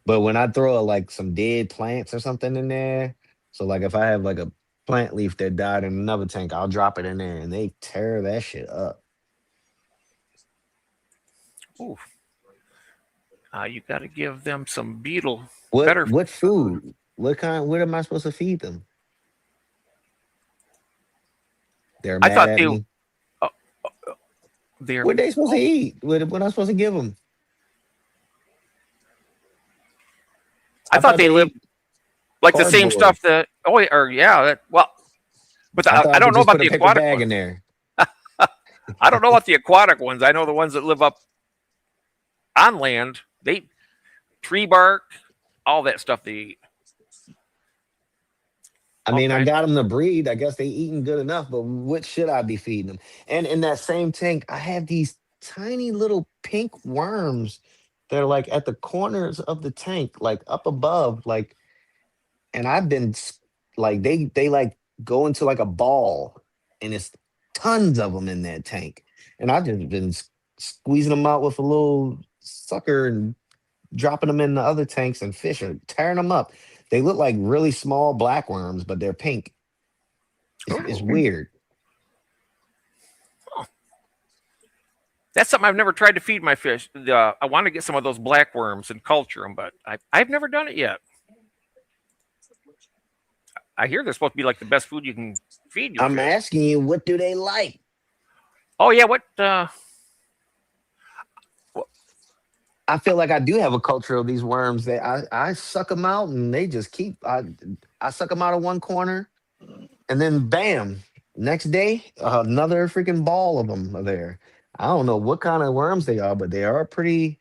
D: But when I throw like some dead plants or something in there, so like if I have like a plant leaf that died in another tank, I'll drop it in there and they tear that shit up.
A: Ooh. You got to give them some beetle.
D: What
A: Better
D: what food? What am I supposed to feed them? They're
A: I
D: mad
A: thought
D: at
A: they-
D: me.
A: They're
D: What they supposed to eat? What am I supposed to give them?
A: I thought they lived like the same
D: cardboard.
A: stuff that. Oh, or yeah. But
D: thought
A: I don't
D: could
A: know
D: just
A: about
D: put
A: the
D: a paper
A: aquatic
D: bag
A: ones.
D: in there.
A: I don't know about the aquatic ones. I know the ones that live up on land. They tree bark, all that stuff they eat.
D: I mean, I
A: Okay.
D: got them to breed. I guess they eating good enough, but what should I be feeding them? And in that same tank, I have these tiny little pink worms that are like at the corners of the tank, like up above, like. And I've been like they like go into like a ball, and it's tons of them in that tank, and I've just been squeezing them out with a little sucker and dropping them in the other tanks, and fish are tearing them up. They look like really small black worms, but they're pink. It's weird.
A: That's something I've never tried to feed my fish. I want to get some of those black worms and culture them, but I've never done it yet. I hear they're supposed to be like the best food you can feed your
D: I'm
A: fish.
D: asking you, what do they like?
A: Oh yeah, what?
D: I feel like I do have a culture of these worms. I suck them out, and they just keep. I suck them out of one corner, and then bam, next day another freaking ball of them are there. I don't know what kind of worms they are, but they are pretty.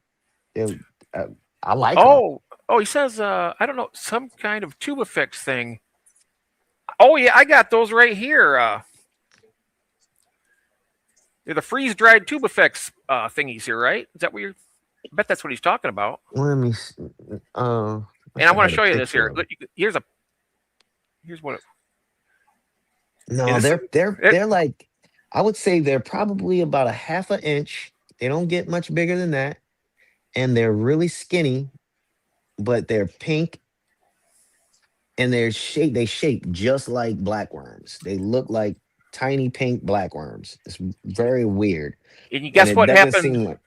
D: I like them.
A: Oh, he says I don't know, some kind of tubifex thing. Oh yeah, I got those right here. They're the freeze dried tubifex thingies here, right? Is that what you're? I bet that's what he's talking about.
D: Let me.
A: And I want to show you this here. Here's what.
D: No,
A: And
D: they're like, I would say they're probably about a half an inch. They don't get much bigger than that, and they're really skinny, but they're pink, and they shape just like black worms. They look like tiny pink black worms. It's very weird.
A: And you guess
D: it
A: what
D: doesn't
A: happened?
D: seem like-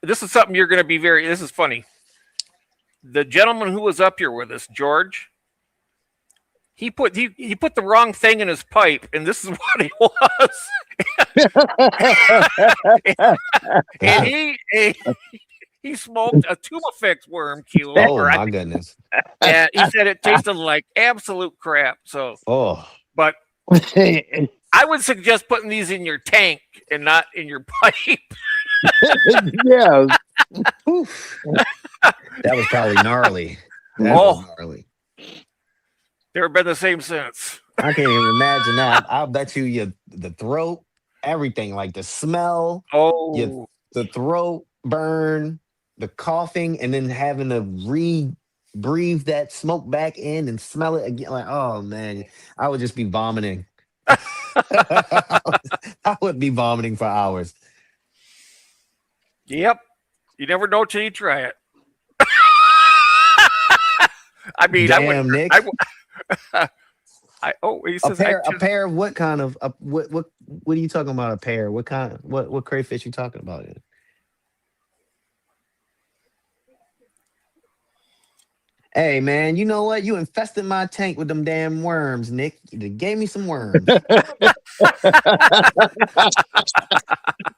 A: This is something you're going to be this is funny. The gentleman who was up here with us, George, he put the wrong thing in his pipe, and this is what it was. And he smoked a tubifex worm cube.
D: Oh my goodness!
A: And he said it tasted like absolute crap. So,
D: Oh,
A: but I would suggest putting these in your tank and not in your pipe.
B: Yeah.
D: Oof. That was probably gnarly. That was
A: Oh,
D: gnarly.
A: never been the same since.
D: I can't even imagine that. I'll bet you the throat, everything, like the smell, your
A: Oh,
D: the throat burn, the coughing, and then having to breathe that smoke back in and smell it again. Like, oh man, I would just be vomiting. I would be vomiting for hours.
A: yep. You never know till you try it. I mean, I wouldn't.
D: Damn,
A: I.
D: Nick.
A: Oh, he
D: A
A: says I
D: pair, a
A: just.
D: pair of what kind of what are you talking about? A pair? What kind? What crayfish you talking about? Hey man, you know what? You infested my tank with them damn worms, Nick. You gave me some worms.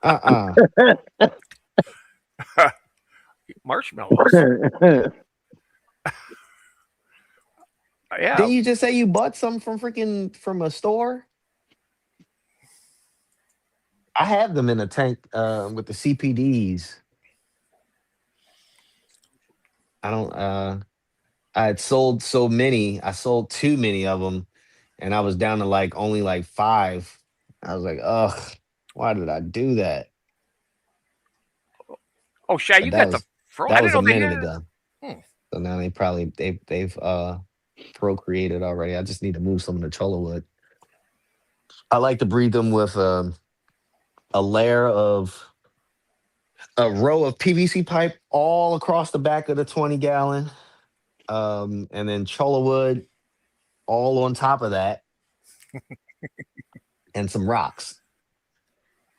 D: Uh-uh.
A: Marshmallows. Yeah.
D: Didn't you just say you bought some from freaking from a store? I have them in a tank with the CPDs. I don't I had sold so many. I sold too many of them and I was down to like only like 5. I was like, "Ugh, why did I do that?"
A: Oh, Shy,
D: But
A: you got the fro. I
D: that
A: didn't
D: was a
A: know they
D: minute
A: had.
D: ago.
A: Hmm.
D: So now they've procreated already. I just need to move some of the cholla wood. I like to breed them with a layer of a row of PVC pipe all across the back of the 20-gallon, and then cholla wood all on top of that, and some rocks.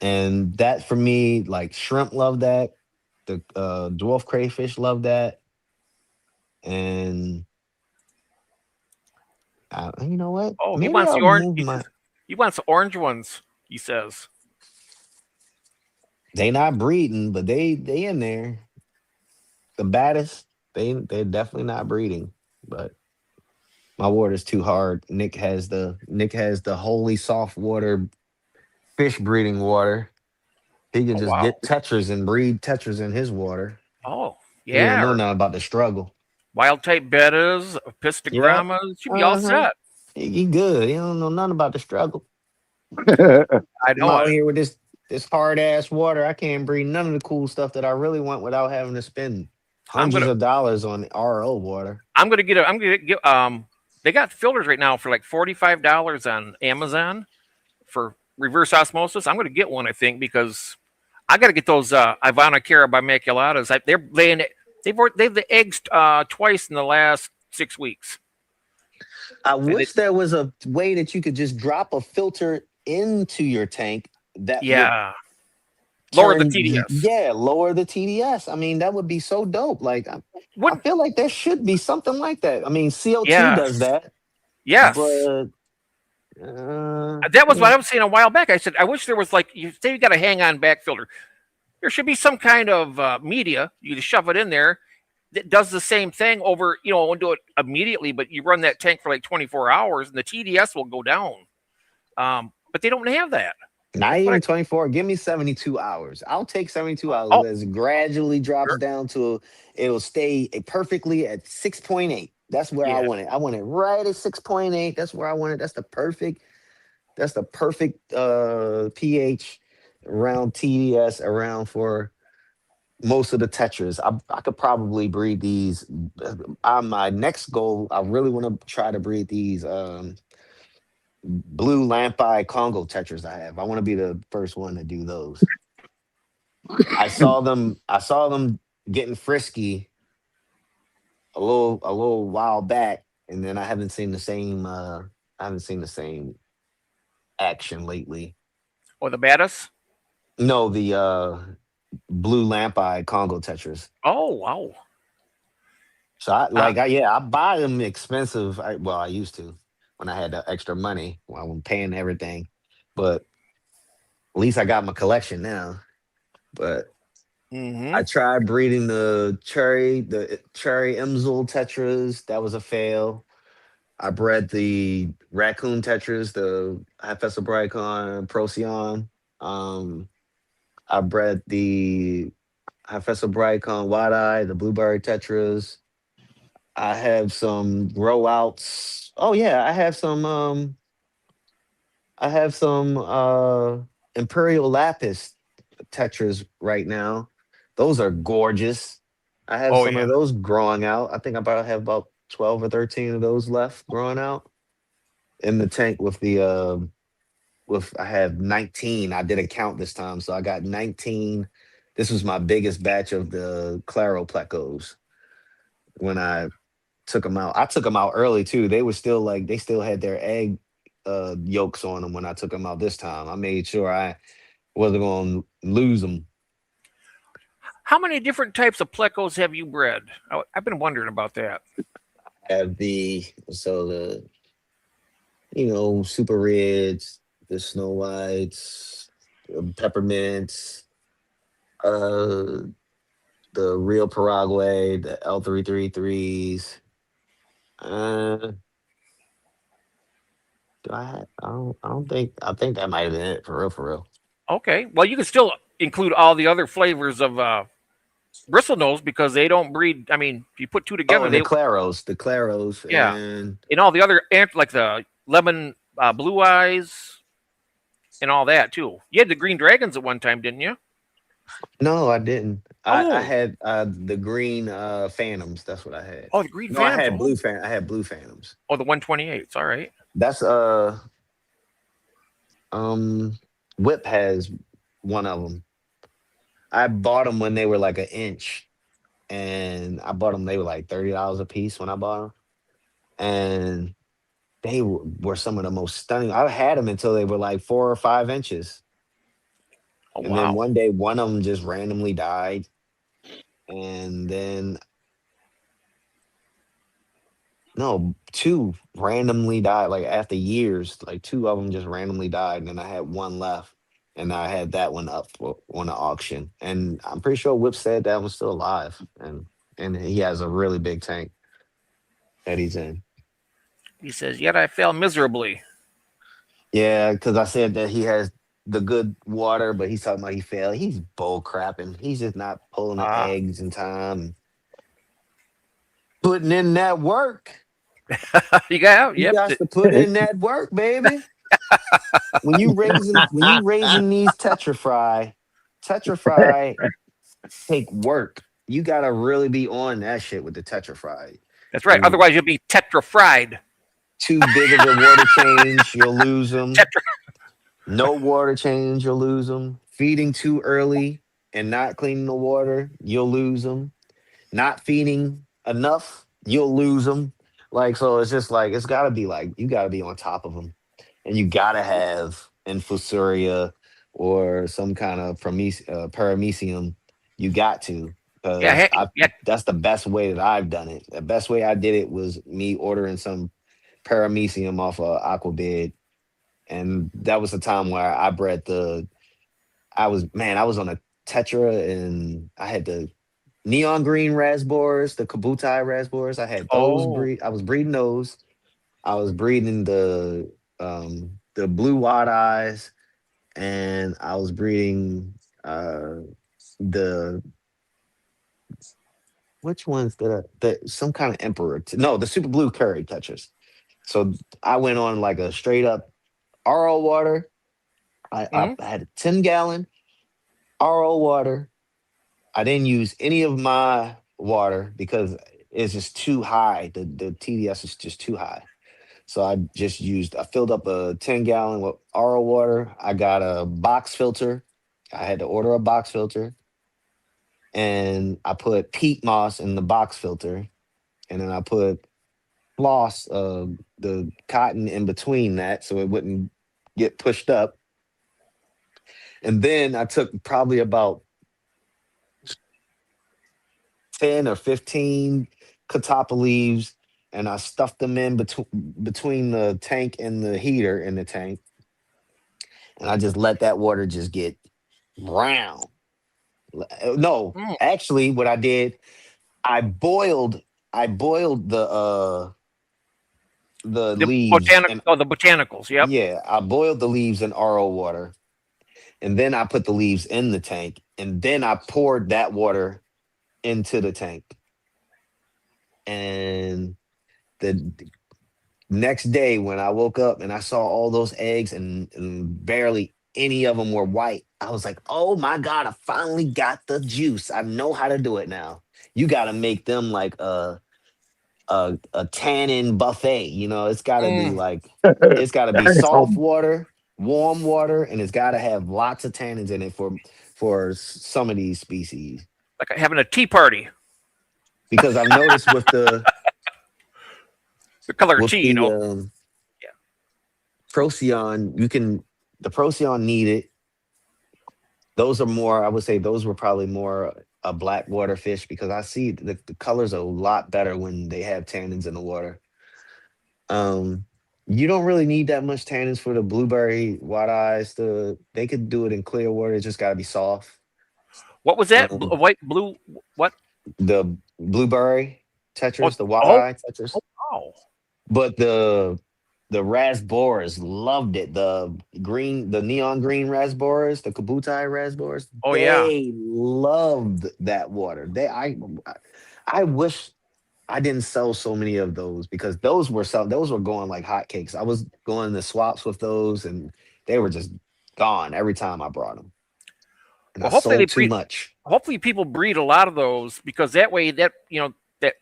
D: And that for me, like shrimp love that, the dwarf crayfish love that, and you know what?
A: Oh, he
D: Maybe
A: wants
D: I'll
A: the orange.
D: move
A: He
D: my.
A: says he wants the orange ones. He says.
D: They not breeding, but they in there. The baddest, they're definitely not breeding, but my water's too hard. Nick has the holy soft water fish breeding water. He can
A: Oh
D: just
A: wow.
D: get tetras and breed tetras in his water.
A: Oh
D: He don't
A: yeah.
D: know
A: Or
D: nothing about the struggle.
A: wild type bettas,
D: Yep.
A: pistogrammas. Should be all
D: Uh-huh.
A: set.
D: He good. He don't know nothing about the struggle.
A: I
D: I'm
A: know
D: out
A: it.
D: here with this hard ass water. I can't breed none of the cool stuff that I really want without having to spend
A: I'm
D: hundreds
A: gonna.
D: of dollars on RO water.
A: I'm gonna get a. I'm gonna get. They got filters right now for like $45 on Amazon for reverse osmosis. I'm gonna get one. I think because I got to get those Ivana bimaculatas. They're laying. They've the eggs twice in the last 6 weeks.
D: I
A: And
D: wish there was a way that you could just drop a filter into your tank that would
A: yeah, lower the
D: turn,
A: TDS.
D: yeah, lower the TDS. I mean, that would be so dope. Like, I
A: Wouldn't
D: feel like there should be something like that. I mean, CO2 does
A: yes,
D: that,
A: yes.
D: but
A: That was
D: yeah,
A: what I was saying a while back. I said I wish there was like you say you got a hang on back filter. There should be some kind of media. You just shove it in there that does the same thing over. Won't do it immediately, but you run that tank for like 24 hours, and the TDS will go down. But they don't have that.
D: not
A: That's what I.
D: even 24. Give me 72 hours. I'll take 72 hours
A: Oh,
D: as it gradually drops
A: sure.
D: down to, it'll stay perfectly at 6.8. That's where I
A: Yeah.
D: want it. I want it right at 6.8. That's where I want it. That's the perfect pH around TDS around for most of the tetras. I could probably breed these. My next goal, I really want to try to breed these blue lampi Congo tetras I have. I want to be the first one to do those. I saw them getting frisky a little while back, and then I haven't seen the same action lately.
A: Or the baddest.
D: No, the blue lampi Congo tetras.
A: Oh wow.
D: So I
A: Uh,
D: like I yeah, I buy them expensive. I used to when I had the extra money when I was paying everything. But at least I got my collection now. But
A: mm-hmm.
D: I tried breeding the cherry Imzul tetras. That was a fail. I bred the raccoon tetras, the Hephaestus Procyon. Um, I bred the Hephaestus wide eye, the blueberry tetras. I have some grow outs. Oh yeah, I have some Imperial Lapis tetras right now. Those are gorgeous. I have
A: Oh
D: some
A: yeah.
D: of those growing out. I think I about have about 12 or 13 of those left growing out in the tank with the with I have 19. I did a count this time, so I got 19. This was my biggest batch of the Claro Plecos when I took them out. I took them out early too. They were still like they still had their egg yolks on them when I took them out this time. I made sure I wasn't going to lose them.
A: How many different types of plecos have you bred? I've been wondering about that.
D: Have the so the super reds, the snow whites, peppermints, uh the real Paraguay, the L333s. Uh do I think that might have been it for real for real.
A: Okay. Well, you can still include all the other flavors of bristle nose because they don't breed. I mean, if you put two
D: Oh,
A: together,
D: and
A: they
D: the Claros,
A: yeah.
D: and
A: And all the other like the lemon blue eyes and all that too. You had the green dragons at one time, didn't you?
D: no, I didn't. I
A: Oh,
D: had the green phantoms. That's what I had.
A: oh, the green
D: No, I
A: phantoms.
D: had
A: Oh,
D: I had blue phantoms.
A: oh, the 128s. All right.
D: That's um Whip has one of them. I bought them when they were like an inch, and I bought them. They were like $30 a piece when I bought them, and they were some of the most stunning. I had them until they were like 4 or 5 inches,
A: Oh,
D: and then
A: wow.
D: one day one of them just randomly died, and then no, two randomly died. Like after years, like two of them just randomly died, and then I had one left, and I had that one up on the auction, and I'm pretty sure Whip said that one's still alive, and he has a really big tank that he's in.
A: He says, "Yet I fell miserably."
D: Yeah, because I said that he has the good water, but he's talking about he failed. He's bull crapping. He's just not pulling the
A: Ah,
D: eggs in time, putting in that work.
A: you got
D: You
A: yep.
D: got to put in that work, baby. When you raising these tetrafry take work. You gotta really be on that shit with the tetrafry.
A: That's right.
D: And
A: Otherwise, you'll be tetra fried.
D: too big of a water change, you'll lose them.
A: Tetra.
D: No water change, you'll lose them. Feeding too early and not cleaning the water, you'll lose them. Not feeding enough, you'll lose them. Like so, it's just like it's gotta be like you gotta be on top of them, and you gotta have infusoria or some kind of paramecium. You got to
A: Yeah,
D: because
A: heck,
D: I
A: yeah.
D: that's the best way that I've done it. The best way I did it was me ordering some paramecium off of Aquabid, and that was the time where I bred the. I was on a Tetra, and I had the neon green raspberries, the kabutai raspberries. I had those
A: Oh,
D: breed. I was breeding those. I was breeding the blue wide eyes, and I was breeding the which ones the some kind of emperor. No, the super blue curry catchers. So I went on like a straight up RO water. I
A: hmm.
D: had a 10-gallon RO water. I didn't use any of my water because it's just too high. The TDS is just too high. So I filled up a 10-gallon with RO water. I got a box filter. I had to order a box filter. And I put peat moss in the box filter. And then I put floss, the cotton in between that so it wouldn't get pushed up. And then I took probably about 10 or 15 catappa leaves and I stuffed them in between the tank and the heater in the tank. And I just let that water just get brown. No,
A: Mm.
D: actually, what I did, I boiled, I boiled the
A: The
D: leaves and
A: the botanicals. Yep.
D: yeah, I boiled the leaves in RO water, and then I put the leaves in the tank, and then I poured that water into the tank. And the next day when I woke up and I saw all those eggs and barely any of them were white, I was like, "Oh my god, I finally got the juice. I know how to do it now." You got to make them like a tannin buffet. It's got to be
A: Mm,
D: like it's got to be soft
B: Damn.
D: water, warm water, and it's got to have lots of tannins in it for some of these species.
A: like having a tea party.
D: Because I've noticed
A: The color
D: with
A: tea, you
D: the
A: know. Yeah.
D: Procyon, the Procyon needed. Those are more, I would say those were probably more a black water fish because I see the colors are a lot better when they have tannins in the water. Um, you don't really need that much tannins for the blueberry white eyes. They could do it in clear water. It just got to be soft.
A: What was that?
D: Um,
A: White, blue. What?
D: the blueberry
A: Oh,
D: tetras, the white
A: oh,
D: eye tetras,
A: oh, wow.
D: but the raspberries loved it. The neon green raspberries, the kabutai raspberries,
A: Oh, yeah.
D: they loved that water. I wish I didn't sell so many of those because those were going like hotcakes. I was going to swaps with those, and they were just gone every time I brought them, and I
A: Well, hopefully they
D: sold too
A: breed.
D: much.
A: Hopefully people breed a lot of those because that way that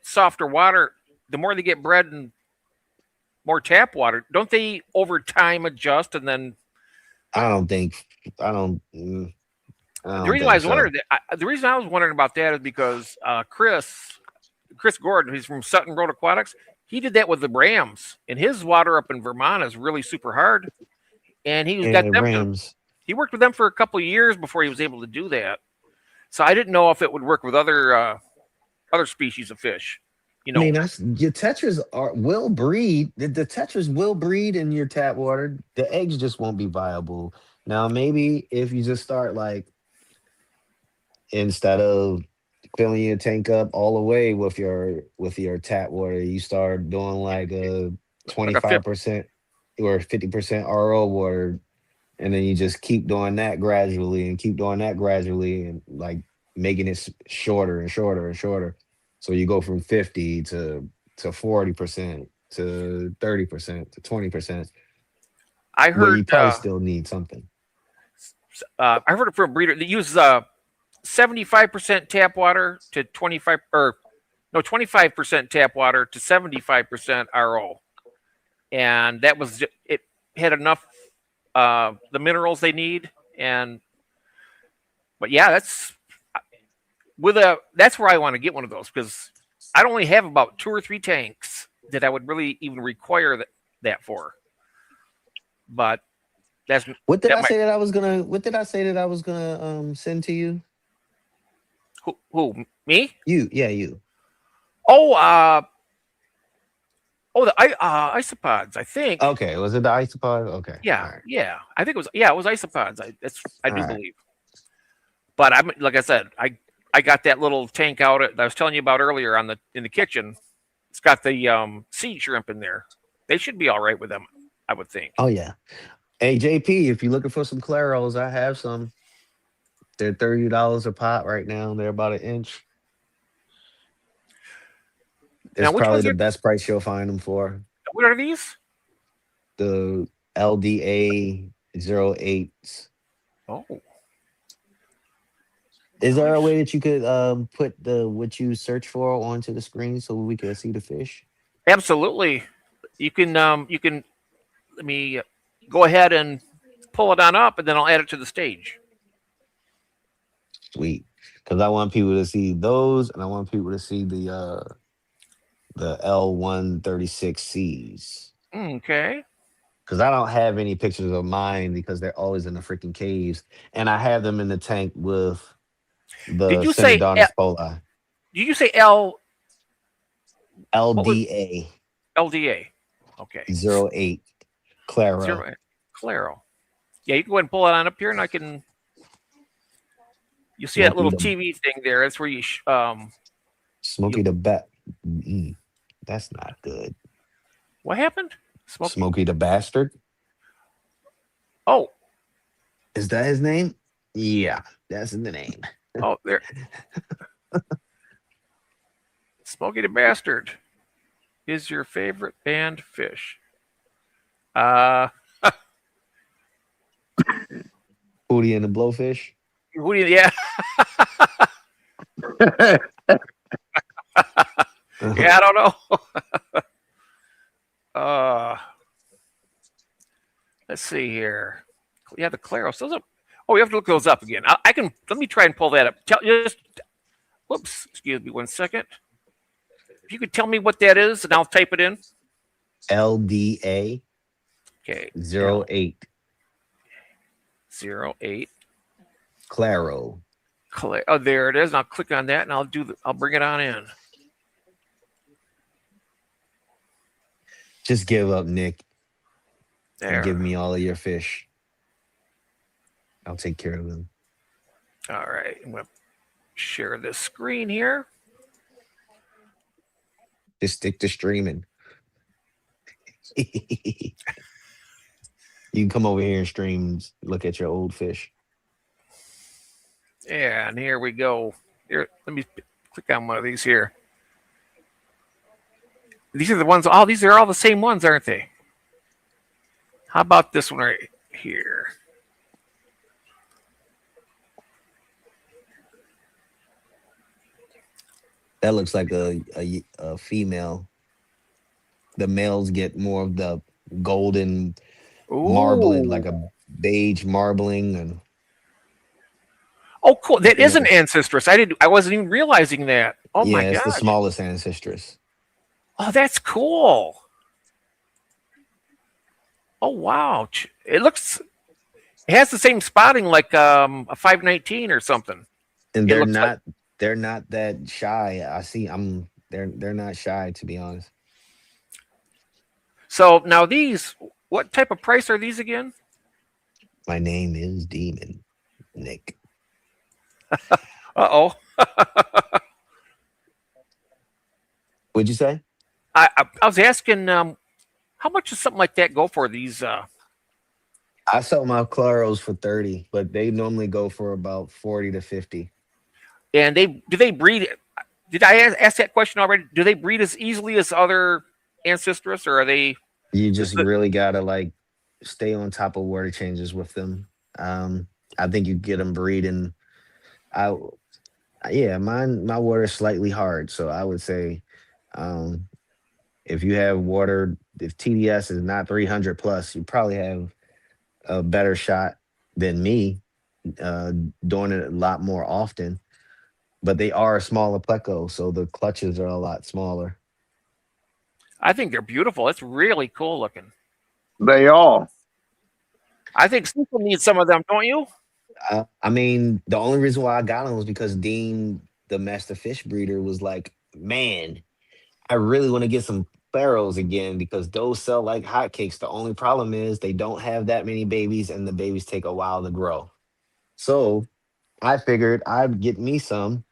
A: softer water, the more they get bred and more tap water, don't they over time adjust and then
D: I don't think I don't. I
A: the
D: don't
A: reason why I
D: think
A: was
D: so.
A: wondering the reason I was wondering about that is because Chris Gordon, he's from Sutton Road Aquatics, he did that with the Rams, and his water up in Vermont is really super hard, and he got
D: And
A: them to
D: Rams.
A: he worked with them for a couple of years before he was able to do that. So I didn't know if it would work with other species of fish. You
D: I mean,
A: know,
D: that's your tetras will breed. The tetras will breed in your tap water. The eggs just won't be viable. Now, maybe if you just start like instead of filling your tank up all the way with your tap water, you start doing like a
A: like a fifth.
D: 25% or 50% RO water, and then you just keep doing that gradually and keep doing that gradually and like making it shorter and shorter and shorter. So you go from 50 to 40% to 30% to 20%,
A: I
D: but you
A: heard
D: probably still need something.
A: I heard it from a breeder that uses 75% tap water to 25 or no 25% tap water to 75% RO, and it had enough the minerals they need. And but yeah, that's where I want to get one of those because I'd only have about 2 or 3 tanks that I would really even require that for. But that's
D: What did
A: that
D: I
A: might
D: say that I was gonna? What did I say that I was gonna send to you?
A: who me?
D: You, yeah, you.
A: Oh, the isopods. I think.
D: Okay, was it the isopod? Okay,
A: Yeah,
D: all right,
A: yeah. I think it was isopods. I
D: all
A: do
D: right.
A: believe. But I'm like I said, I got that little tank out that I was telling you about earlier in the kitchen. It's got the sea shrimp in there. They should be all right with them, I would think.
D: Oh yeah. Hey JP, if you're looking for some claros, I have some. They're $30 a pop right now. They're about an inch. It's
A: Now, which
D: probably
A: ones
D: the
A: are
D: best price you'll find them for.
A: what are these?
D: The LDA 08s.
A: Oh,
D: Is there a
A: nice.
D: way that you could put the what you search for onto the screen so we can see the fish?
A: Absolutely. You can let me go ahead and pull it on up, and then I'll add it to the stage.
D: Sweet. Because I want people to see those and I want people to see the L136Cs.
A: Okay.
D: Because I don't have any pictures of mine because they're always in the freaking caves. And I have them in the tank with
A: Did
D: the
A: you say
D: Synodontis poli.
A: did you say L what was
D: LDA
A: LDA? Okay.
D: 08 Clara.
A: Zero Claro. Yeah, you can go ahead and pull it on up here, and I can. You see that
D: Smoky
A: little
D: the
A: TV thing there? That's where you
D: Smoky the bat. Mm, that's not good.
A: What happened? Smokey.
D: Smokey the Bastard.
A: Oh,
D: Is that his name? Yeah, that's the name.
A: oh, there. Smokey the Bastard is your favorite banned fish. Uh,
D: Hootie and the Blowfish.
A: who do you, yeah, yeah, I don't know. uh, let's see here. Yeah, the Claros. Those are, oh, you have to look those up again. I can, let me try and pull that up. Just, whoops, excuse me 1 second. If you could tell me what that is, and I'll type it in.
D: LDA
A: Okay,
D: 08
A: 08.
D: Claro.
A: Oh, there it is. And I'll click on that, and I'll bring it on in.
D: Just give up, Nick, and
A: There.
D: give me all of your fish. I'll take care of them.
A: All right. I'm going to share this screen here.
D: Just stick to streaming. You can come over here and stream, look at your old fish.
A: Yeah, and here we go. Here, let me click on one of these here. These are the ones. Oh, these are all the same ones, aren't they? How about this one right here?
D: That looks like a female. The males get more of the golden marbling, like
A: Ooh.
D: a beige marbling, and
A: Oh, cool. That is an
D: females.
A: ancestress. I wasn't even realizing that. Oh my
D: Yeah, it's the
A: gosh.
D: smallest ancestress.
A: Oh, that's cool. Oh wow. It looks. It has the same spotting like a 519 or something.
D: And
A: It looks like.
D: they're not that shy. I see they're not shy, to be honest.
A: So now these. What type of price are these again?
D: My name is Demon Nick.
A: Uh oh.
D: What'd you say?
A: I was asking how much does something like that go for these?
D: I sell my Claros for 30, but they normally go for about 40 to 50.
A: And do they breed? Did I ask that question already? Do they breed as easily as other ancestress, or are they?
D: You
A: Is
D: just
A: it,
D: really gotta like stay on top of water changes with them. I think you get them breeding. I Yeah, my water is slightly hard, so I would say, um, if you have water, if TDS is not 300 plus, you probably have a better shot than me, uh, doing it a lot more often. But they are a smaller pleco, so the clutches are a lot smaller.
A: I think they're beautiful. It's really cool looking.
B: They are.
A: I think Cecil needs some of them, don't you?
D: I mean, the only reason why I got them was because Dean, the master fish breeder, was like, "Man, I really want to get some pharaohs again because those sell like hotcakes. The only problem is they don't have that many babies, and the babies take a while to grow." So I figured I'd get me some.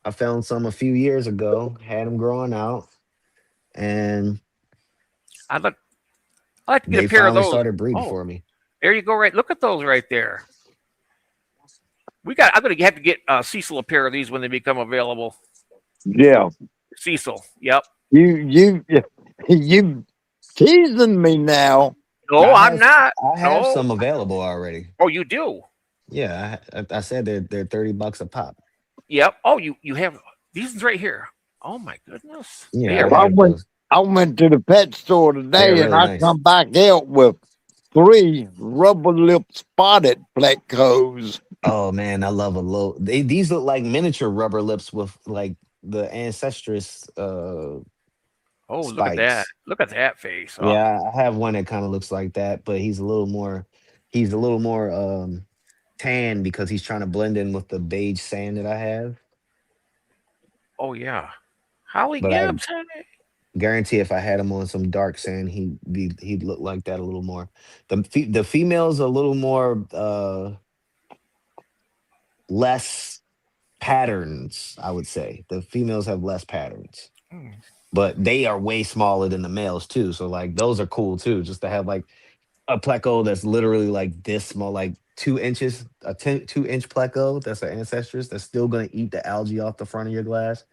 D: I found some a few years ago, had them growing out, and
A: I'd like, I'd like to get a
D: they
A: pair of
D: finally
A: those.
D: started breeding
A: Oh,
D: for me.
A: there you go. Right, look at those right there. We got. I'm gonna have to get Cecil a pair of these when they become available.
B: Yeah.
A: Cecil. Yep.
B: You you teasing me now.
A: No,
D: I
A: I'm
D: have
A: not.
D: I have
A: No.
D: some available already.
A: Oh, you do.
D: Yeah, I said they're $30 a pop.
A: Yep. Oh, you have these ones right here. Oh my goodness, they
D: Yeah, I
A: are.
B: I
D: have
B: went
D: those.
B: I went to the pet store
D: They're
B: today and
D: really
B: I
D: nice.
B: come back out with 3 rubber lip spotted plecos.
D: Oh man, I love a low. These look like miniature rubber lips with like the ancestress
A: Oh, look at that.
D: spikes.
A: Look at that face. Oh,
D: Yeah, I have one that kind of looks like that, but he's a little more tan because he's trying to blend in with the beige sand that I have.
A: oh yeah. Holly
D: But I
A: Gibbs, honey.
D: guarantee if I had him on some dark sand, he'd look like that a little more. The female's a little more less patterns, I would say. The females have less patterns.
A: Hmm.
D: but they are way smaller than the males too. So like those are cool too, just to have like a pleco that's literally like this small, like 2 inches, a 2 inch pleco that's an ancestress that's still gonna eat the algae off the front of your glass.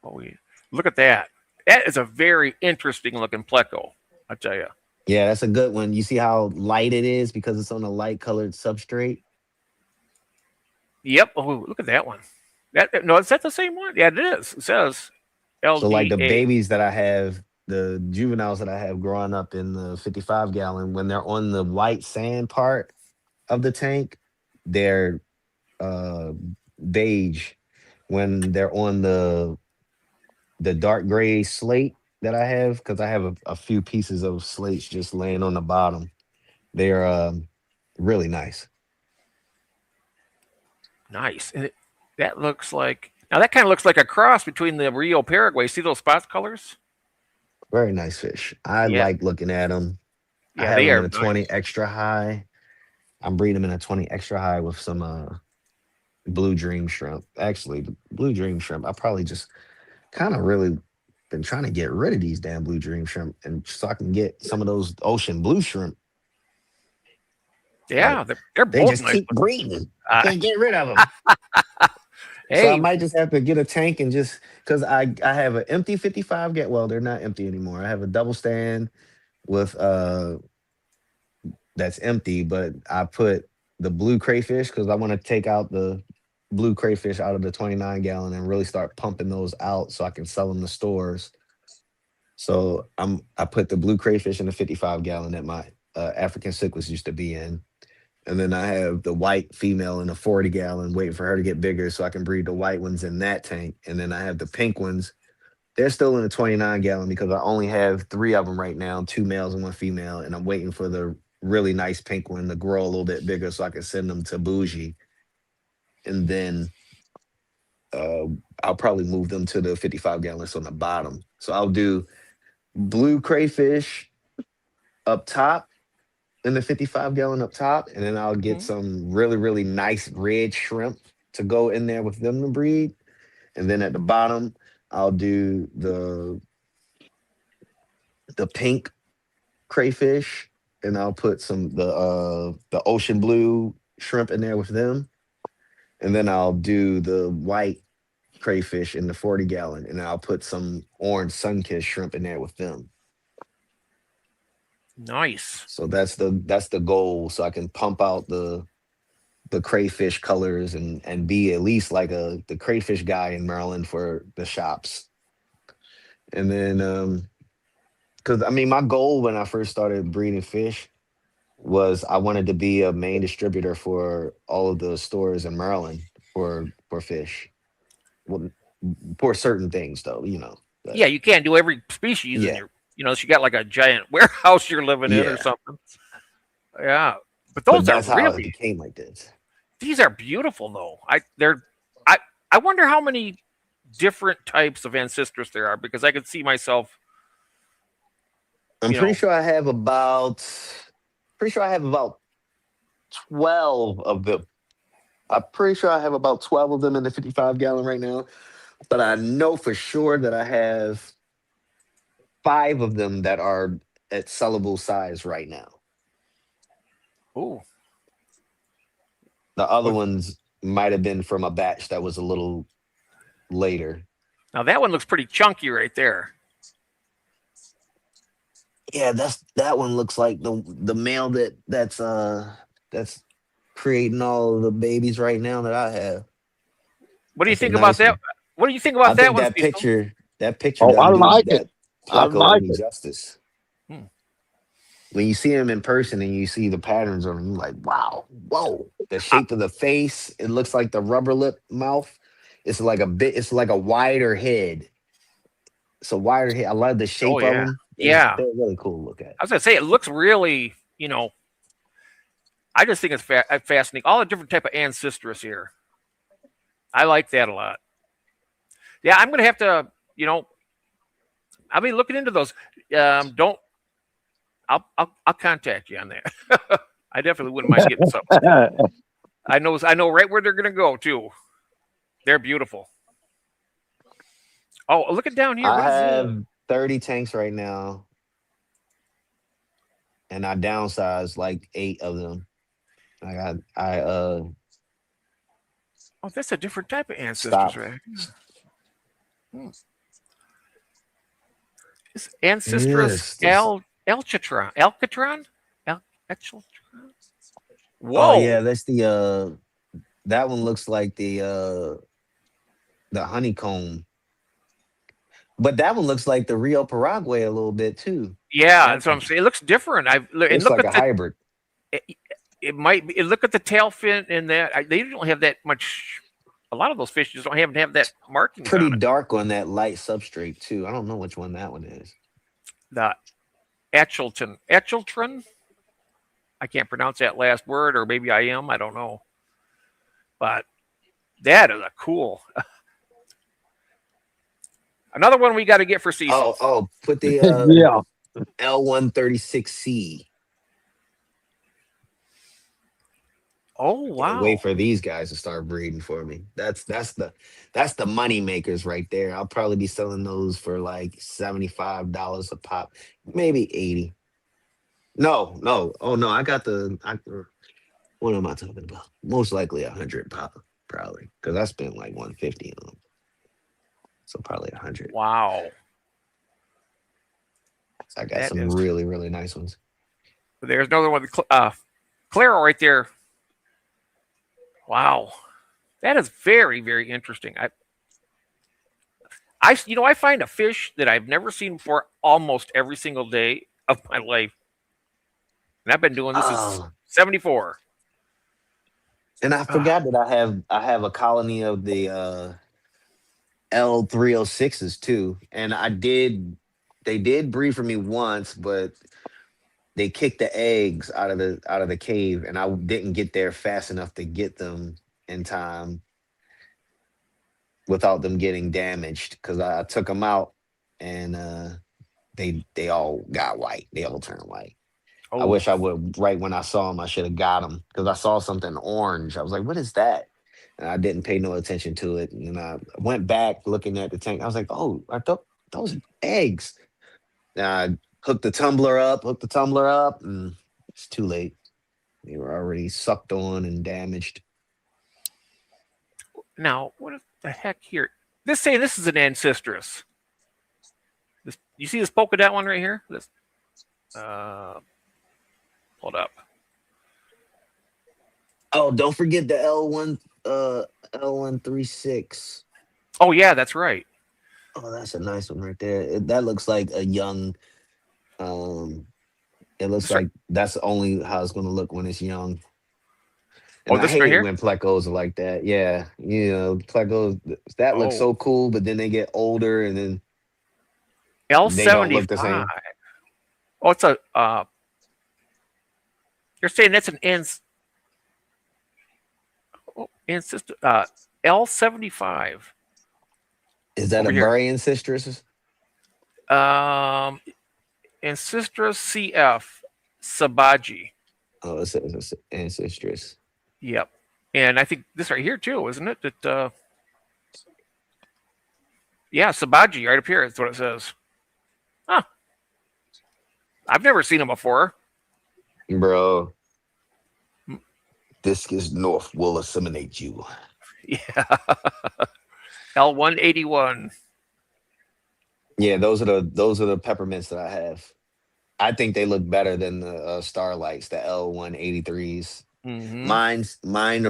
A: Oh, yeah. Look at that. That is a very interesting looking pleco. I tell you.
D: Yeah, that's a good one. You see how light it is because it's on a light colored substrate.
A: Yep. Oh, look at that one. That no, is that the same one? Yeah, it is. It says
D: So like the
A: LDA.
D: babies that I have, the juveniles that I have growing up in the 55 gallon, when they're on the white sand part of the tank, they're uh beige. When they're on the dark gray slate that I have, because I have a few pieces of slates just laying on the bottom, they're really nice.
A: Nice. That looks like now that kind of looks like a cross between the Rio Paraguay. See those spots colors?
D: Very nice fish. I
A: Yeah.
D: like looking at them. I
A: Yeah,
D: have
A: they
D: them
A: are
D: in a
A: nice.
D: 20 extra high. I'm breeding them in a 20 extra high with some blue dream shrimp. Actually, the blue dream shrimp, I probably just kind of really been trying to get rid of these damn blue dream shrimp and so I can get some of those ocean blue shrimp.
A: Yeah,
D: But
A: they're
D: they
A: both
D: just
A: nice.
D: keep breeding. I
A: Uh,
D: can't get rid of them. So I
A: hey,
D: might just have to get a tank and just because I have an empty 55 get well, they're not empty anymore. I have a double stand with that's empty, but I put the blue crayfish because I want to take out the blue crayfish out of the 29 gallon and really start pumping those out so I can sell them to stores. So I put the blue crayfish in the 55 gallon that my African cichlids used to be in. And then I have the white female in a 40 gallon waiting for her to get bigger so I can breed the white ones in that tank. And then I have the pink ones. They're still in the 29 gallon because I only have three of them right now, two males and one female. And I'm waiting for the really nice pink one to grow a little bit bigger so I can send them to Bougie. And then uh, I'll probably move them to the 55 gallons on the bottom. So I'll do blue crayfish up top in the 55 gallon up top. And then I'll get
A: mhm.
D: some really, really nice red shrimp to go in there with them to breed. And then at the bottom, I'll do the pink crayfish, and I'll put some the ocean blue shrimp in there with them, and then I'll do the white crayfish in the 40 gallon, and I'll put some orange sunkissed shrimp in there with them.
A: Nice.
D: So that's the goal. So I can pump out the crayfish colors and be at least like the crayfish guy in Maryland for the shops. And then because I mean my goal when I first started breeding fish was I wanted to be a main distributor for all of the stores in Maryland for fish. Well, for certain things though, But
A: Yeah, you can't do every species in
D: yeah,
A: your. You got like a giant warehouse you're living in or
D: yeah.
A: something. Yeah, but
D: But
A: those are
D: that's how it
A: really.
D: became like this.
A: These are beautiful though. I I wonder how many different types of ancestors there are because I could see myself.
D: I'm
A: You know.
D: pretty sure I have about 12 of them. I'm pretty sure I have about 12 of them in the 55 gallon right now. But I know for sure that I have five of them that are at sellable size right now.
A: Ooh.
D: The other
A: Well,
D: ones might have been from a batch that was a little later.
A: now that one looks pretty chunky right there.
D: Yeah, that one looks like the male that's creating all of the babies right now that I have.
A: What do you
D: That's a
A: think about
D: nice
A: that?
D: one.
A: What do you think
D: I
A: about that
D: think
A: one,
D: that
A: Cecil?
D: picture
B: Oh, I
D: doesn't do
B: like it.
D: that
B: I
D: pleco
B: like
D: any
B: it.
D: justice.
A: Hmm.
D: When you see him in person and you see the patterns on him, you're like, wow, whoa. The
A: I,
D: shape of the face, it looks like the rubber lip mouth. It's like a wider head. It's a wider head. I love the
A: oh
D: shape of
A: yeah,
D: them.
A: yeah.
D: They're really cool to look at.
A: I was gonna say it looks really. I just think it's fascinating. All the different type of ancestress here. I like that a lot. Yeah, I'm gonna have to. I'll be looking into those. Don't. I'll contact you on that. I definitely wouldn't mind getting some. I know right where they're gonna go too. They're beautiful. Oh, look at down here.
D: I
A: What is this?
D: have 30 tanks right now, and I downsized like 8 of them. I
A: Oh, that's a different type of ancestors,
D: stopped.
A: right? Hmm. It's Ancestris
D: Yes. This.
A: Elcatron? Elcatron?
D: Oh
A: Whoa.
D: yeah, that's the that one looks like the honeycomb. But that one looks like the Rio Paraguay a little bit too.
A: Yeah,
D: That
A: that's what I'm saying. It looks different. And
D: looks
A: look
D: like
A: at
D: a
A: the
D: hybrid.
A: it, it might be look at the tail fin in that. They don't have that much. A lot of those fish just don't have that markings
D: Pretty
A: on it.
D: dark on that light substrate too. I don't know which one that one is.
A: The Echelton. I can't pronounce that last word, or maybe I am. I don't know. But that is a cool. Another one we got to get for Cecil.
D: Oh, put the
B: Yeah.
D: L136C.
A: Oh
D: Can't wait
A: wow.
D: for these guys to start breeding for me. That's the money makers right there. I'll probably be selling those for like $75 a pop, maybe 80. No, no. Oh no, I got what am I talking about? Most likely 100 pop, probably. Because I spent like 150 on them. So probably 100.
A: Wow.
D: So I got
A: That
D: some
A: is.
D: really, really nice ones.
A: There's another one. Claro right there. Wow. That is very, very interesting. I find a fish that I've never seen before almost every single day of my life, and I've been doing this since
D: Oh,
A: '74.
D: and I
A: Ah,
D: forgot that I have a colony of the L306s too. And they did breed for me once, but they kicked the eggs out of the cave, and I didn't get there fast enough to get them in time without them getting damaged because I took them out, and they all got white. They all turned white. I
A: oh,
D: wish I would, right when I saw them, I should have got them because I saw something orange. I was like, what is that? And I didn't pay no attention to it. And I went back looking at the tank. I was like, oh, I thought those are eggs. And I hooked the tumbler up, and it's too late. They were already sucked on and damaged.
A: now what the heck here? This is an ancestress. This you see this polka dot one right here? This uh, hold up.
D: Oh, don't forget the L136.
A: Oh yeah, that's right.
D: Oh, that's a nice one right there. That looks like a young. Um, it looks
A: This right.
D: like that's only how it's gonna look when it's young.
A: Oh,
D: And I
A: this
D: hate
A: right
D: it
A: here.
D: when plecos are like that. Yeah, plecos that looks
A: Oh,
D: so cool, but then they get older and then
A: L
D: they don't
A: seventy
D: look the
A: five.
D: same.
A: Oh, it's a. You're saying that's an ancestor L 75
D: Is that
A: over
D: a
A: here.
D: Burrian citrus?
A: Um, Ancestral CF Sabaji.
D: Oh, it's ancestress.
A: Yep. And I think this right here too, isn't it? That yeah, Sabaji right up here. That's what it says. Huh. I've never seen them before.
D: Bro,
A: Mm,
D: Discus North will assimilate you.
A: yeah. L 181.
D: Yeah, those are the peppermints that I have. I think they look better than the starlights, the L183s.
A: Mm-hmm.
D: Mine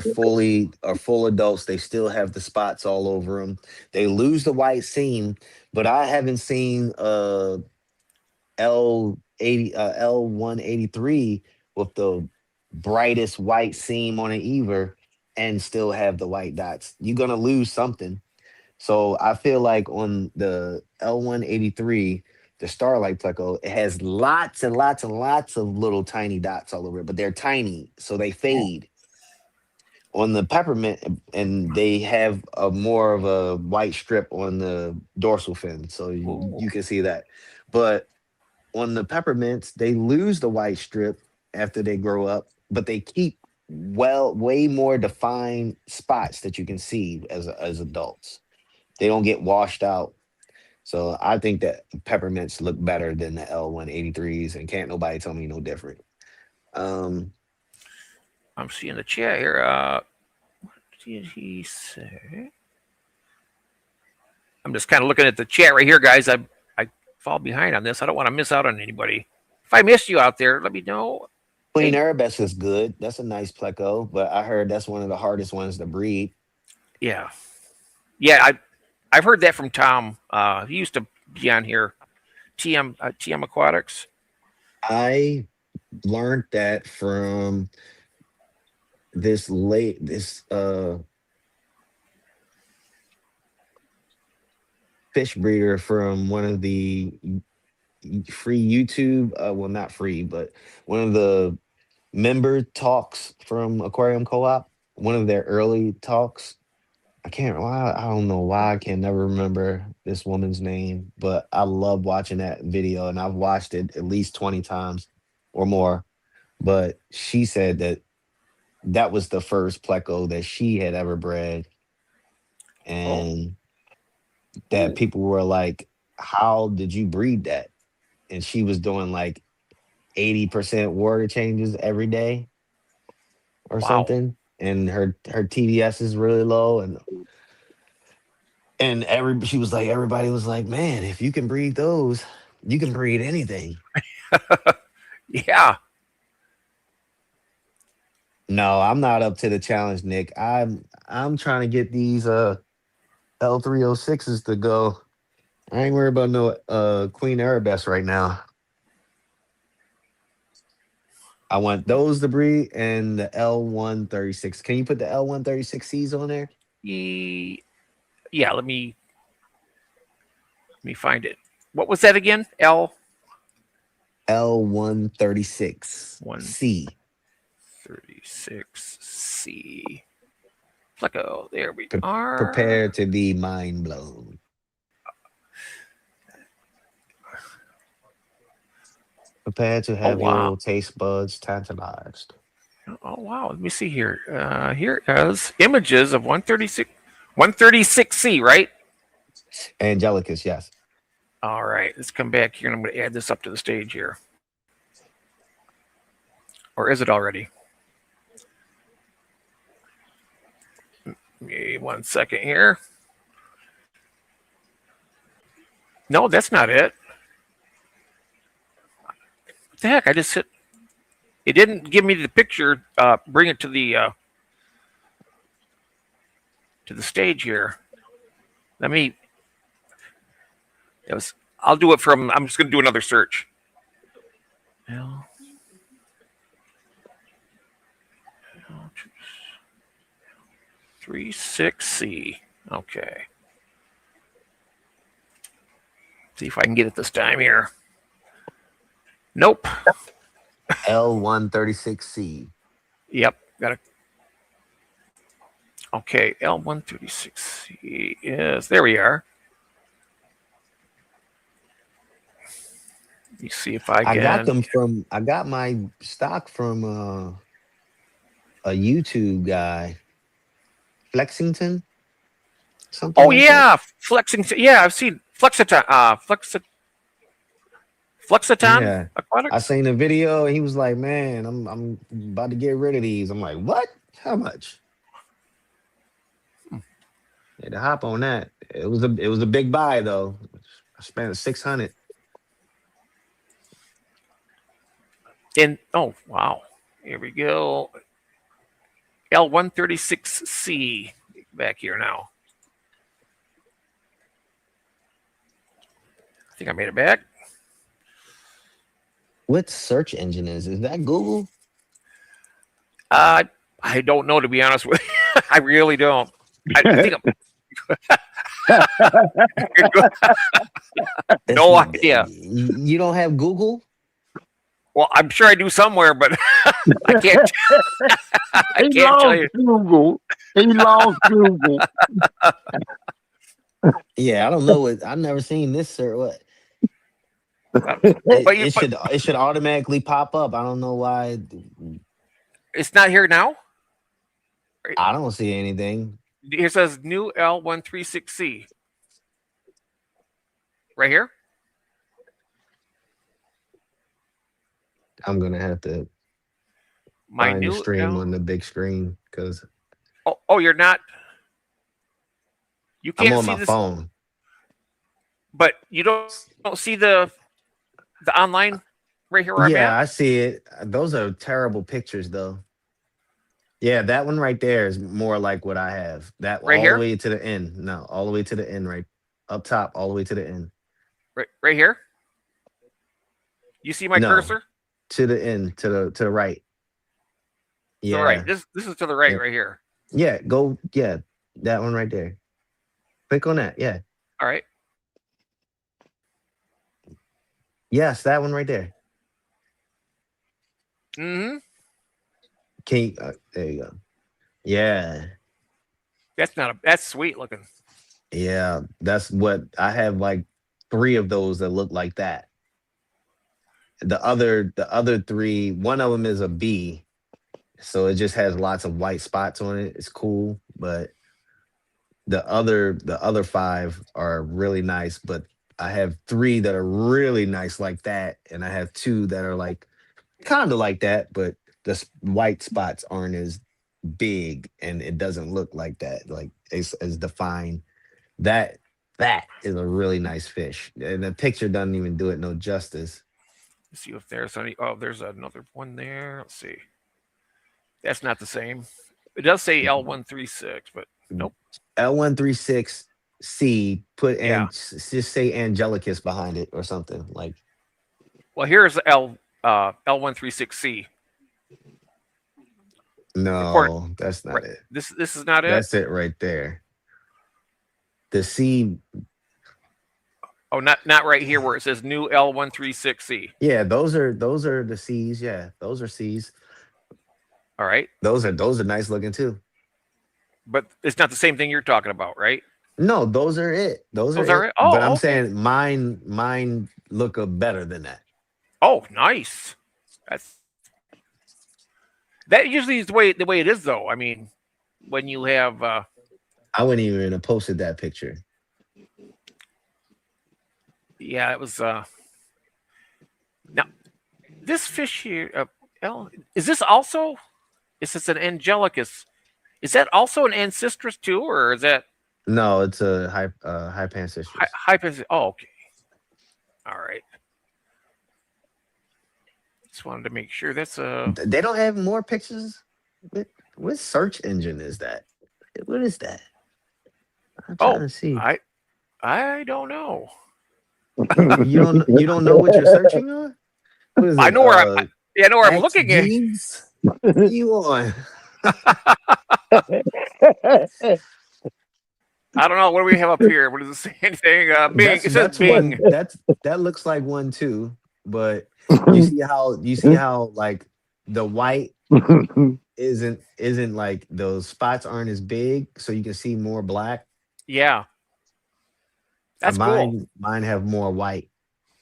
D: are full adults. They still have the spots all over them. They lose the white seam, but I haven't seen L183 with the brightest white seam on an ever and still have the white dots. You're gonna lose something. So I feel like on the L183, the Starlight Pleco, it has lots and lots and lots of little tiny dots all over it, but they're tiny, so they fade. On the Peppermint, and they have a more of a white strip on the dorsal fin, so
A: Ooh.
D: you can see that. But on the Peppermints, they lose the white strip after they grow up, but they keep way more defined spots that you can see as adults. They don't get washed out. So I think that peppermints look better than the L183s, and can't nobody tell me no different. Um,
A: I'm seeing the chat here. What did he say? I'm just kind of looking at the chat right here, guys. I fall behind on this. I don't want to miss out on anybody. If I missed you out there, let me know.
D: Queen
A: Hey,
D: Arabesque is good. That's a nice pleco, but I heard that's one of the hardest ones to breed.
A: yeah, yeah. I've heard that from Tom. He used to be on here. TM Aquatics.
D: I learned that from this fish breeder from one of the free YouTube, well, not free, but one of the member talks from Aquarium Co-op, one of their early talks. I don't know why I can never remember this woman's name, but I love watching that video and I've watched it at least 20 times or more. But she said that that was the first pleco that she had ever bred,
A: Oh,
D: and that people were like, how did you breed that? And she was doing like 80% water changes every day or
A: wow.
D: something. And her TDS is really low, and every she was like, everybody was like, man, if you can breed those, you can breed anything.
A: Yeah.
D: No, I'm not up to the challenge, Nick. I'm trying to get these L306s to go. I ain't worried about no Queen Arabesque right now. I want those to breed and the L136. Can you put the L136Cs on there?
A: Yeah. Let me find it. What was that again? L
D: L136C.
A: 136C. Pleco. There we
D: Pre-
A: are.
D: Prepare to be mind blown. Prepare to
A: Oh
D: have
A: wow.
D: your taste buds tantalized.
A: Oh wow. Let me see here. Here is images of 136C, right?
D: Angelicus, yes.
A: All right. Let's come back here and I'm going to add this up to the stage here. Or is it already? Give me 1 second here. No, that's not it. What the heck? I just hit. It didn't give me the picture. Bring it to the stage here. Let me. It was. I'll do it from. I'm just going to do another search. L 36C. Okay. See if I can get it this time here. Nope.
D: L136C.
A: Yep. Got it. Okay. L136C is. There we are. Let me see if I can.
D: I got my stock from a YouTube guy, Flexington, something
A: Oh
D: like that.
A: yeah, flexing. Yeah, I've seen Flexiton. Flexiton
D: Yeah. I
A: Aquatics.
D: seen the video and he was like, man, I'm about to get rid of these. I'm like, what? How much? Had to hop on that. It was a big buy though. I spent 600.
A: And oh wow, here we go. L136C back here now. I think I made it back.
D: What search engine is that Google?
A: I don't know, to be honest with you. I really don't. I think no idea.
D: You don't have Google?
A: Well, I'm sure I do somewhere, but I can't. I
B: He
A: can't tell
B: lost
A: you.
B: Google. He lost Google.
D: Yeah, I don't know what I've never seen this sir. What
A: But
D: it should automatically pop up. I don't know why.
A: it's not here now.
D: I don't see anything.
A: Here says new L136C. Right here.
D: I'm gonna have to
A: My
D: find the
A: new
D: stream on
A: L.
D: the big screen because
A: Oh, you're not. You
D: I'm
A: can't
D: on
A: see
D: my
A: this,
D: phone.
A: but you don't see the online right here where I'm at.
D: Yeah, I see it. Those are terrible pictures, though. Yeah, that one right there is more like what I have. That
A: Right
D: all the
A: here.
D: way to the end. No, all the way to the end, right up top, all the way to the end.
A: Right here. You see my
D: No,
A: cursor?
D: to the end, to the right.
A: To the right.
D: Yeah,
A: This is to the right
D: yeah,
A: right here.
D: yeah. Go, yeah, that one right there. Click on that. Yeah,
A: All right.
D: yes, that one right there.
A: Mm-hmm.
D: Can you, there you go. Yeah,
A: That's sweet looking.
D: yeah. That's what I have. Like three of those that look like that. The other three, one of them is a B, so it just has lots of white spots on it. It's cool, but the other five are really nice. But I have three that are really nice like that, and I have two that are like kind of like that, but the white spots aren't as big, and it doesn't look like that, like as defined. That that is a really nice fish, and the picture doesn't even do it no justice.
A: Let's see if there's any. Oh, there's another one there. Let's see. That's not the same. It does say L136, but nope.
D: L136C, put
A: Yeah.
D: and just say Angelicus behind it or something like.
A: Well, here's L136C. According
D: No, that's not
A: right.
D: it.
A: This is not it.
D: That's it right there. The C,
A: Oh, not right here where it says new L136C.
D: yeah, those are the C's. Yeah, those are C's.
A: All right,
D: Those are nice looking too.
A: but it's not the same thing you're talking about, right?
D: No, those are it. Those are
A: Those are
D: it.
A: it.
D: But
A: Oh,
D: I'm
A: okay.
D: saying mine look better than that.
A: Oh, nice. That's that usually is the way it is though. I mean, when you have
D: I wouldn't even have posted that picture.
A: yeah, it was now this fish here L, is this also is this an Angelicus? Is that also an Ancestris too, or is that
D: No, it's a high pancistrus.
A: Oh, okay. All right. Just wanted to make sure that's a.
D: They don't have more pictures. What search engine is that? What is that? I'm trying
A: Oh,
D: to see.
A: I don't know.
D: You don't know what you're searching on? What is
A: I
D: it?
A: know where yeah, I know where I'm
D: X
A: looking at.
D: Jeeves? What you on?
A: I don't know. What do we have up here? What does it say? Anything? Bing. It says
D: That's
A: Bing.
D: one. That looks like one too. But you see how like the white isn't like those spots aren't as big, so you can see more black.
A: Yeah, that's cool.
D: Mine have more white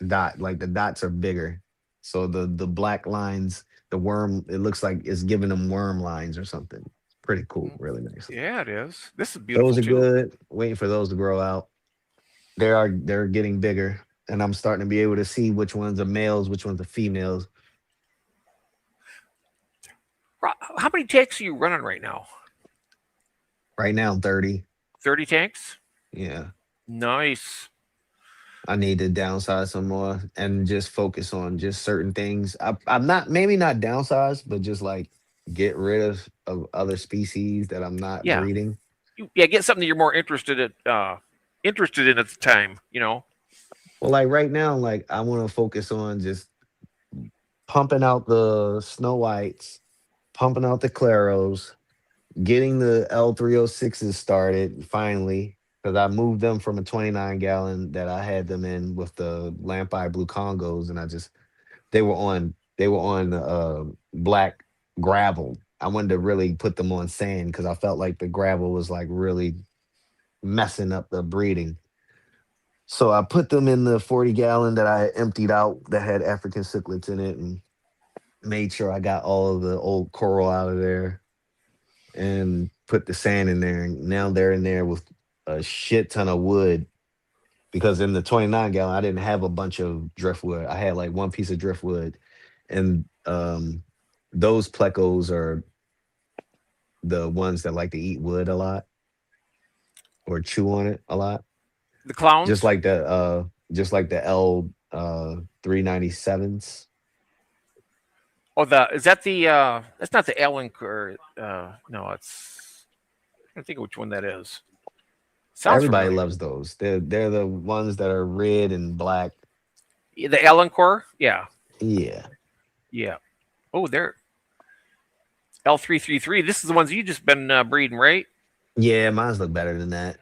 D: dot. Like the dots are bigger, so the black lines, the worm, it looks like it's giving them worm lines or something. Pretty cool, really nice.
A: Yeah, it is. This is
D: Those
A: beautiful
D: are
A: too.
D: good. Waiting for those to grow out. They're getting bigger, and I'm starting to be able to see which ones are males, which ones are females.
A: How many tanks are you running right now?
D: Right now, 30.
A: 30 tanks.
D: Yeah,
A: Nice.
D: I need to downsize some more and just focus on just certain things. I'm not maybe not downsize, but just like get rid of other species that I'm not
A: Yeah.
D: breeding.
A: Yeah. Get something that you're more interested in at the time. You know.
D: Well, like right now, like I want to focus on just pumping out the snow whites, pumping out the claros, getting the L306s started finally, because I moved them from a 29 gallon that I had them in with the lamp eye blue Congos, and they were on black gravel. I wanted to really put them on sand because I felt like the gravel was like really messing up the breeding. So I put them in the 40 gallon that I had emptied out that had African cichlids in it, and made sure I got all of the old coral out of there and put the sand in there. And now they're in there with a shit ton of wood because in the 29 gallon I didn't have a bunch of driftwood. I had like one piece of driftwood, and those plecos are the ones that like to eat wood a lot or chew on it a lot.
A: The
D: Just
A: clowns.
D: like the L 397s.
A: Oh, the is that the that's not the Ellen or no, it's I don't think which one that is. Sounds
D: Everybody
A: familiar.
D: loves those. They're the ones that are red and black.
A: Yeah, the Ellen core? Yeah.
D: Yeah.
A: Yeah. Oh, there. L333. This is the ones you just been breeding, right?
D: Yeah, mine's look better than that.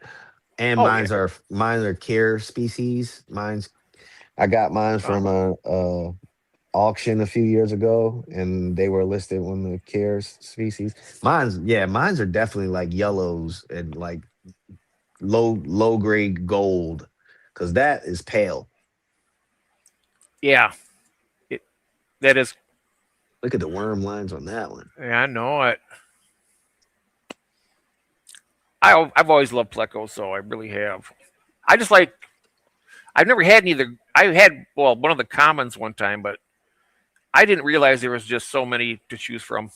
D: And
A: Oh yeah.
D: mine are care species. I got mine from
A: Oh
D: a auction a few years ago, and they were listed on the care species. Mine's are definitely like yellows and like low grade gold, because that is pale.
A: yeah. It, that is.
D: Look at the worm lines on that one.
A: Yeah, I know it. I've always loved plecos, so I really have. I just like. I've never had neither. I had one of the commons one time, but I didn't realize there was just so many to choose from.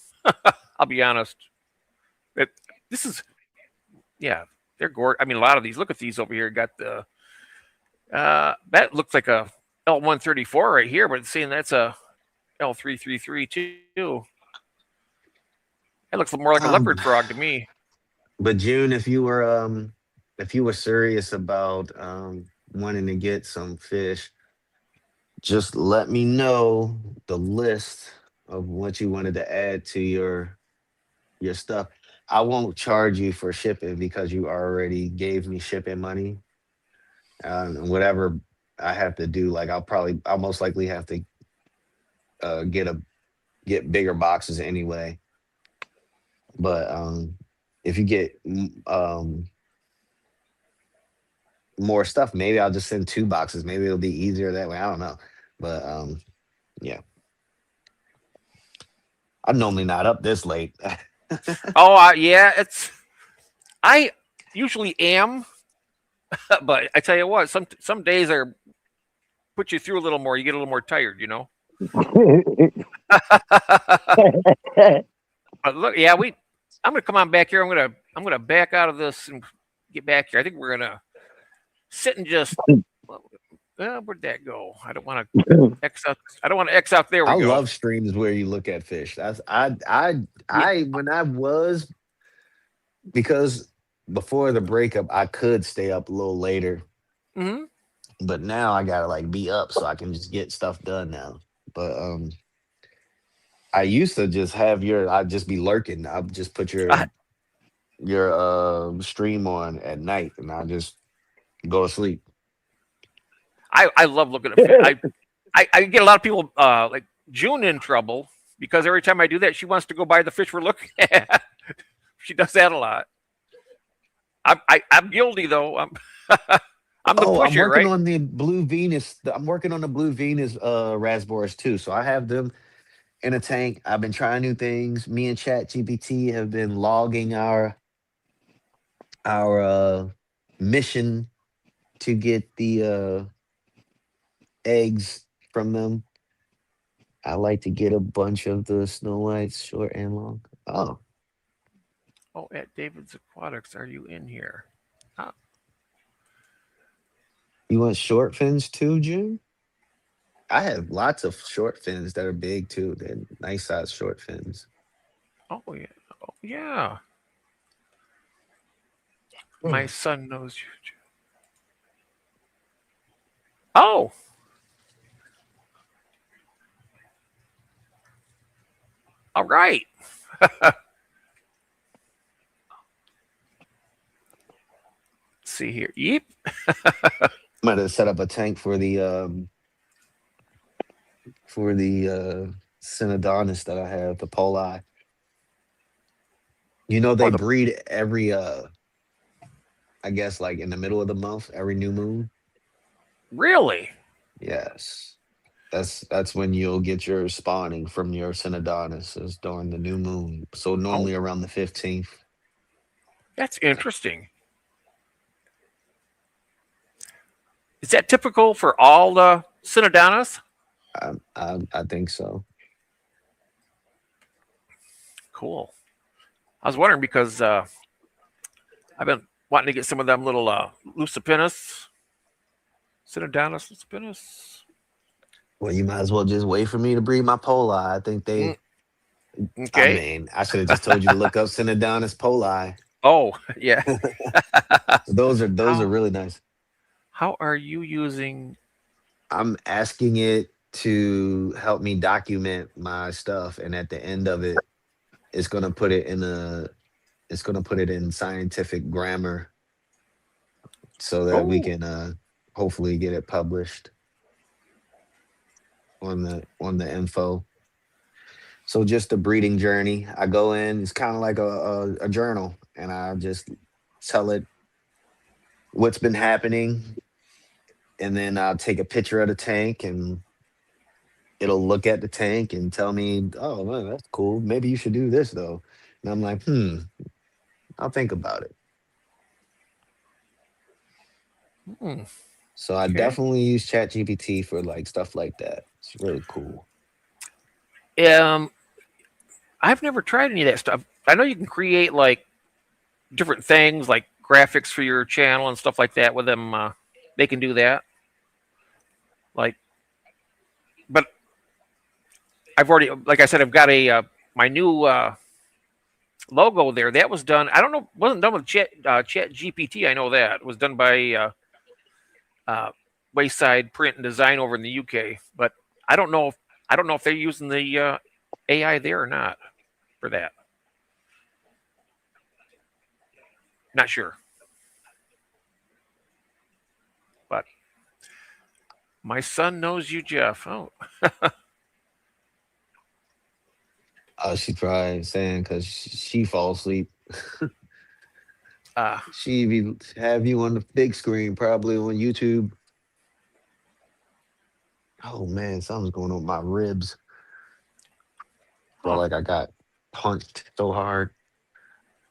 A: I'll be honest. It, this is yeah, they're gorgeous. I mean, a lot of these. Look at these over here. Got the that looks like a L134 right here, but it's saying that's a L333 too. That looks more like a
D: Um,
A: leopard frog to me.
D: but June, if you were serious about wanting to get some fish, just let me know the list of what you wanted to add to your stuff. I won't charge you for shipping because you already gave me shipping money. Whatever I have to do, like I'll most likely have to uh, get a get bigger boxes anyway. But if you get more stuff, maybe I'll just send two boxes. Maybe it'll be easier that way. I don't know. But yeah, I'm normally not up this late.
A: Oh, yeah, it's I usually am, but I tell you what, some days are put you through a little more. You get a little more tired, you know. But look, yeah, we. I'm gonna come on back here. I'm gonna back out of this and get back here. I think we're gonna sit and just. Where'd that go? I don't want to X out. I don't want to X out. There we
D: I
A: go.
D: love streams where you look at fish. That's
A: Yeah.
D: I when I was, because before the breakup I could stay up a little later,
A: Hmm.
D: but now I gotta like be up so I can just get stuff done now. But I used to just have I'd just be lurking. I'd just put your stream on at night and I just go to sleep.
A: I love looking at fish. I get a lot of people like June in trouble because every time I do that, she wants to go buy the fish we're looking at. She does that a lot. I'm guilty though. I'm the
D: Oh,
A: pusher, right?
D: I'm working on the blue Venus raspberries too. So I have them in a tank. I've been trying new things. Me and Chat GPT have been logging our mission to get the eggs from them. I like to get a bunch of the snow whites, short and long. Oh,
A: Oh, at David's Aquatics, are you in here? Oh,
D: you want short fins too, June? I have lots of short fins that are big too. They're nice size short fins.
A: oh yeah. Oh, yeah.
D: Hmm.
A: My son knows you. Oh, all right. Let's see here. Yep.
D: Might have set up a tank for the Synodontis that I have, the Poli. You know
A: Oh,
D: they breed every I guess like in the middle of the month, every new moon.
A: really?
D: Yes. That's when you'll get your spawning from your Synodontis is during the new moon. So
A: Oh,
D: normally around the 15th.
A: that's interesting. Is that typical for all the Synodontists?
D: I think so.
A: Cool. I was wondering because I've been wanting to get some of them little Lucipinus, Synodontis Lucipinus.
D: Well, you might as well just wait for me to breed my poli. I think
A: Mm,
D: they. I
A: okay.
D: mean, I should have just told you to look up Synodontis poli.
A: Oh, yeah.
D: Those are
A: How
D: really nice.
A: how are you using?
D: I'm asking it to help me document my stuff, and at the end of it, it's gonna put it in a. It's gonna put it in scientific grammar so that we
A: Oh,
D: can hopefully get it published on the info. So just the breeding journey. I go in. It's kind of like a journal, and I just tell it what's been happening, and then I'll take a picture of the tank, and it'll look at the tank and tell me, "Oh, well, that's cool. Maybe you should do this though." And I'm like, I'll think about it.
A: hmm,
D: So I
A: okay.
D: definitely use ChatGPT for like stuff like that. It's really cool.
A: Um, I've never tried any of that stuff. I know you can create like different things, like graphics for your channel and stuff like that with them. They can do that. Like, but I've already, like I said, I've got a my new logo there. That was done. I don't know, wasn't done with Chat GPT. I know that it was done by uh, Wayside Print and Design over in the UK. But I don't know if they're using the AI there or not for that. Not sure. But my son knows you, Jeff. Oh,
D: She's probably saying because she falls asleep.
A: uh,
D: She be have you on the big screen, probably on YouTube. Oh man, something's going on with my ribs. Felt
A: huh.
D: like I got punched so hard.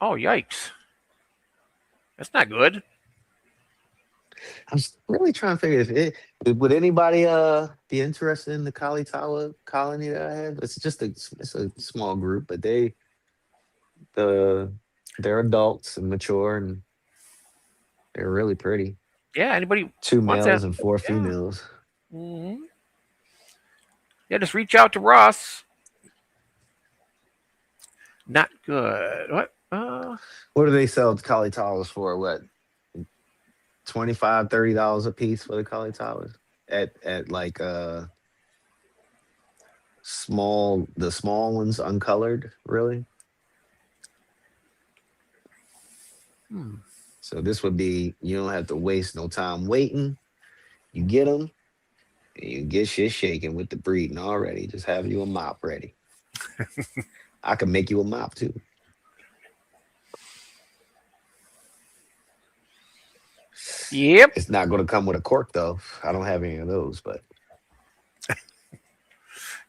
A: Oh, yikes. That's not good.
D: Really trying to figure if it would anybody be interested in the Kali Tawa colony that I have. It's a small group, but the they're adults and mature and they're really pretty.
A: Yeah, anybody
D: Two
A: wants
D: males
A: that?
D: and four
A: Yeah.
D: females.
A: Hmm. Yeah, just reach out to Ross. Not good. What?
D: What do they sell Kali Tawas for? What, 25 $30 a piece for the Kali Tawas at like the small ones uncolored, really?
A: Hmm.
D: So this would be, you don't have to waste no time waiting. You get them and you get shit shaking with the breeding already. Just have you a mop ready. I can make you a mop too.
A: Yep.
D: It's not going to come with a cork though. I don't have any of those, but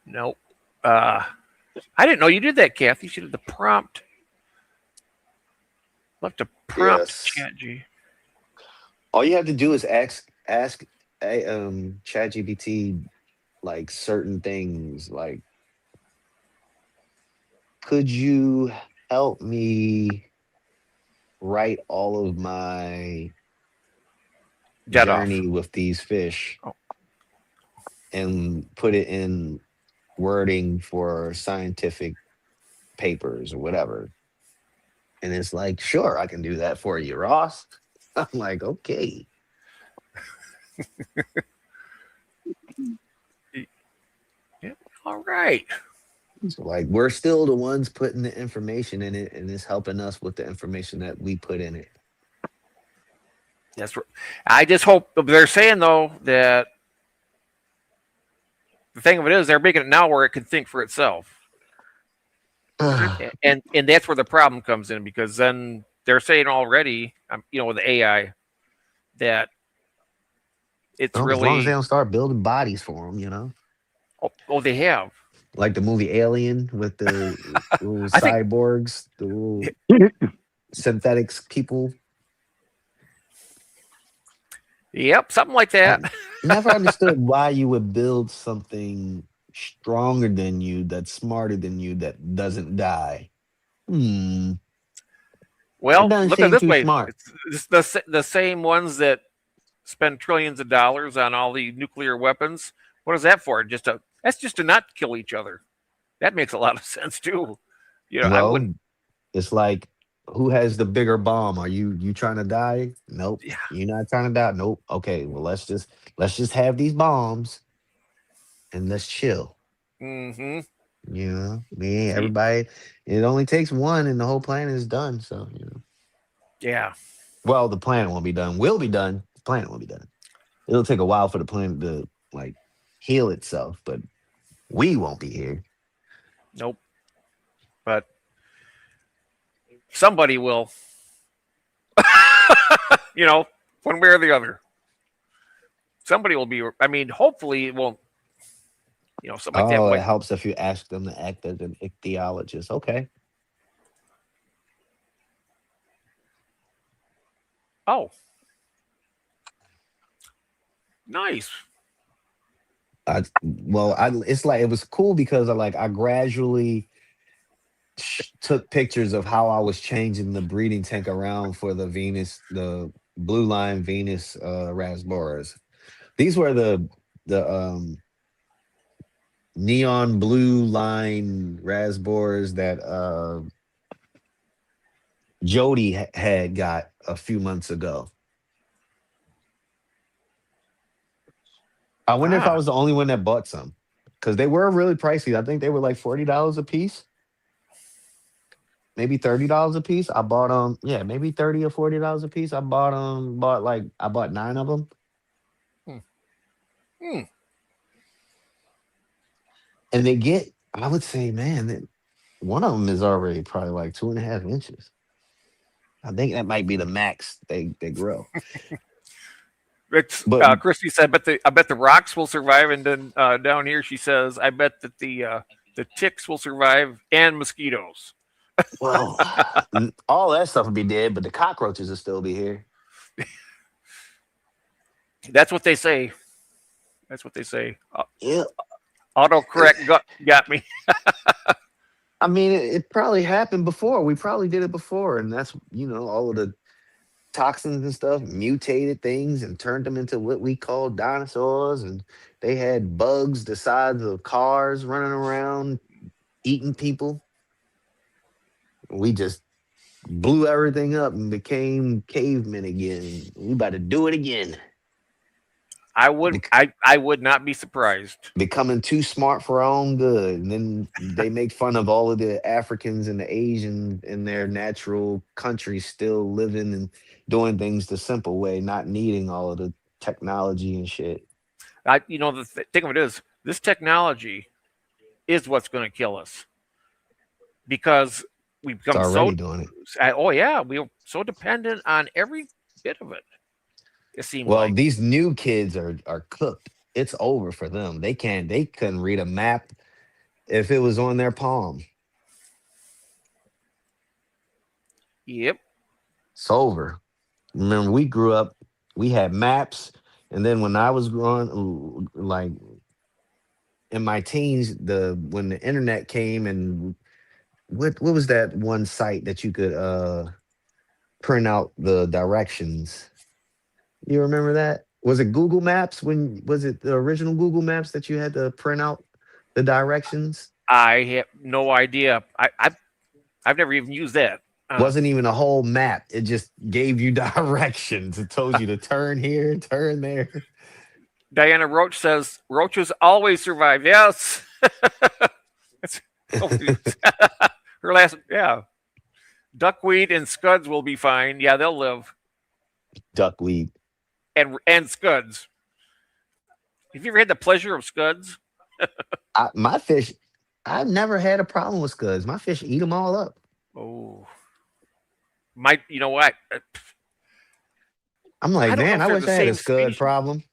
A: Nope. Uh, I didn't know you did that, Kathy. You should have the prompt. Left to prompt
D: yes.
A: chat G.
D: All you have to do is ask ChatGPT like certain things, like, could you help me write all of my
A: Dead off.
D: journey with these fish
A: Oh,
D: and put it in wording for scientific papers or whatever? And it's like, sure, I can do that for you, Ross. I'm like, okay.
A: yeah. All right.
D: So like we're still the ones putting the information in it, and it's helping us with the information that we put in it.
A: That's right. I just hope they're saying though that the thing of it is they're making it now where it can think for itself, and that's where the problem comes in because then they're saying already, with the AI that it's
D: Well, as long as they
A: really
D: don't start building bodies for them,
A: oh they have.
D: like the movie Alien with the little
A: I think
D: cyborgs, the little synthetics people.
A: Yep, something like
D: I
A: that.
D: never understood why you would build something stronger than you, that's smarter than you, that doesn't die. Hmm. It
A: Well,
D: doesn't
A: look at it
D: seem
A: this
D: too
A: way.
D: smart.
A: It's the same ones that spend trillions of dollars on all the nuclear weapons. What is that for? That's just to not kill each other. That makes a lot of sense too. I wouldn't.
D: Well, it's like, who has the bigger bomb? Are you trying to die? Nope.
A: Yeah.
D: You're not trying to die. Nope. Okay, well, let's just have these bombs and let's chill.
A: Mm-hmm. See.
D: Everybody. It only takes one, and the whole planet is done. So
A: Yeah.
D: well, the planet won't be done. We'll be done. The planet won't be done. It'll take a while for the planet to like heal itself, but we won't be here.
A: Nope. But somebody will. You know, one way or the other. Somebody will be. I mean, hopefully it won't. Something like that.
D: Oh, it
A: Like,
D: helps if you ask them to act as an ichthyologist. Okay.
A: oh, nice.
D: It's like it was cool because I gradually took pictures of how I was changing the breeding tank around for the blue line Venus rasboras. These were the neon blue line rasboras that Jody had got a few months ago. I wonder if I
A: Ah.
D: was the only one that bought some, because they were really pricey. I think they were like $40 a piece, maybe $30 a piece. I bought yeah, maybe $30 or $40 a piece. I bought 9 of them,
A: Hmm. Hmm.
D: and they get. I would say, man, one of them is already probably like 2.5 inches. I think that might be the max they grow.
A: It's
D: But
A: Christy said, I bet the rocks will survive, and then down here she says, I bet that the ticks will survive and mosquitoes.
D: well, all that stuff would be dead, but the cockroaches will still be here.
A: That's what they say. That's what they say.
D: Yeah.
A: Autocorrect got me.
D: I mean, it probably happened before. We probably did it before, and that's all of the toxins and stuff mutated things and turned them into what we call dinosaurs, and they had bugs the size of cars running around eating people. We just blew everything up and became cavemen again. We about to do it again.
A: I would not be surprised.
D: Becoming too smart for our own good. And then they make fun of all of the Africans and the Asians in their natural countries still living and doing things the simple way, not needing all of the technology and shit.
A: The thing of it is, this technology is what's going to kill us because we've
D: It's
A: become so.
D: already doing it.
A: Oh yeah, we're so dependent on every bit of it. It seemed
D: Well,
A: like.
D: these new kids are cooked. It's over for them. They couldn't read a map if it was on their palm.
A: Yep.
D: It's over. Remember, we grew up, we had maps, and then when I was growing, like in my teens, the when the internet came, and what was that one site that you could print out the directions? You remember that? Was it Google Maps? When was it the original Google Maps that you had to print out the directions?
A: I have no idea. I've never even used that.
D: Wasn't even a whole map. It just gave you directions. It told you to turn here, turn there.
A: Diana Roach says roaches always survive. Yes. It's- her last. Yeah. Duckweed and scuds will be fine. Yeah, they'll live.
D: Duckweed.
A: And scuds. Have you ever had the pleasure of scuds?
D: My fish, I've never had a problem with scuds. My fish eat them all up.
A: Oh, you know what?
D: I'm like,
A: I don't know
D: man,
A: if
D: I
A: they're
D: wish
A: the
D: I had a
A: same
D: scud
A: species.
D: problem.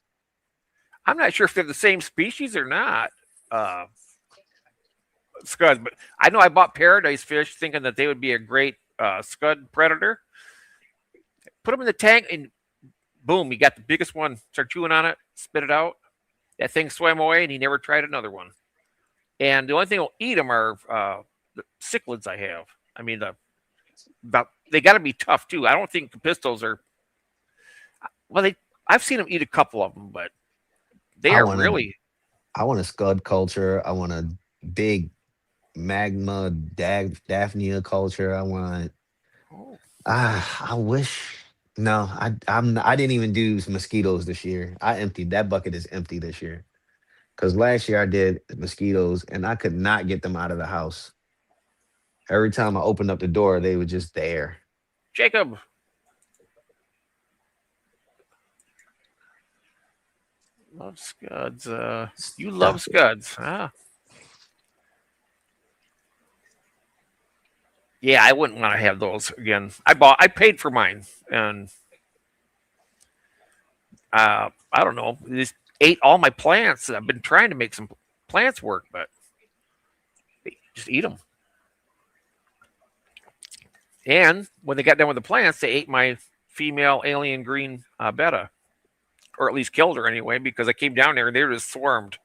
A: I'm not sure if they're the same species or not. Uh, Scuds, but I know I bought paradise fish thinking that they would be a great scud predator. Put them in the tank, and boom, he got the biggest one, started chewing on it, spit it out. That thing swam away, and he never tried another one. And the only thing that'll eat them are the cichlids I have. I mean, they got to be tough too. I don't think Capistos are. Well, I've seen them eat a couple of them, but they
D: I
A: are
D: want a
A: really.
D: I want a scud culture. I want a big magma daphnia culture. I want.
A: Oh,
D: I wish. No, I didn't even do mosquitoes this year. I emptied that bucket is empty this year. Because last year I did mosquitoes and I could not get them out of the house. Every time I opened up the door, they were just there.
A: Jacob. Love scuds. You love
D: Stop it.
A: scuds, huh? Yeah, I wouldn't want to have those again. I paid for mine, and I don't know. They just ate all my plants. I've been trying to make some plants work, but they just eat them. And when they got done with the plants, they ate my female alien green betta, or at least killed her anyway, because I came down there and they were just swarmed.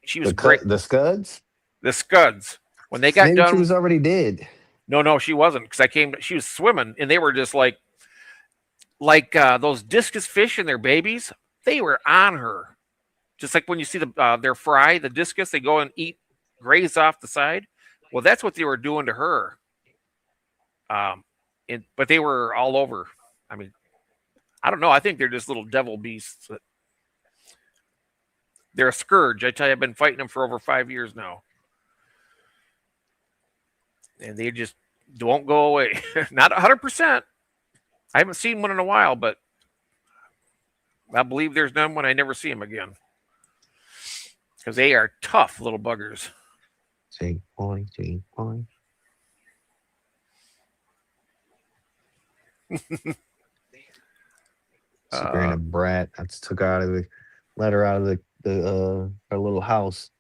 A: She was great.
D: The scuds?
A: The scuds. When they got
D: Maybe she
A: done,
D: was already dead.
A: no, she wasn't, because she was swimming, and they were just like those discus fish and their babies. They were on her, just like when you see their fry, the discus, they go and eat, graze off the side. Well, that's what they were doing to her. But they were all over. I mean, I don't know. I think they're just little devil beasts. They're a scourge. I tell you, I've been fighting them for over 5 years now, and they just don't go away. Not 100%. I haven't seen one in a while, but I believe there's none when I never see them again, because they are tough little buggers.
D: Say boy, say boy. Sabrina Brat. I just took her out of let her out of her little house,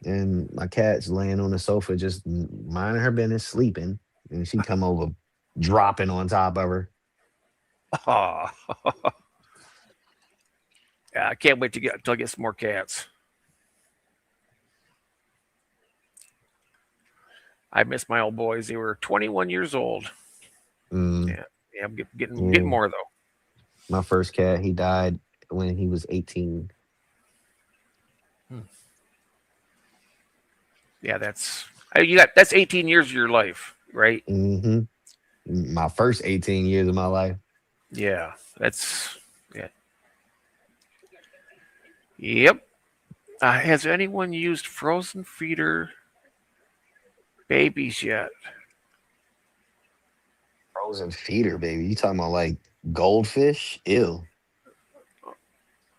D: and my cat's laying on the sofa just minding her business, sleeping, and she come over, dropping on top of her.
A: Oh. Yeah, I can't wait till I get some more cats. I miss my old boys. They were 21 years old.
D: Mm,
A: Yeah, I'm getting more though.
D: my first cat, he died when he was 18.
A: Yeah, that's 18 years of your life, right?
D: Hmm. My first 18 years of my life.
A: Yeah, that's yeah. Yep. Has anyone used frozen feeder babies yet?
D: Frozen feeder, baby. You talking about like goldfish? Ew.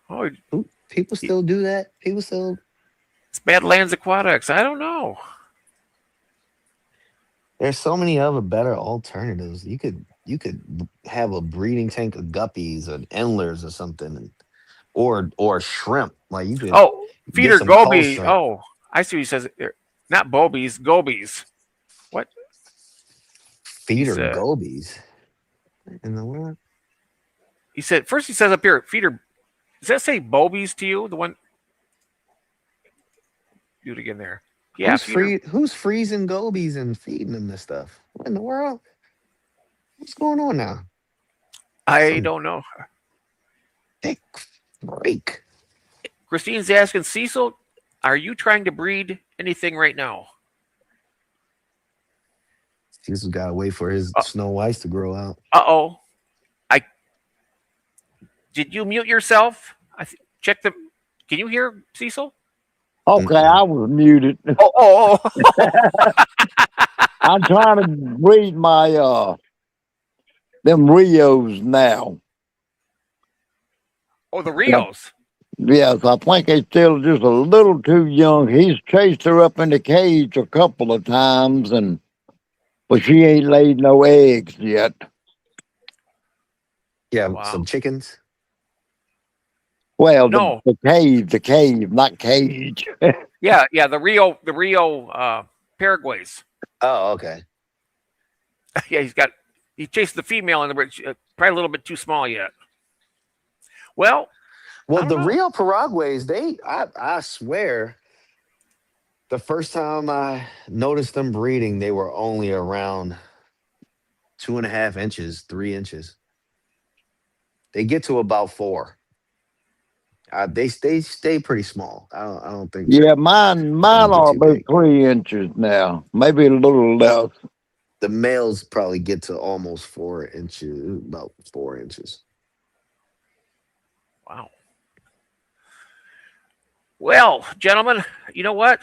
A: Oh,
D: People still do that? People still.
A: it's Badlands Aquatics. I don't know.
D: There's so many other better alternatives. You could have a breeding tank of guppies or endlers or something, or shrimp. Like you could
A: Oh,
D: get
A: feeder
D: some cold
A: goby.
D: shrimp.
A: Oh, I see what he says. Not bobies, gobies. What? He
D: Feeder
A: said.
D: gobies. In the world?
A: He said first. He says up here, feeder. Does that say bobies to you? The one. Do it again there. Yeah, feeder.
D: Who's freezing gobies and feeding them this stuff? What in the world? What's going on now?
A: I
D: Some
A: don't know.
D: thick freak.
A: Christine's asking Cecil, are you trying to breed anything right now?
D: He's got to wait for his snow whites to grow out.
A: Uh-oh. Did you mute yourself? Check the. Can you hear Cecil?
B: Okay, I was muted.
A: Oh.
B: I'm trying to read my them Rios now.
A: Oh, the Rios.
B: Yes, I think he's still just a little too young. He's chased her up in the cage a couple of times, but she ain't laid no eggs yet.
D: Yeah,
A: Wow.
D: some chickens.
B: Well,
A: No.
B: the cave, not cage.
A: Yeah, the Rio Paraguays.
D: Oh, okay.
A: Yeah, he chased the female in the bridge. Probably a little bit too small yet. Well,
D: Well,
A: I don't
D: the
A: know.
D: Rio Paraguays, I swear, the first time I noticed them breeding, they were only around 2.5 inches, 3 inches. They get to about 4. They stay pretty small. I don't think
B: Yeah, mine
D: they get
B: are
D: too
B: about
D: big.
B: 3 inches now, maybe a little less.
D: The males probably get to almost 4 inches, about 4 inches.
A: Wow. Well, gentlemen, you know what?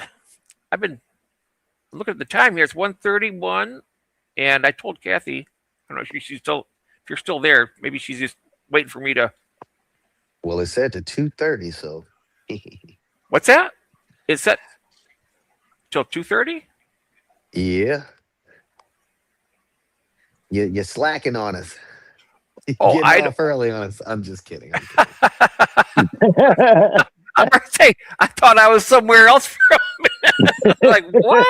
A: I've been looking at the time here. It's 1:31, and I told Kathy, I don't know if she's still, if you're still there, maybe she's just waiting for me to.
D: Well, it said to 2:30, so
A: What's that? It's set till 2:30.
D: yeah, you're slacking on us.
A: Oh,
D: Getting
A: I don't.
D: off early on us. I'm just kidding. I'm kidding.
A: I'm gonna say I thought I was somewhere else for a minute. Like what?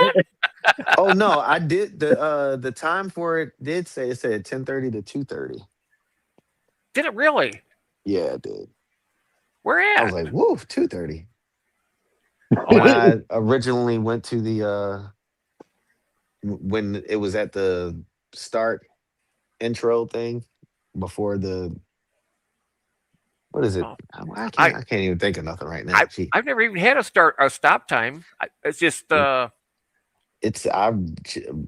D: Oh no, I did the time for it did say it said 10:30 to 2:30.
A: Did it really?
D: Yeah, it did.
A: Where
D: I
A: at?
D: was like, whoa, 2:30.
A: Oh,
D: When
A: well,
D: I originally went to the when it was at the start intro thing before the what is it?
A: oh,
D: I can't even think of nothing right now.
A: I
D: Gee.
A: I've never even had a stop time. It's just
D: It's I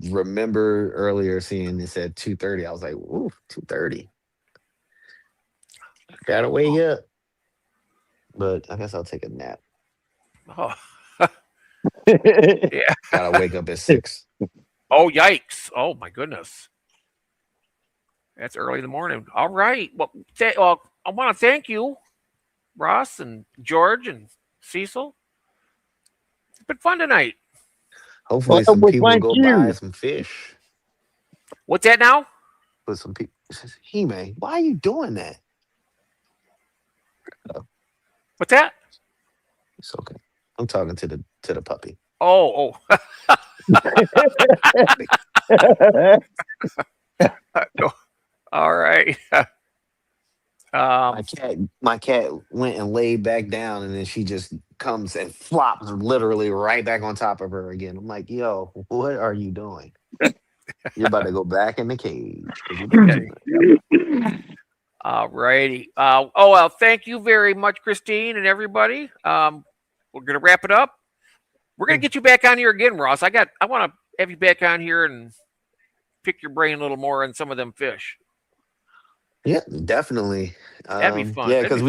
D: remember earlier seeing it said 2:30. I was like, ooh, 2:30. Gotta wake up. But I guess I'll take a nap.
A: oh
B: Yeah.
A: yeah.
D: Gotta wake up at 6.
A: Oh yikes! Oh my goodness, that's early in the morning. All right. Well, I want to thank you, Ross and George and Cecil. It's been fun tonight.
D: Hopefully
B: Well,
D: some
B: well,
D: people
B: thank
D: go buy
B: you.
D: some fish.
A: What's that now?
D: But some people He man, why are you doing that?
A: What's that?
D: It's okay. I'm talking to the puppy.
A: Oh, oh. All right.
D: My cat went and laid back down, and then she just comes and flops literally right back on top of her again. I'm like, yo, what are you doing? You're about to go back in the cage because you're doing too much.
A: All righty. Oh well, thank you very much, Christine and everybody. We're gonna wrap it up. We're gonna get you back on here again, Ross. I want to have you back on here and pick your brain a little more on some of them fish.
D: Yeah, definitely.
A: That'd be fun.
D: Yeah,
A: That'd be
D: because
A: fun.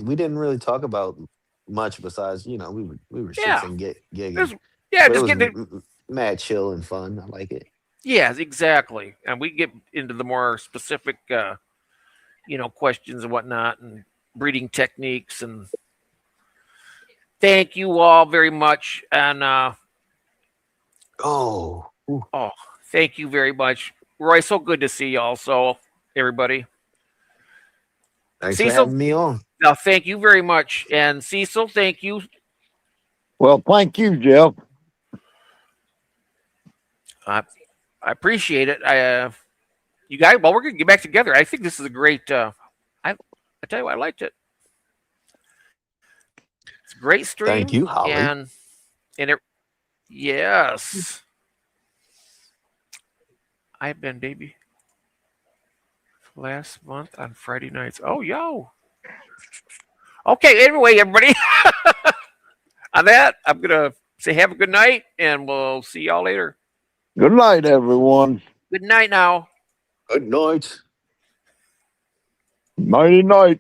D: we didn't really talk about much besides we were shits
A: Yeah.
D: and gigging,
A: This, yeah,
D: but it
A: just
D: was
A: get it.
D: mad chill and fun. I like it.
A: Yes, exactly. And we get into the more specific, questions and whatnot, and breeding techniques. And thank you all very much. And
D: Oh, ooh,
A: oh, thank you very much, Roy. So good to see you. Also, everybody.
D: thanks for
A: Cecil,
D: having me on.
A: now thank you very much. And Cecil, thank you.
B: Well, thank you, Jeff.
A: I appreciate it. You guys, well, we're gonna get back together. I think this is a great. I tell you what, I liked it. It's a great
D: Thank
A: stream,
D: you, Holly.
A: and it. Yes, I've been baby last month on Friday nights. Oh, yo. Okay. Anyway, everybody. On that, I'm gonna say have a good night, and we'll see y'all later.
B: Good night, everyone.
A: Good night now.
D: Good night.
B: Nighty night.